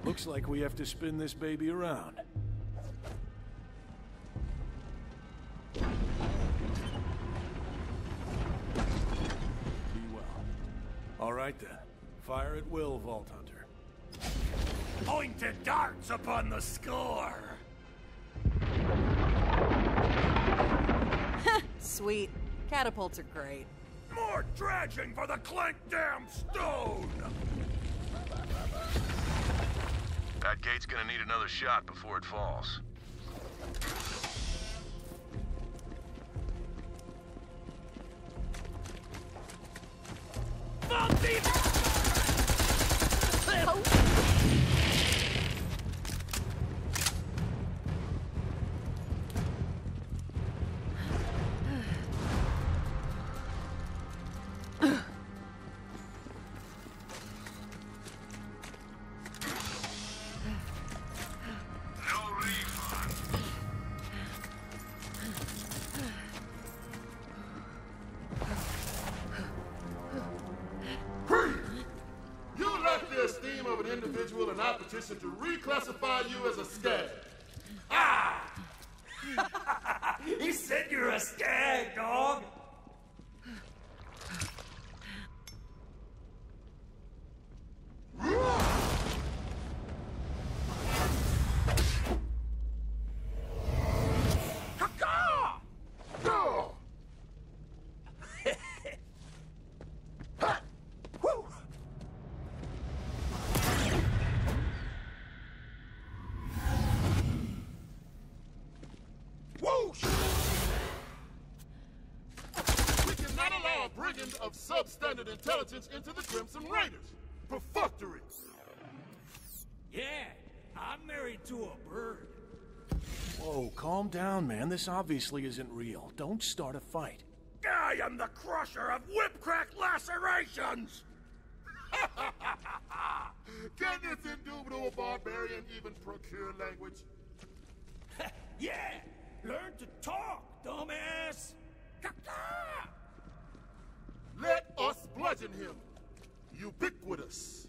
Looks like we have to spin this baby around. Be well. All right then. Fire at will, Vault Hunter. Pointed darts upon the score! Sweet. Catapults are great. More dredging for the Clank Dam Stone! That gate's gonna need another shot before it falls. Individual and I petition to reclassify you as a skag. Ah! You said you're a skag, dog. Of substandard intelligence into the Crimson Raiders. Perfunctory. Yeah, I'm married to a bird. Whoa, calm down, man. This obviously isn't real. Don't start a fight. I am the crusher of whip-crack lacerations! Can this indubitable barbarian even procure language? Yeah! Learn to talk, dumbass! Let us bludgeon him! Ubiquitous!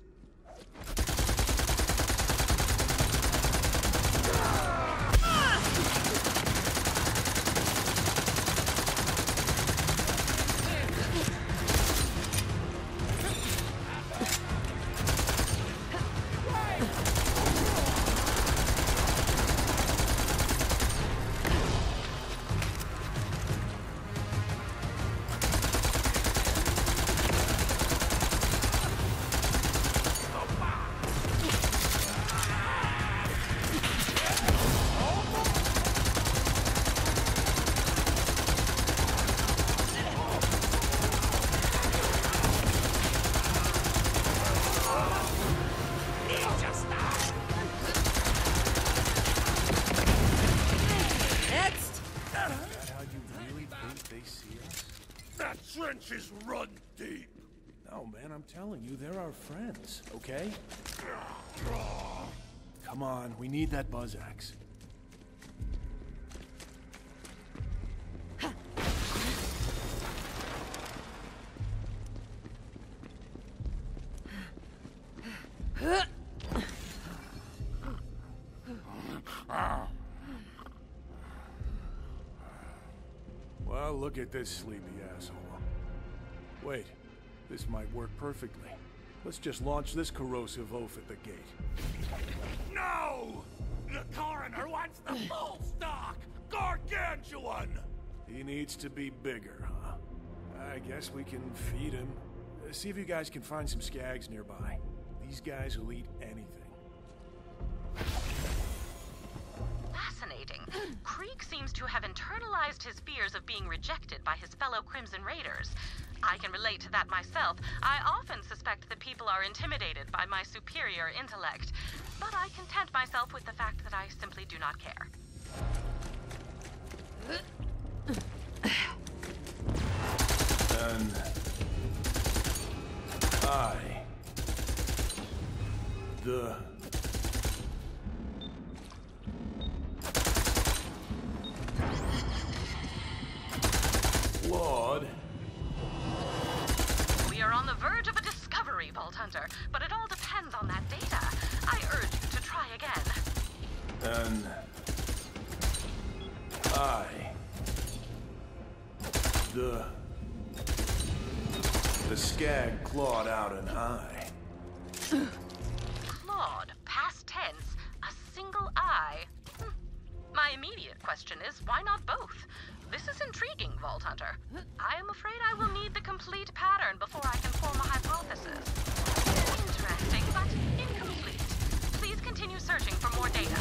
trenches run deep. No, man, I'm telling you, they're our friends, okay? Come on, we need that buzz axe. Well, look at this sleepy asshole. Wait, this might work perfectly. Let's just launch this corrosive oaf at the gate. No! The coroner wants the full stock! Gargantuan! He needs to be bigger, huh? I guess we can feed him. See if you guys can find some skags nearby. These guys will eat anything. Fascinating. Krieg seems to have internalized his fears of being rejected by his fellow Crimson Raiders. I can relate to that myself. I often suspect that people are intimidated by my superior intellect, but I content myself with the fact that I simply do not care. And Lord. We are on the verge of a discovery, Vault Hunter, but it all depends on that data. I urge you to try again. And the skag clawed out an eye. Clawed, past tense, a single eye. My immediate question is, why not both? This is intriguing, Vault Hunter. I am afraid I will need the complete pattern before I can form a hypothesis. Interesting, but incomplete. Please continue searching for more data.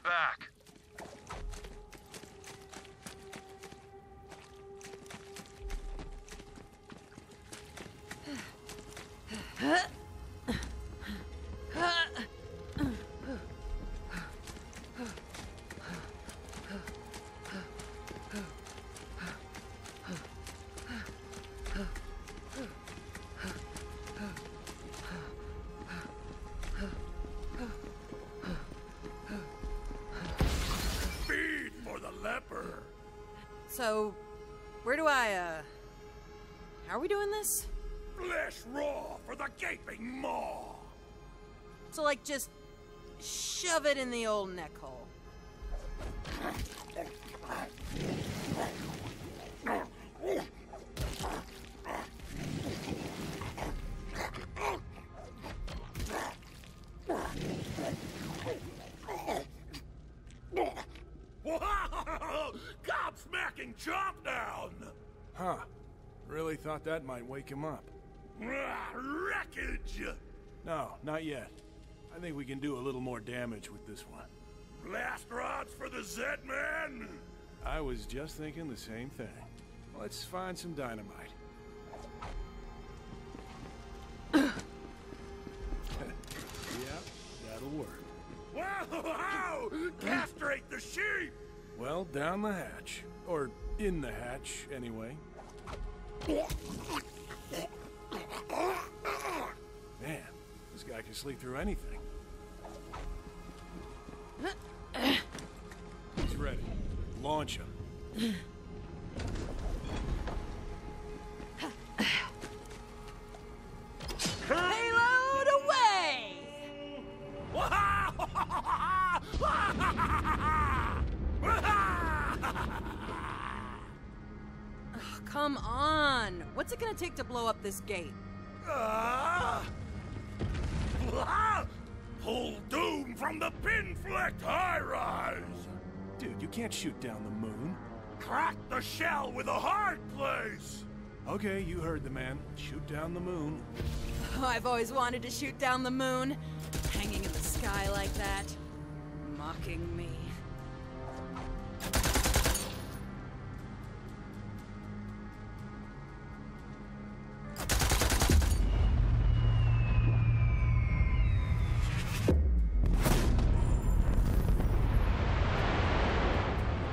Back. So, where do how are we doing this? Flesh raw for the gaping maw! So, like, just shove it in the old neck hole. Gobsmacking chomp down! Huh. Really thought that might wake him up. Wreckage! No, not yet. I think we can do a little more damage with this one. Blast rods for the Z-Man? I was just thinking the same thing. Let's find some dynamite. Yep, that'll work. Wow! Castrate the sheep! Well, down the hatch. Or in the hatch, anyway. Man, this guy can sleep through anything. He's ready. Launch him. Payload away! it gonna take to blow up this gate? Pull doom from the pin-flecked high-rise! Dude, you can't shoot down the moon. Crack the shell with a hard place! Okay, you heard the man. Shoot down the moon. Oh, I've always wanted to shoot down the moon. Hanging in the sky like that. Mocking me.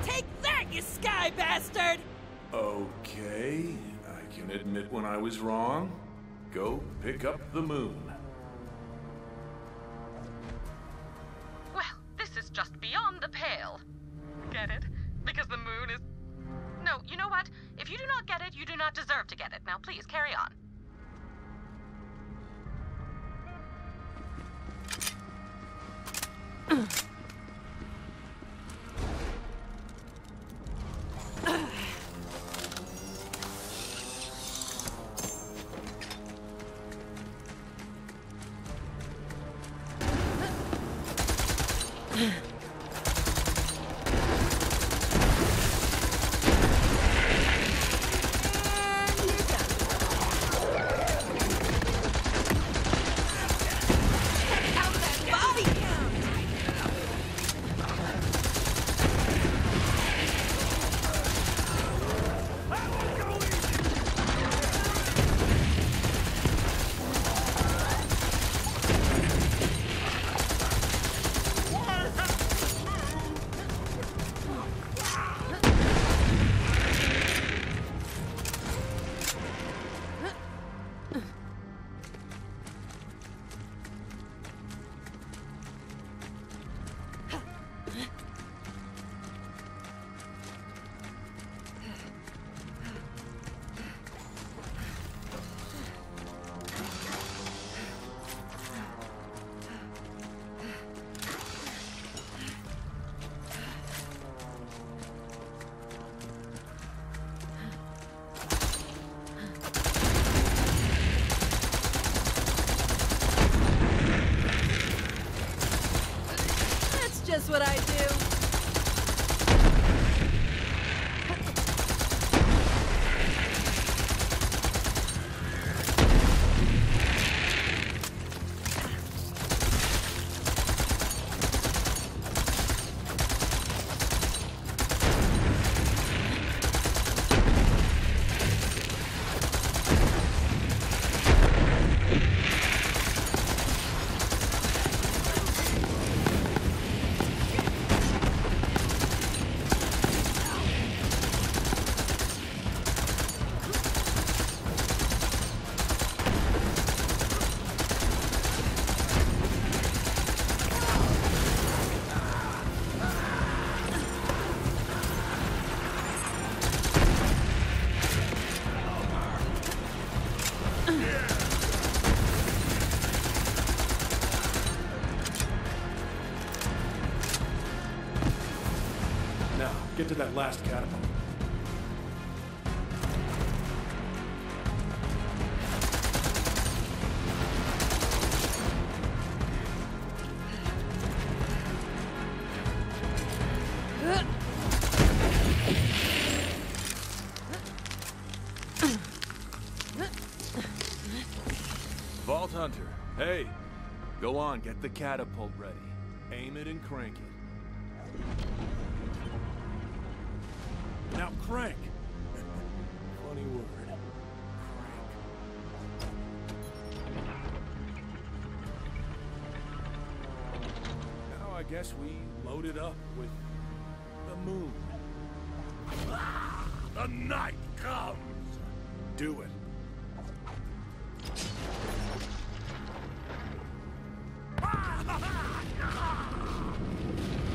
Take that, you sky bastard! Okay, I can admit when I was wrong. Go pick up the moon. Well, this is just beyond the pale. Get it? Because the moon is... No, you know what? If you do not get it, you do not deserve to get it. Now, please, carry on. Just what I do. Get to that last catapult. Vault Hunter, hey. Go on, get the catapult ready. Aim it and crank it. Now crank. Funny word. Now I guess we load it up with the moon. The night comes! Do it.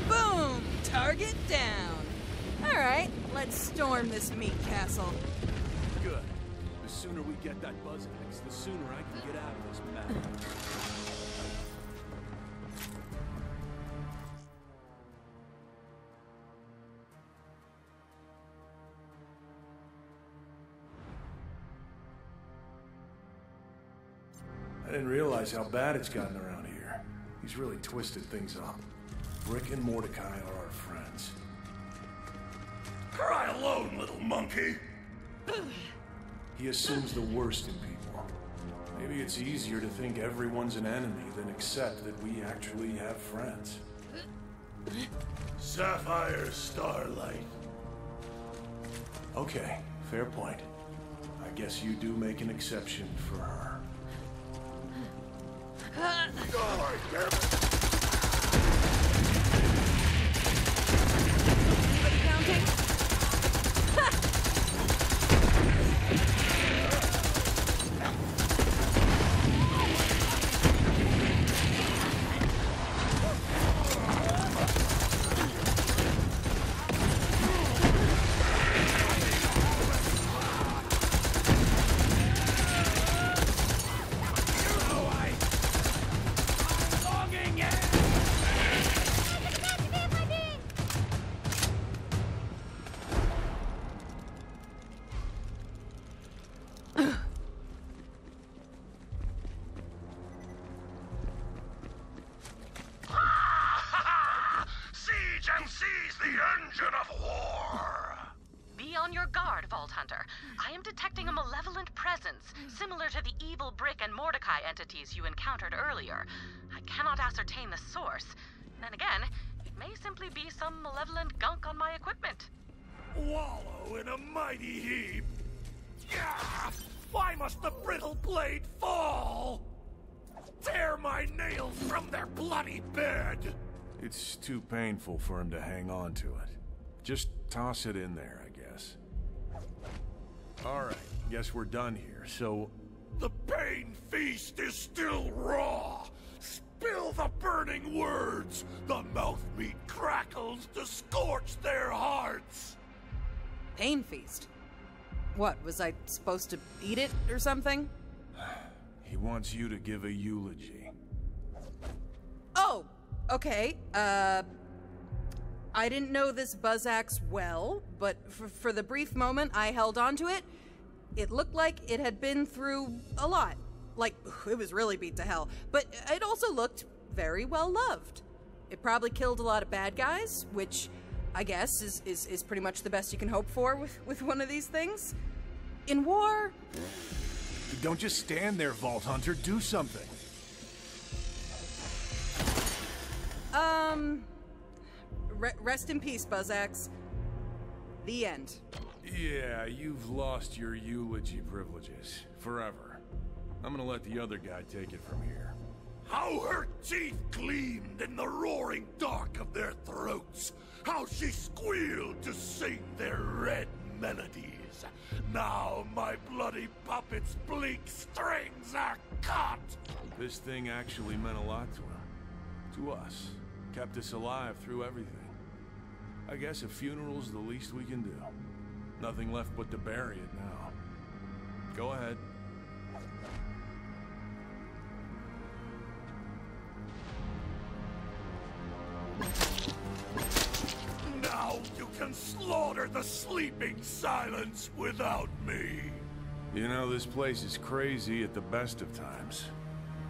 Boom! Target down. All right, let's storm this meat castle. Good. The sooner we get that buzz fixed, the sooner I can get out of this mess. I didn't realize how bad it's gotten around here. He's really twisted things up. Brick and Mordecai are our friends. Cry alone, little monkey! He assumes the worst in people. Maybe it's easier to think everyone's an enemy than accept that we actually have friends. Sapphire Starlight. Okay, fair point. I guess you do make an exception for her. Oh, damn it! Anybody counting? entities you encountered earlier. I cannot ascertain the source. Then again, it may simply be some malevolent gunk on my equipment. Wallow in a mighty heap. Gah! Why must the brittle blade fall? Tear my nails from their bloody bed! It's too painful for him to hang on to it. Just toss it in there, I guess. Alright, guess we're done here, so... The pain feast is still raw! Spill the burning words! The mouth meat crackles to scorch their hearts! Pain feast? What, was I supposed to eat it or something? He wants you to give a eulogy. Oh, okay. I didn't know this buzz axe well, but for the brief moment I held onto it, it looked like it had been through a lot. Like, it was really beat to hell. But it also looked very well loved. It probably killed a lot of bad guys, which I guess is pretty much the best you can hope for with one of these things. In war... Don't just stand there, Vault Hunter. Do something. Rest in peace, Buzz Axe. The end. Yeah, you've lost your eulogy privileges. Forever. I'm gonna let the other guy take it from here. How her teeth gleamed in the roaring dark of their throats! How she squealed to sing their red melodies! Now my bloody puppet's bleak strings are cut! This thing actually meant a lot to him. To us. Kept us alive through everything. I guess a funeral's the least we can do. Nothing left but to bury it now. Go ahead. Now you can slaughter the sleeping silence without me. You know, this place is crazy at the best of times.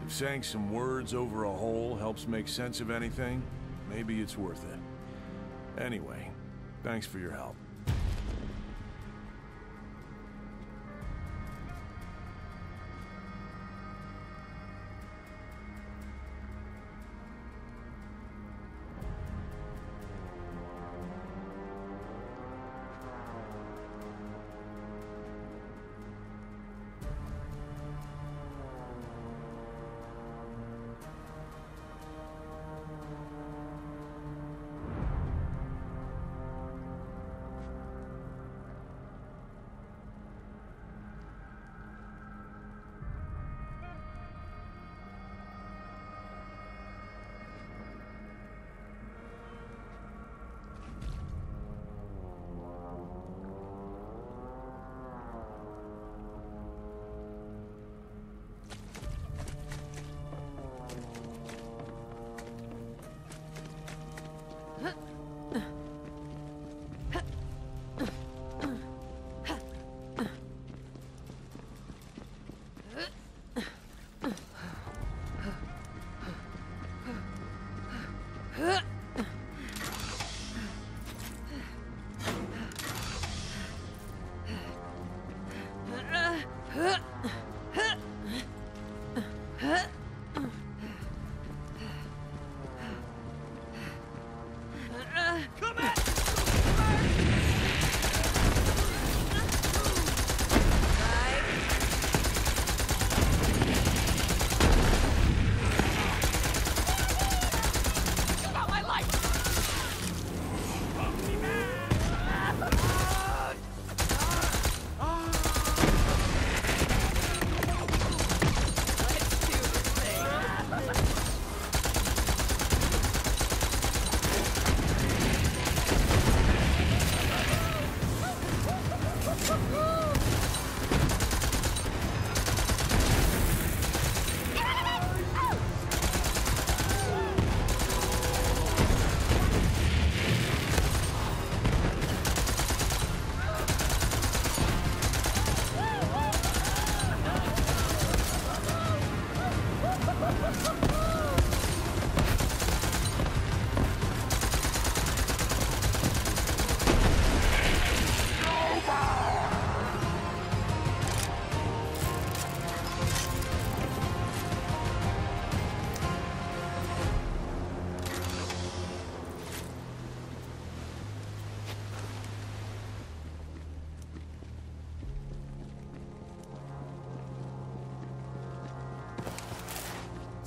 If saying some words over a hole helps make sense of anything, maybe it's worth it. Anyway, thanks for your help.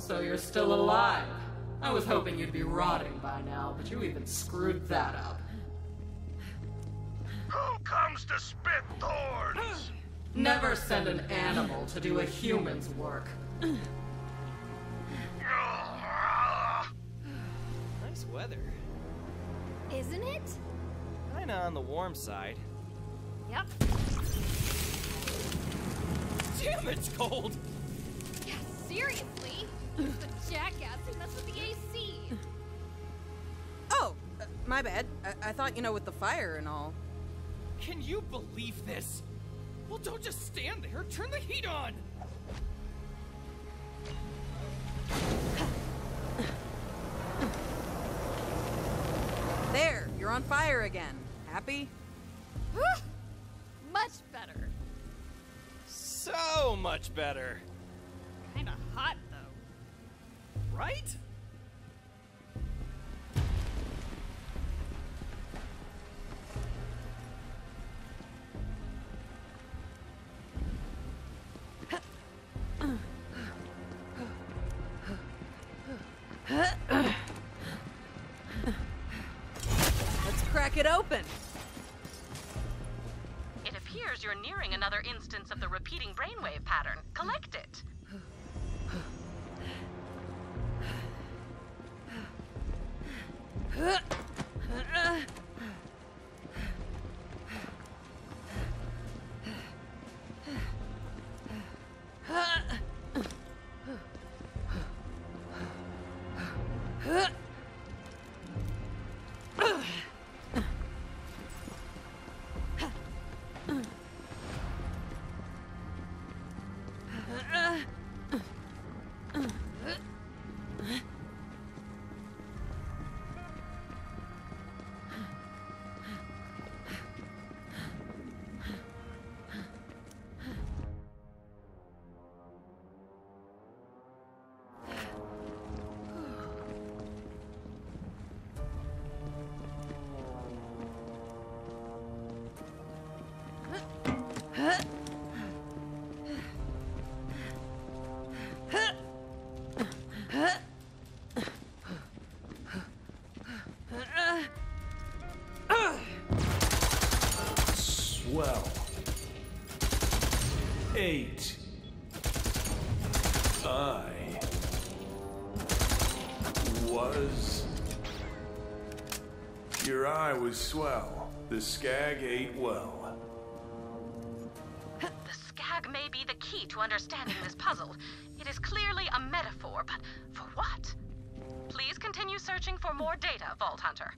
So you're still alive. I was hoping you'd be rotting by now, but you even screwed that up. Who comes to spit thorns? Never send an animal to do a human's work. Nice weather. Isn't it? Kinda on the warm side. Yep. Damn, it's cold! Yeah, seriously? The jackass who messed with the AC. Oh, my bad. I thought, with the fire and all. Can you believe this? Well, don't just stand there. Turn the heat on! There, you're on fire again. Happy? Much better. So much better. Kinda hot, though. Right? Let's crack it open. It appears you're nearing another instance of the repeating brainwave pattern. Collect it. Swell. 8. I was. Your eye was swell. The skag ate well. The skag may be the key to understanding this puzzle. It is clearly a metaphor, but for what? Please continue searching for more data, Vault Hunter.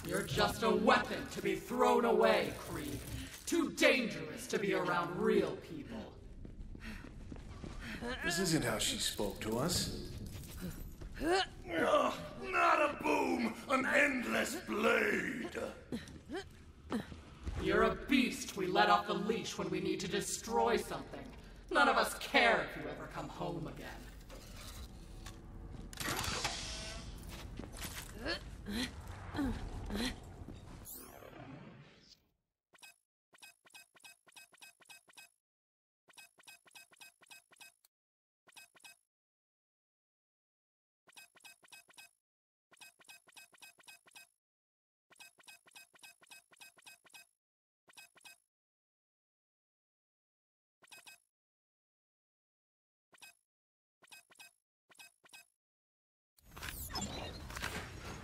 You're just a weapon to be thrown away, Creed. Too dangerous to be around real people. This isn't how she spoke to us. Ugh, not a boom, an endless blade. You're a beast we let off the leash when we need to destroy something. None of us care if you ever come home again.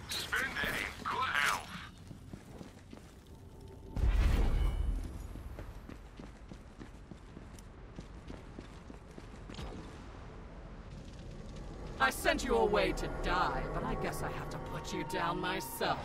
Spend it in good health. I sent you away to die, but I guess I have to put you down myself.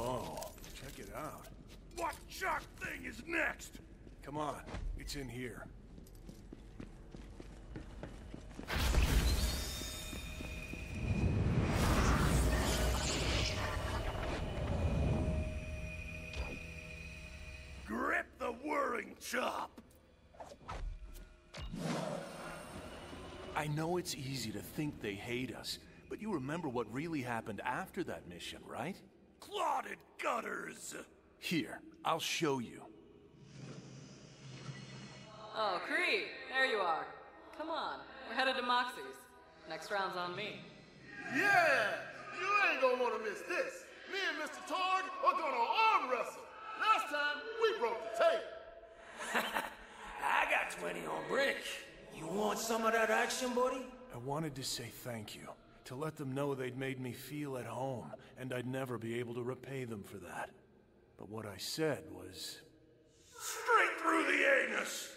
Whoa, check it out. What shark thing is next? Come on, it's in here. Grip the whirring chop. I know it's easy to think they hate us, but you remember what really happened after that mission, right? Clotted gutters. Here, I'll show you. Oh, Krieg, there you are. Come on, we're headed to Moxie's. Next round's on me. Yeah! You ain't gonna wanna miss this. Me and Mr. Targ are gonna arm wrestle. Last time, we broke the tape. I got 20 on brick. You want some of that action, buddy? I wanted to say thank you, to let them know they'd made me feel at home, and I'd never be able to repay them for that. But what I said was... Straight through the anus!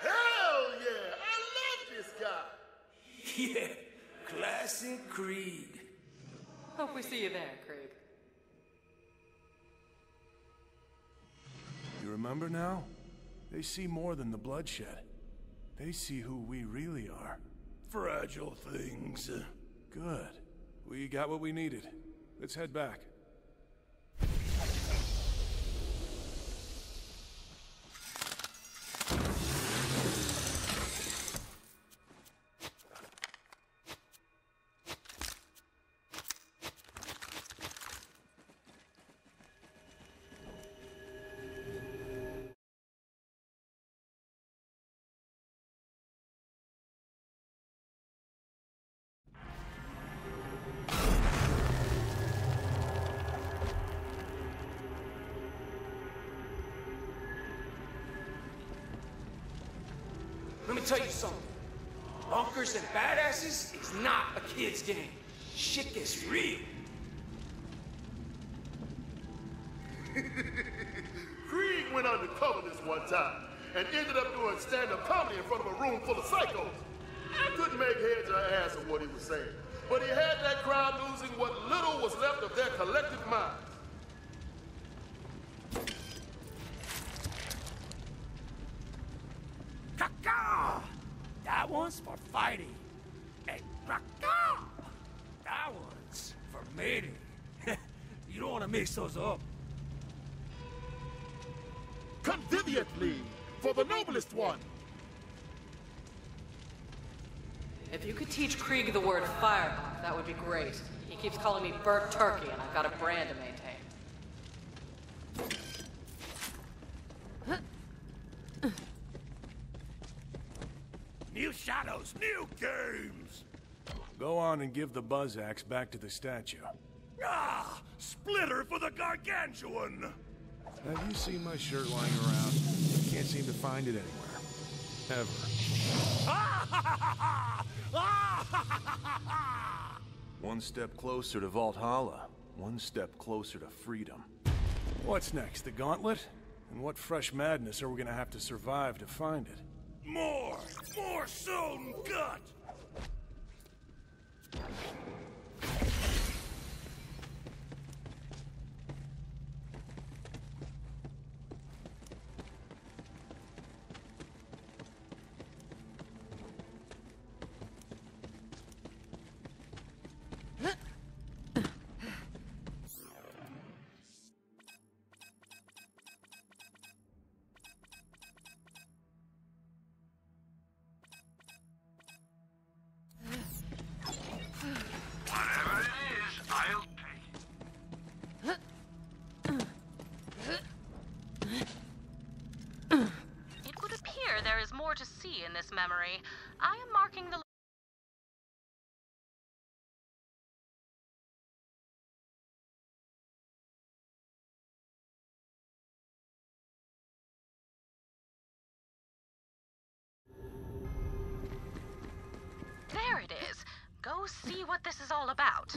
Hell yeah! I love this guy! Yeah, classic Krieg. Hope we see you there, Krieg. You remember now? They see more than the bloodshed. They see who we really are. Fragile things. Good. We got what we needed. Let's head back. Let me tell you something. Bunkers and badasses is not a kid's game. Shit gets real. Krieg went undercover this one time and ended up doing stand-up comedy in front of a room full of psychos. I couldn't make heads or ass of what he was saying, but he had that crowd losing what little was left of their collective minds. Caca! That one's for fighting. And caca! That one's for mating. You don't want to mix those up. Conviviently, for the noblest one. If you could teach Krieg the word firehawk, that would be great. He keeps calling me burnt turkey, and I've got a brand to maintain. New shadows, new games! Go on and give the buzz axe back to the statue. Ah! Splitter for the gargantuan! Have you seen my shirt lying around? I can't seem to find it anywhere. Ever. One step closer to Valhalla, one step closer to freedom. What's next, the gauntlet? And what fresh madness are we gonna have to survive to find it? More sewn gut! Whatever it is, I'll pay. It would appear there is more to see in this memory. I am marking the... There it is. Go see what this is all about.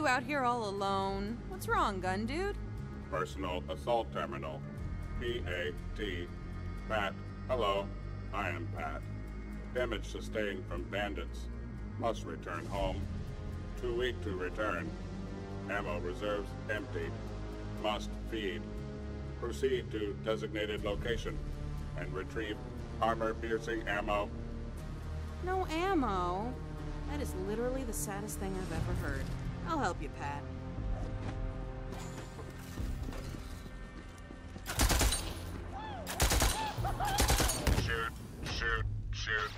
you out here all alone? What's wrong, gun dude? Personal assault terminal. P-A-T. Pat. Hello. I am Pat. Damage sustained from bandits. Must return home. Too weak to return. Ammo reserves empty. Must feed. Proceed to designated location and retrieve armor-piercing ammo. No ammo? That is literally the saddest thing I've ever heard. I'll help you, Pat. Shoot, shoot, shoot,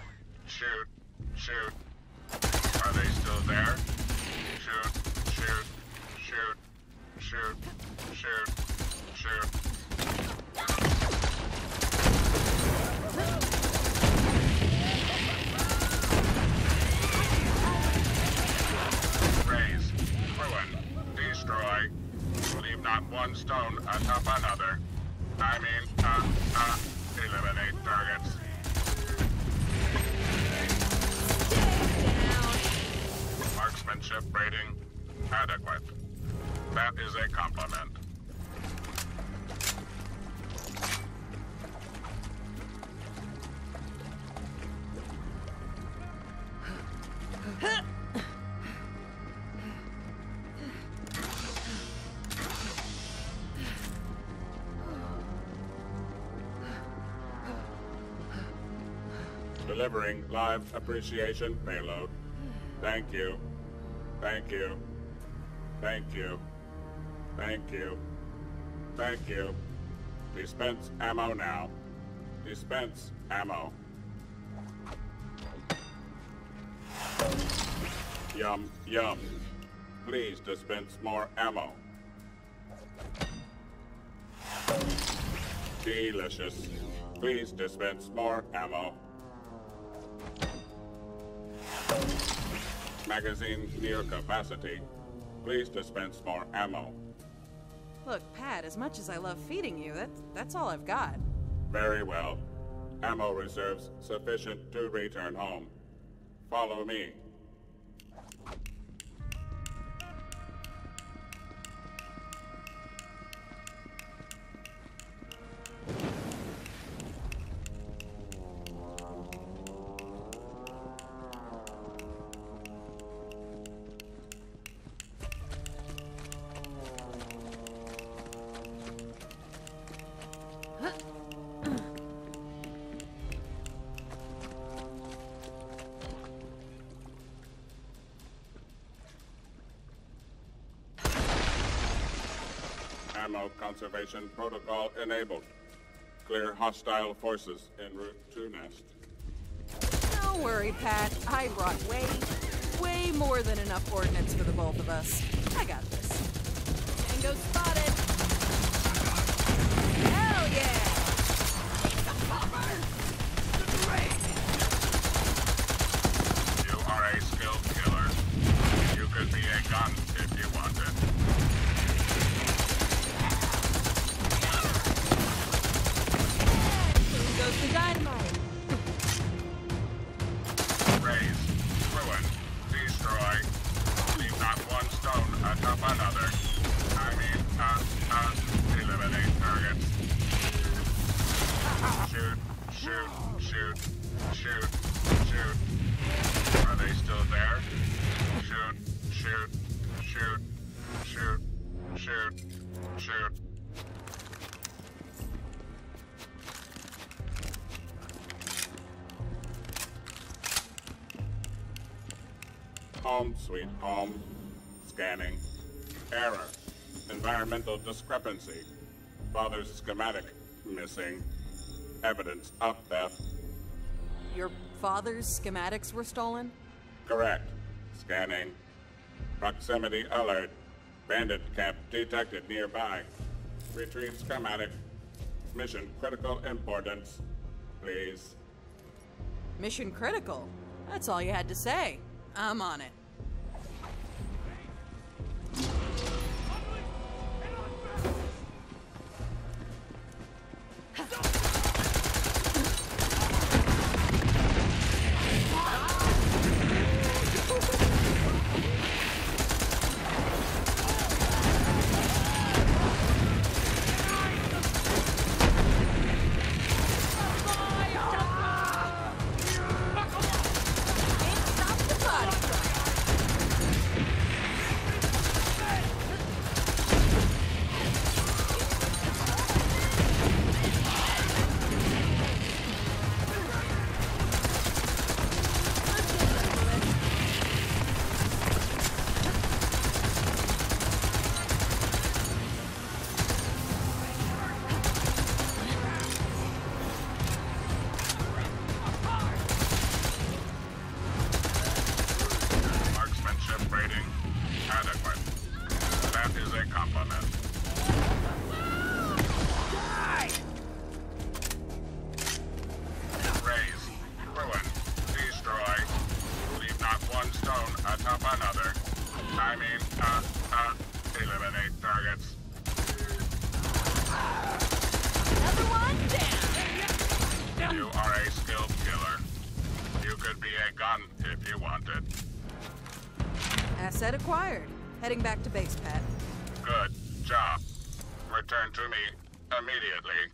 shoot, shoot. Are they still there? Shoot, shoot, shoot, shoot, shoot, shoot. Raise, ruin, destroy. Leave not one stone atop another. I mean, eliminate targets. Marksmanship rating adequate. That is a compliment. Delivering live appreciation payload. Thank you. Thank you. Thank you. Thank you. Thank you. Dispense ammo now. Dispense ammo. Yum, yum. Please dispense more ammo. Delicious. Please dispense more ammo. Magazine near capacity. Please dispense more ammo. Look, Pat, as much as I love feeding you, that's all I've got. Very well. Ammo reserves sufficient to return home. Follow me. Ammo conservation protocol enabled. Clear hostile forces en route to nest. Don't worry, Pat. I brought way more than enough ordnance for the both of us. I got this. Tango spotted. Hell yeah! You are a skilled killer. You could be a gun if you wanted. Goes the dynamite. Raise, ruin, destroy. Leave not one stone atop another. I mean, eliminate targets. Shoot, shoot, shoot, shoot, shoot. Are they still there? Shoot, shoot, shoot, shoot, shoot, shoot. Home, sweet home. Scanning. Error. Environmental discrepancy. Father's schematic missing. Evidence of theft. Your father's schematics were stolen? Correct. Scanning. Proximity alert. Bandit camp detected nearby. Retrieve schematic. Mission critical importance. Please. Mission critical? That's all you had to say. I'm on it. another. Eliminate targets. Another one down. You are a skilled killer. You could be a gun if you wanted. Asset acquired. Heading back to base, Pat. Good job. Return to me immediately.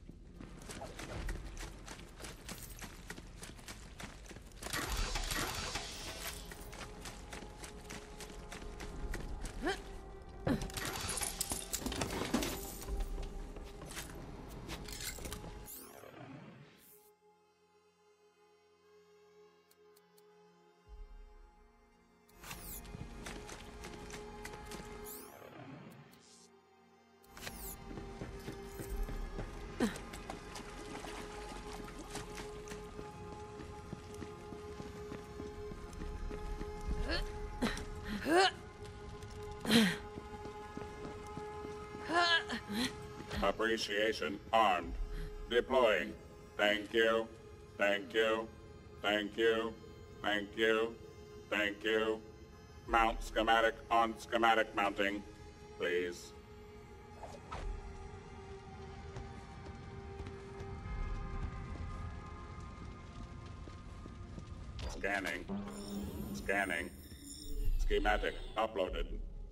Appreciation armed. Deploying. Thank you. Thank you. Thank you. Thank you. Thank you. Mount schematic on schematic mounting, please. Scanning. Scanning. Schematic uploaded.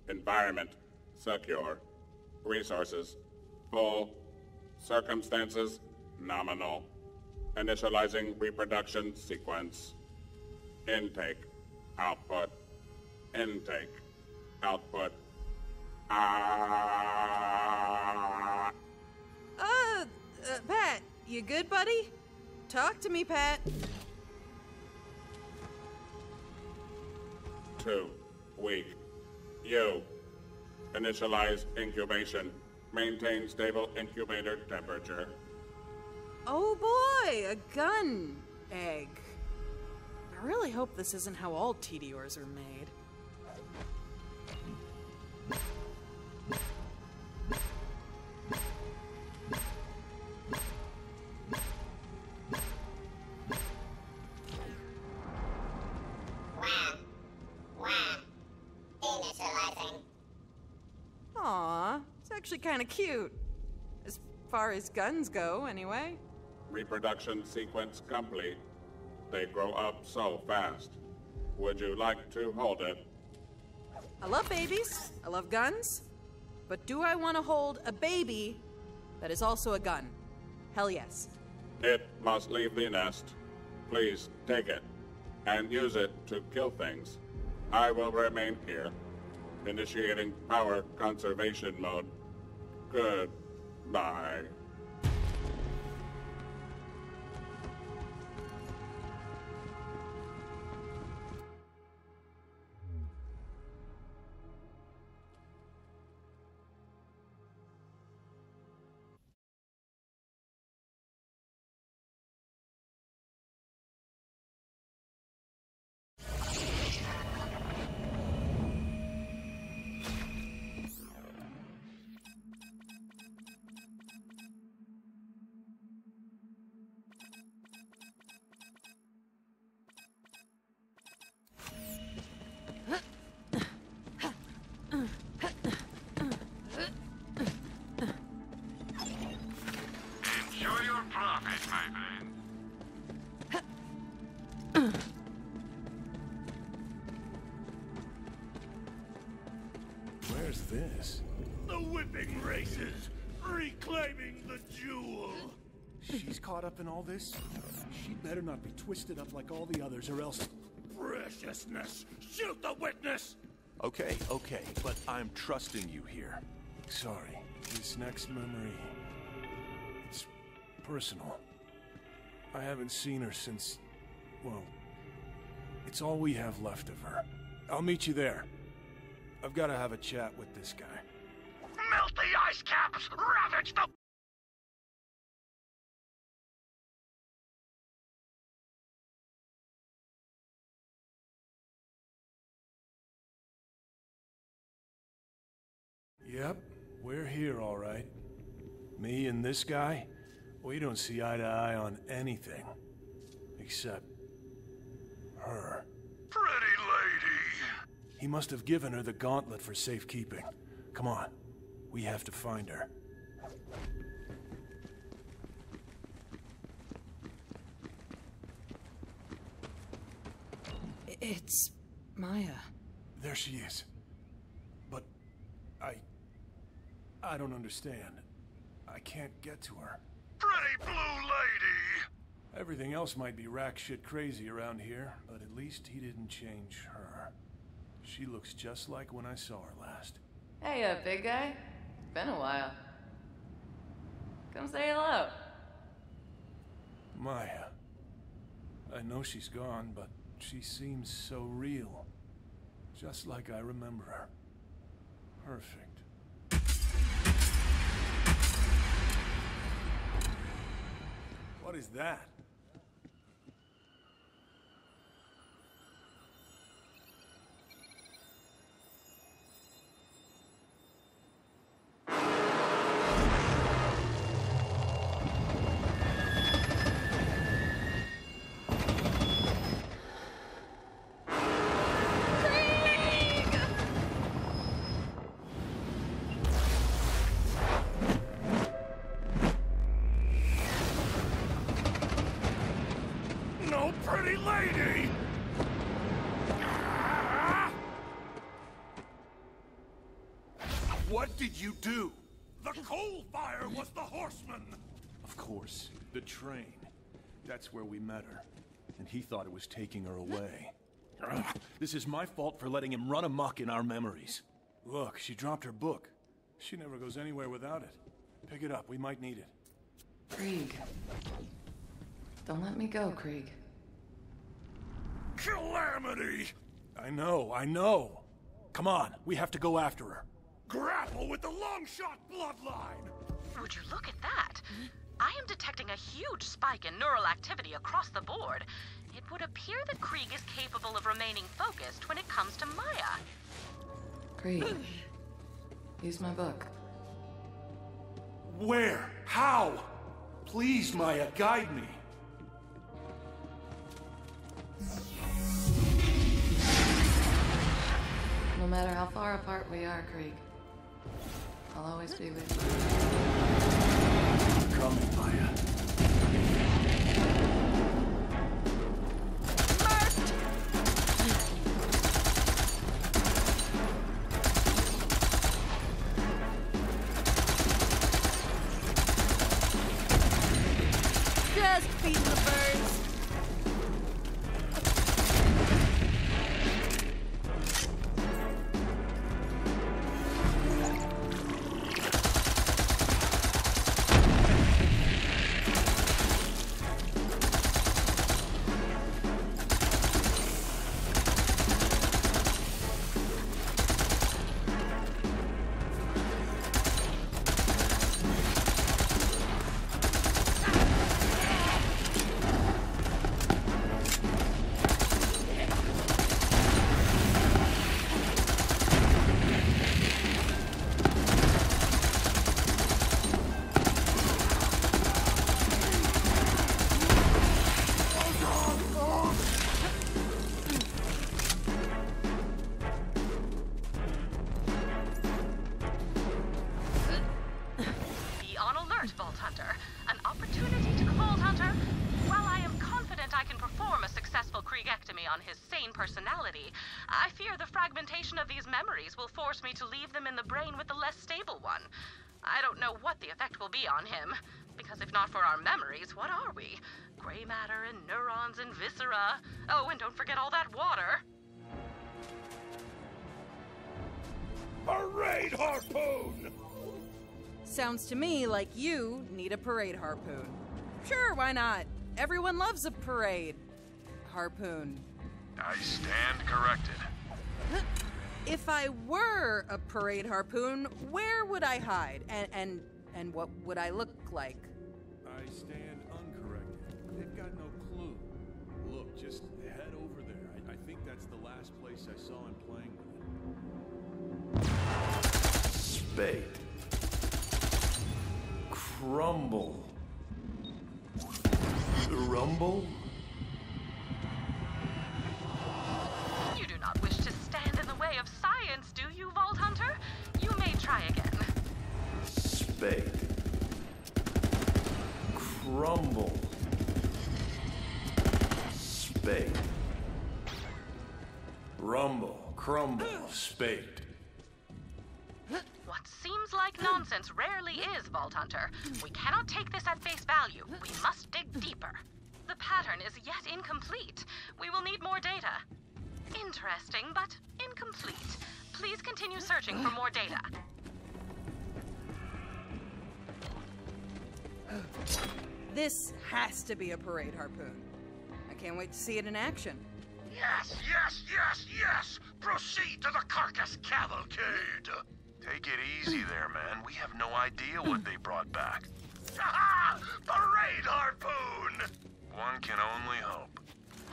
Environment secure. Resources full. Circumstances nominal. Initializing reproduction sequence. Intake. Output. Intake. Output. Pat, you good, buddy? Talk to me, Pat. 2. Weak. You. Initialize incubation. Maintain stable incubator temperature. Oh boy, a gun egg. I really hope this isn't how all TDRs are made. Aw, it's actually kind of cute. As far as guns go, anyway. Reproduction sequence complete. They grow up so fast. Would you like to hold it? I love babies. I love guns. But do I want to hold a baby that is also a gun? Hell yes. It must leave the nest. Please take it and use it to kill things. I will remain here. Initiating power conservation mode. Goodbye. Where's this? The whipping races, reclaiming the jewel. She's caught up in all this? She better not be twisted up like all the others, or else... Preciousness! Shoot the witness! Okay, but I'm trusting you here. Sorry, this next memory... it's personal. I haven't seen her since... well... it's all we have left of her. I'll meet you there. I've got to have a chat with this guy. Melt the ice caps! Ravage the... Yep, we're here, all right. Me and this guy, we don't see eye to eye on anything. Except... her. Pretty lady. He must have given her the gauntlet for safekeeping. Come on. We have to find her. It's Maya. There she is. But I don't understand. I can't get to her. Pretty blue lady! Everything else might be rack shit crazy around here, but at least he didn't change her. She looks just like when I saw her last. Hey, big guy. It's been a while. Come say hello. Maya. I know she's gone, but she seems so real. Just like I remember her. Perfect. What is that? Pretty lady! What did you do? The coal fire was the horseman! Of course. The train. That's where we met her. And he thought it was taking her away. Ugh, this is my fault for letting him run amok in our memories. Look, she dropped her book. She never goes anywhere without it. Pick it up. We might need it. Krieg. Don't let me go, Krieg. Calamity! I know. Come on, we have to go after her. Grapple with the long-shot bloodline! Would you look at that? I am detecting a huge spike in neural activity across the board. It would appear that Krieg is capable of remaining focused when it comes to Maya. Krieg. Use my book. Where? How? Please, Maya, guide me. No matter how far apart we are, Krieg, I'll always be with you. Come, Maya. Just feeding the birds. on his sane personality, I fear the fragmentation of these memories will force me to leave them in the brain with the less stable one. I don't know what the effect will be on him, because if not for our memories, what are we? Gray matter and neurons and viscera. Oh, and don't forget all that water. Parade harpoon! Sounds to me like you need a parade harpoon. Sure, why not? Everyone loves a parade harpoon. I stand corrected. If I were a parade harpoon, where would I hide? And what would I look like? I stand uncorrected. They've got no clue. Look, just head over there. I think that's the last place I saw him playing with it. Spade. Crumble. Rumble? You do not wish to stand in the way spade. Crumble. Spade. Rumble, crumble, spade. What seems like nonsense rarely is, Vault Hunter. We cannot take this at face value. We must dig deeper. The pattern is yet incomplete. We will need more data. Interesting, but incomplete. Please continue searching for more data. This has to be a parade harpoon. I can't wait to see it in action. Yes, yes, yes, yes! Proceed to the carcass cavalcade! Take it easy there, man. We have no idea what they brought back. Ha! Parade harpoon! One can only hope.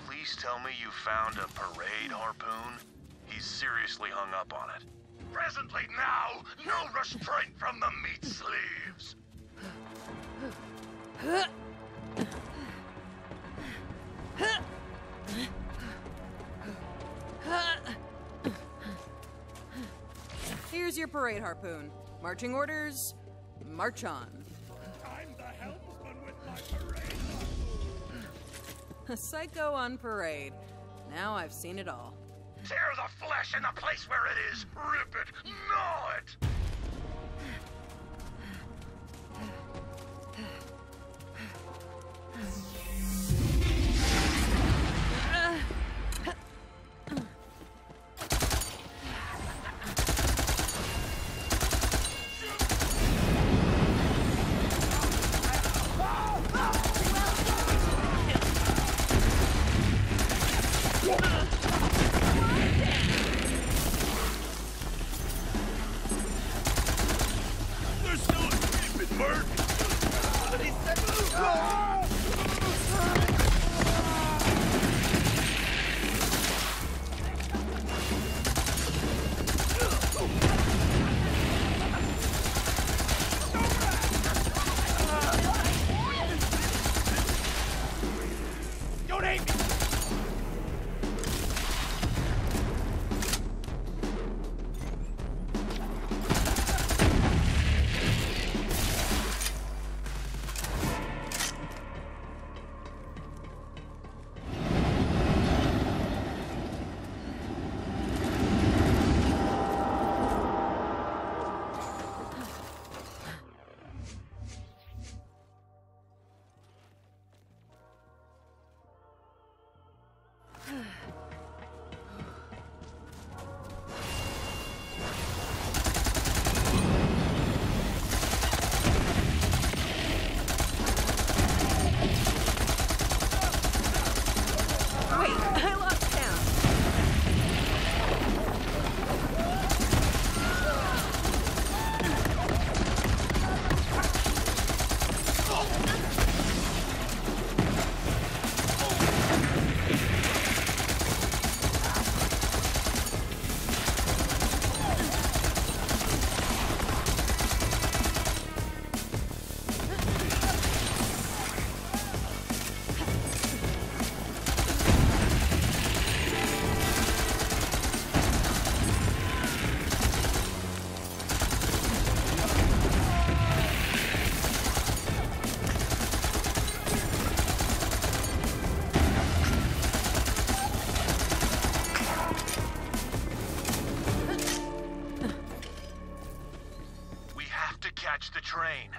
Please tell me you found a parade harpoon? He's seriously hung up on it. Presently now, no restraint from the meat sleeves. Here's your parade harpoon. Marching orders, march on. I'm the helmsman with my parade. A psycho on parade. Now I've seen it all. Tear the flesh in the place where it is. Rip it. Gnaw it.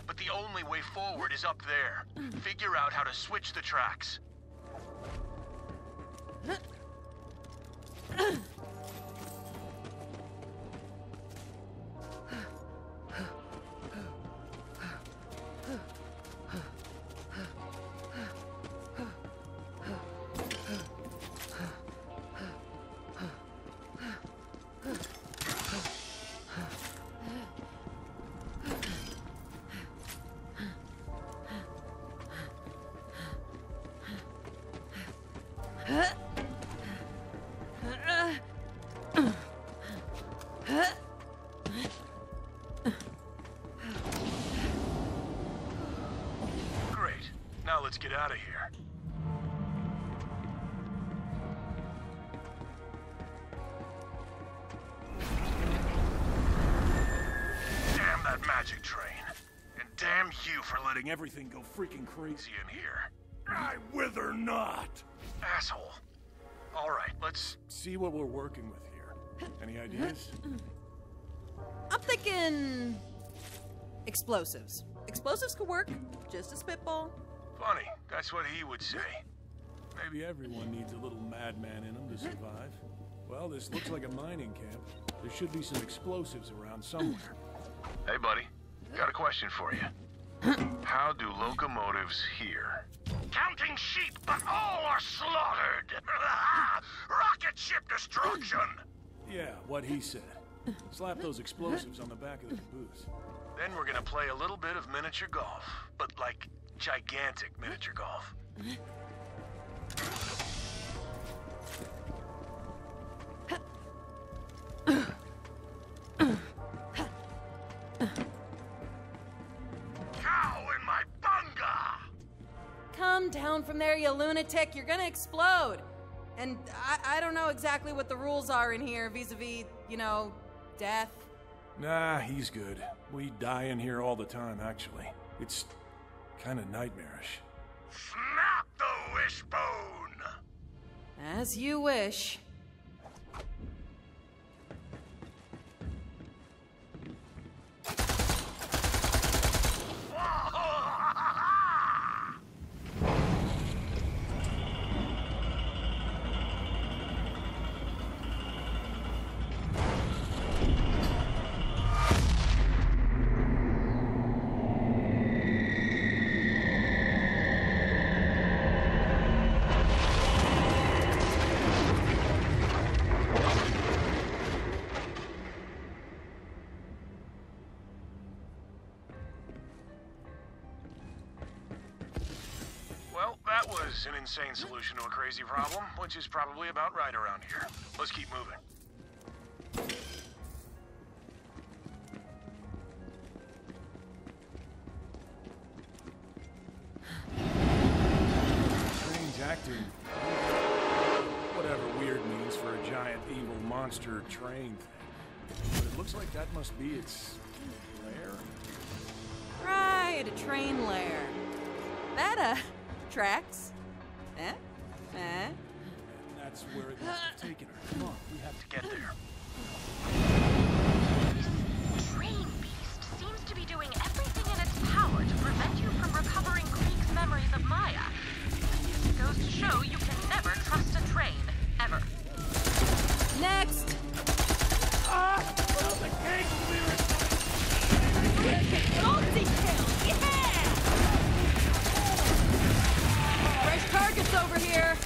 But the only way forward is up there. Figure out how to switch the tracks. Great. Now let's get out of here. Damn that magic train. you for letting everything go freaking crazy in here. I wither not! Asshole. Alright, let's see what we're working with here. Any ideas? I'm thinking... explosives. Explosives could work. Just a spitball. Funny, that's what he would say. Maybe everyone needs a little madman in them to survive. Well, this looks like a mining camp. There should be some explosives around somewhere. Hey, buddy. Got a question for you. How do locomotives hear? Counting sheep, but all are slaughtered! Rocket ship destruction! Yeah, what he said. Slap those explosives on the back of the caboose. Then we're gonna play a little bit of miniature golf. But like, gigantic miniature golf. Cow in my bunga! Come down from there, you lunatic. You're gonna explode. And I don't know exactly what the rules are in here vis-a-vis, you know, death. Nah, he's good. We die in here all the time, actually. It's kind of nightmarish. Snap the wishbone! As you wish. An insane solution to a crazy problem, which is probably about right around here. Let's keep moving. Strange acting. Whatever weird means for a giant evil monster train thing. But it looks like that must be its lair. Right, a train lair. That, tracks. And that's where it must have taken her. Come on, we have to get there. This train beast seems to be doing everything in its power to prevent you from recovering Krieg's memories of Maya. It goes to show you can never trust a train, ever. Next! Well, the gang clearance! Gold detail, yeah! Fresh targets over here!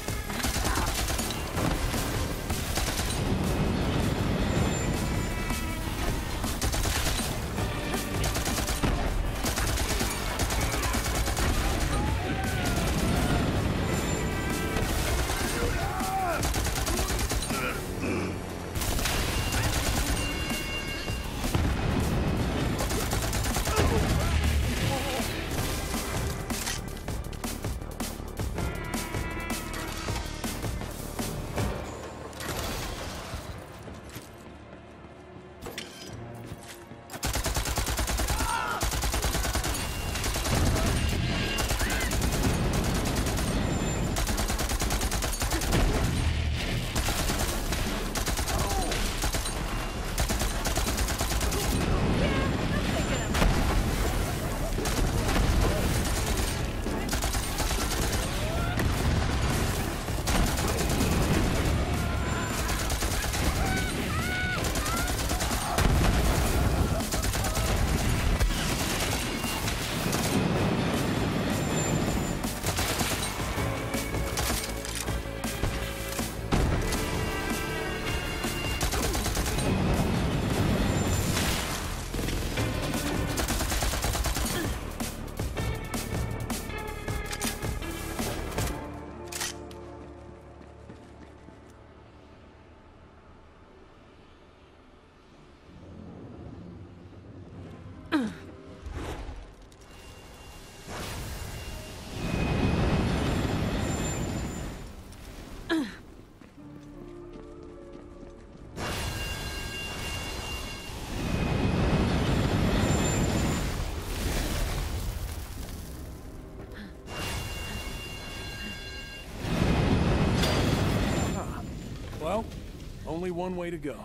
only one way to go.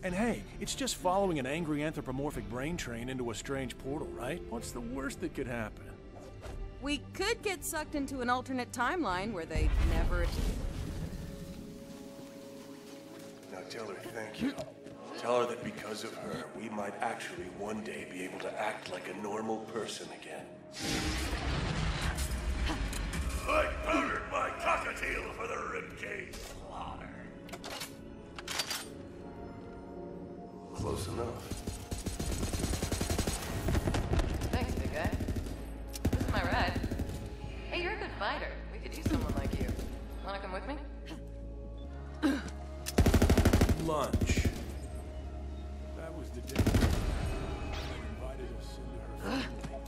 And hey, it's just following an angry anthropomorphic brain train into a strange portal, right? What's the worst that could happen? We could get sucked into an alternate timeline where they never... Now tell her thank you. Tell her that because of her, we might actually one day be able to act like a normal person again. I powdered my cockatiel for the ribcage slaughter. Close enough. Thanks, big guy. This is my ride. Hey, you're a good fighter. We could use someone like you. Wanna come with me? Lunch. That was the day they invited us into her family.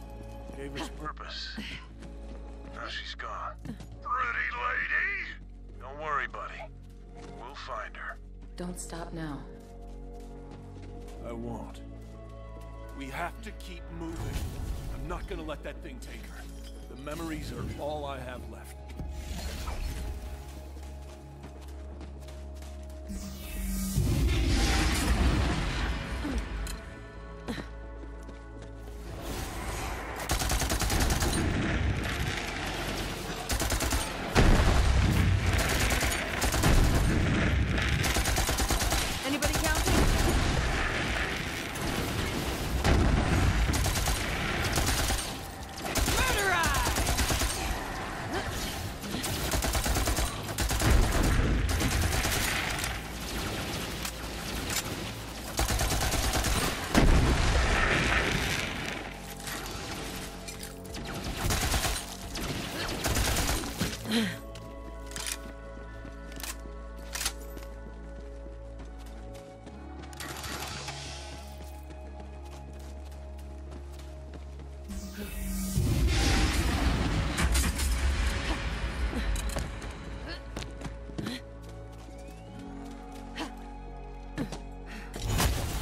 Gave us Purpose. Now she's gone. Pretty lady! Don't worry, buddy. We'll find her. Don't stop now. I won't. We have to keep moving. I'm not gonna let that thing take her. The memories are all I have left. Anybody counting?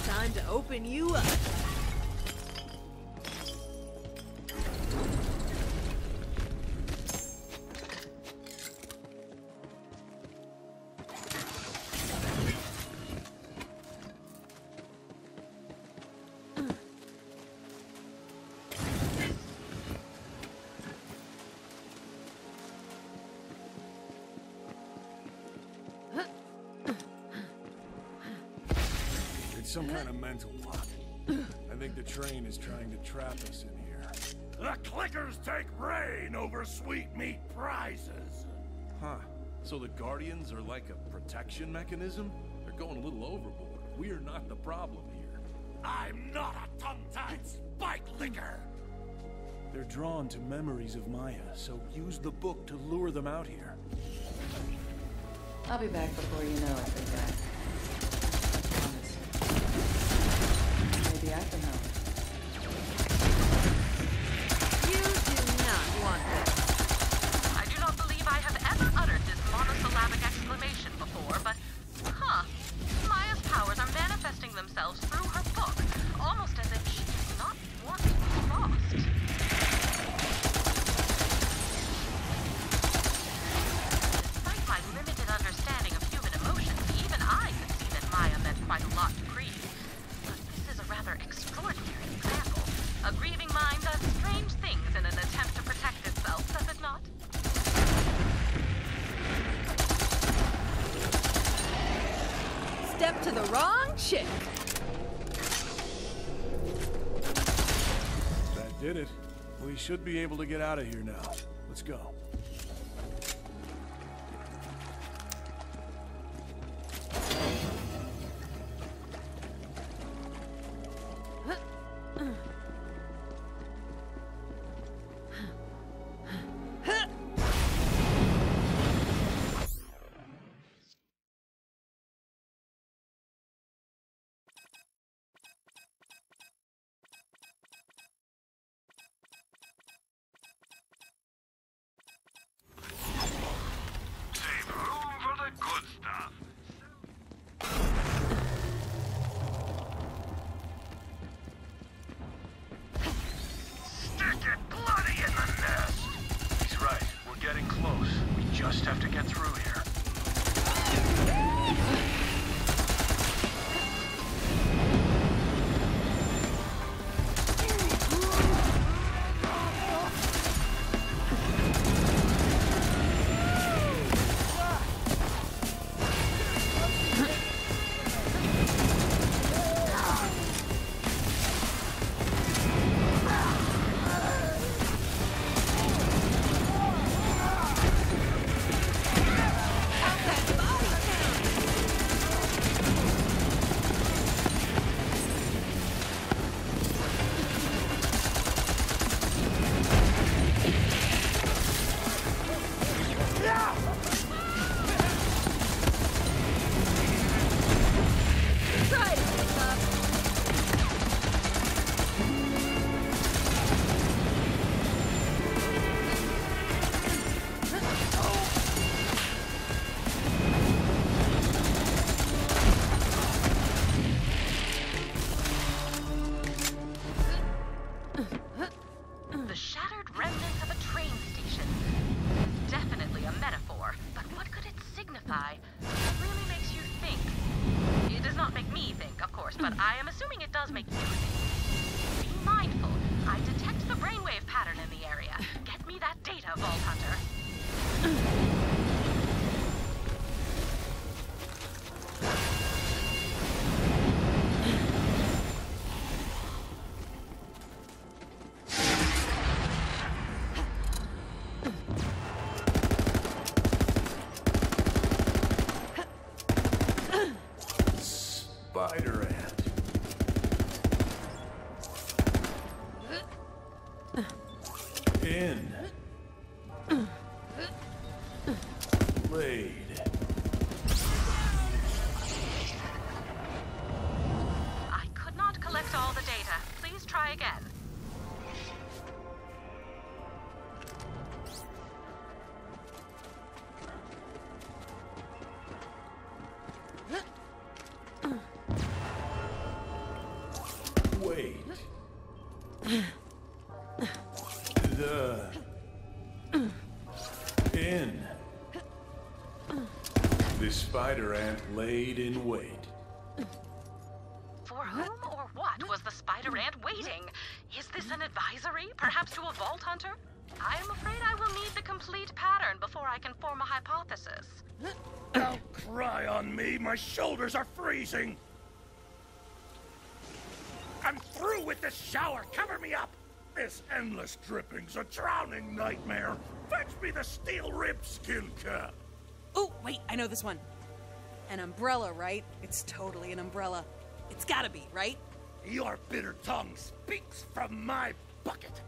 Time to open you up. It's some kind of mental block. I think the train is trying to trap us in here. The clickers take reign over sweetmeat prizes. Huh. So the Guardians are like a protection mechanism? They're going a little overboard. We're not the problem here. I'm not a tongue-tied spike licker. They're drawn to memories of Maya, so use the book to lure them out here. I'll be back before you know it, big guy. I promise. Maybe I can help. You do not want this. I do not believe I have ever uttered this monosyllabic exclamation before, but, Maya's powers are manifesting themselves through her book, almost as if she does not want to be lost. Despite my limited understanding of human emotions, even I could see that Maya meant quite a lot to Krieg. But this is a rather extraordinary example. A grieving mind does strange things in an attempt to protect itself, does it not? Step to the wrong chick. That did it. We should be able to get out of here now. Let's go. but I am assuming it does make you think. Be mindful. I detect the brainwave pattern in the area. Get me that data, Vault Hunter. Spider ant. In. Laid. I could not collect all the data. Please try again. Wait. The in. The spider ant laid in wait. For whom or what was the spider ant waiting? Is this an advisory, perhaps to a Vault Hunter? I am afraid I will need the complete pattern before I can form a hypothesis. Don't cry on me, my shoulders are freezing! I'm through with this shower, cover me up! This endless dripping's a drowning nightmare! Fetch me the steel-ribbed skin cap! Oh, wait, I know this one. An umbrella, right? It's totally an umbrella. It's gotta be, right? Your bitter tongue speaks from my bucket!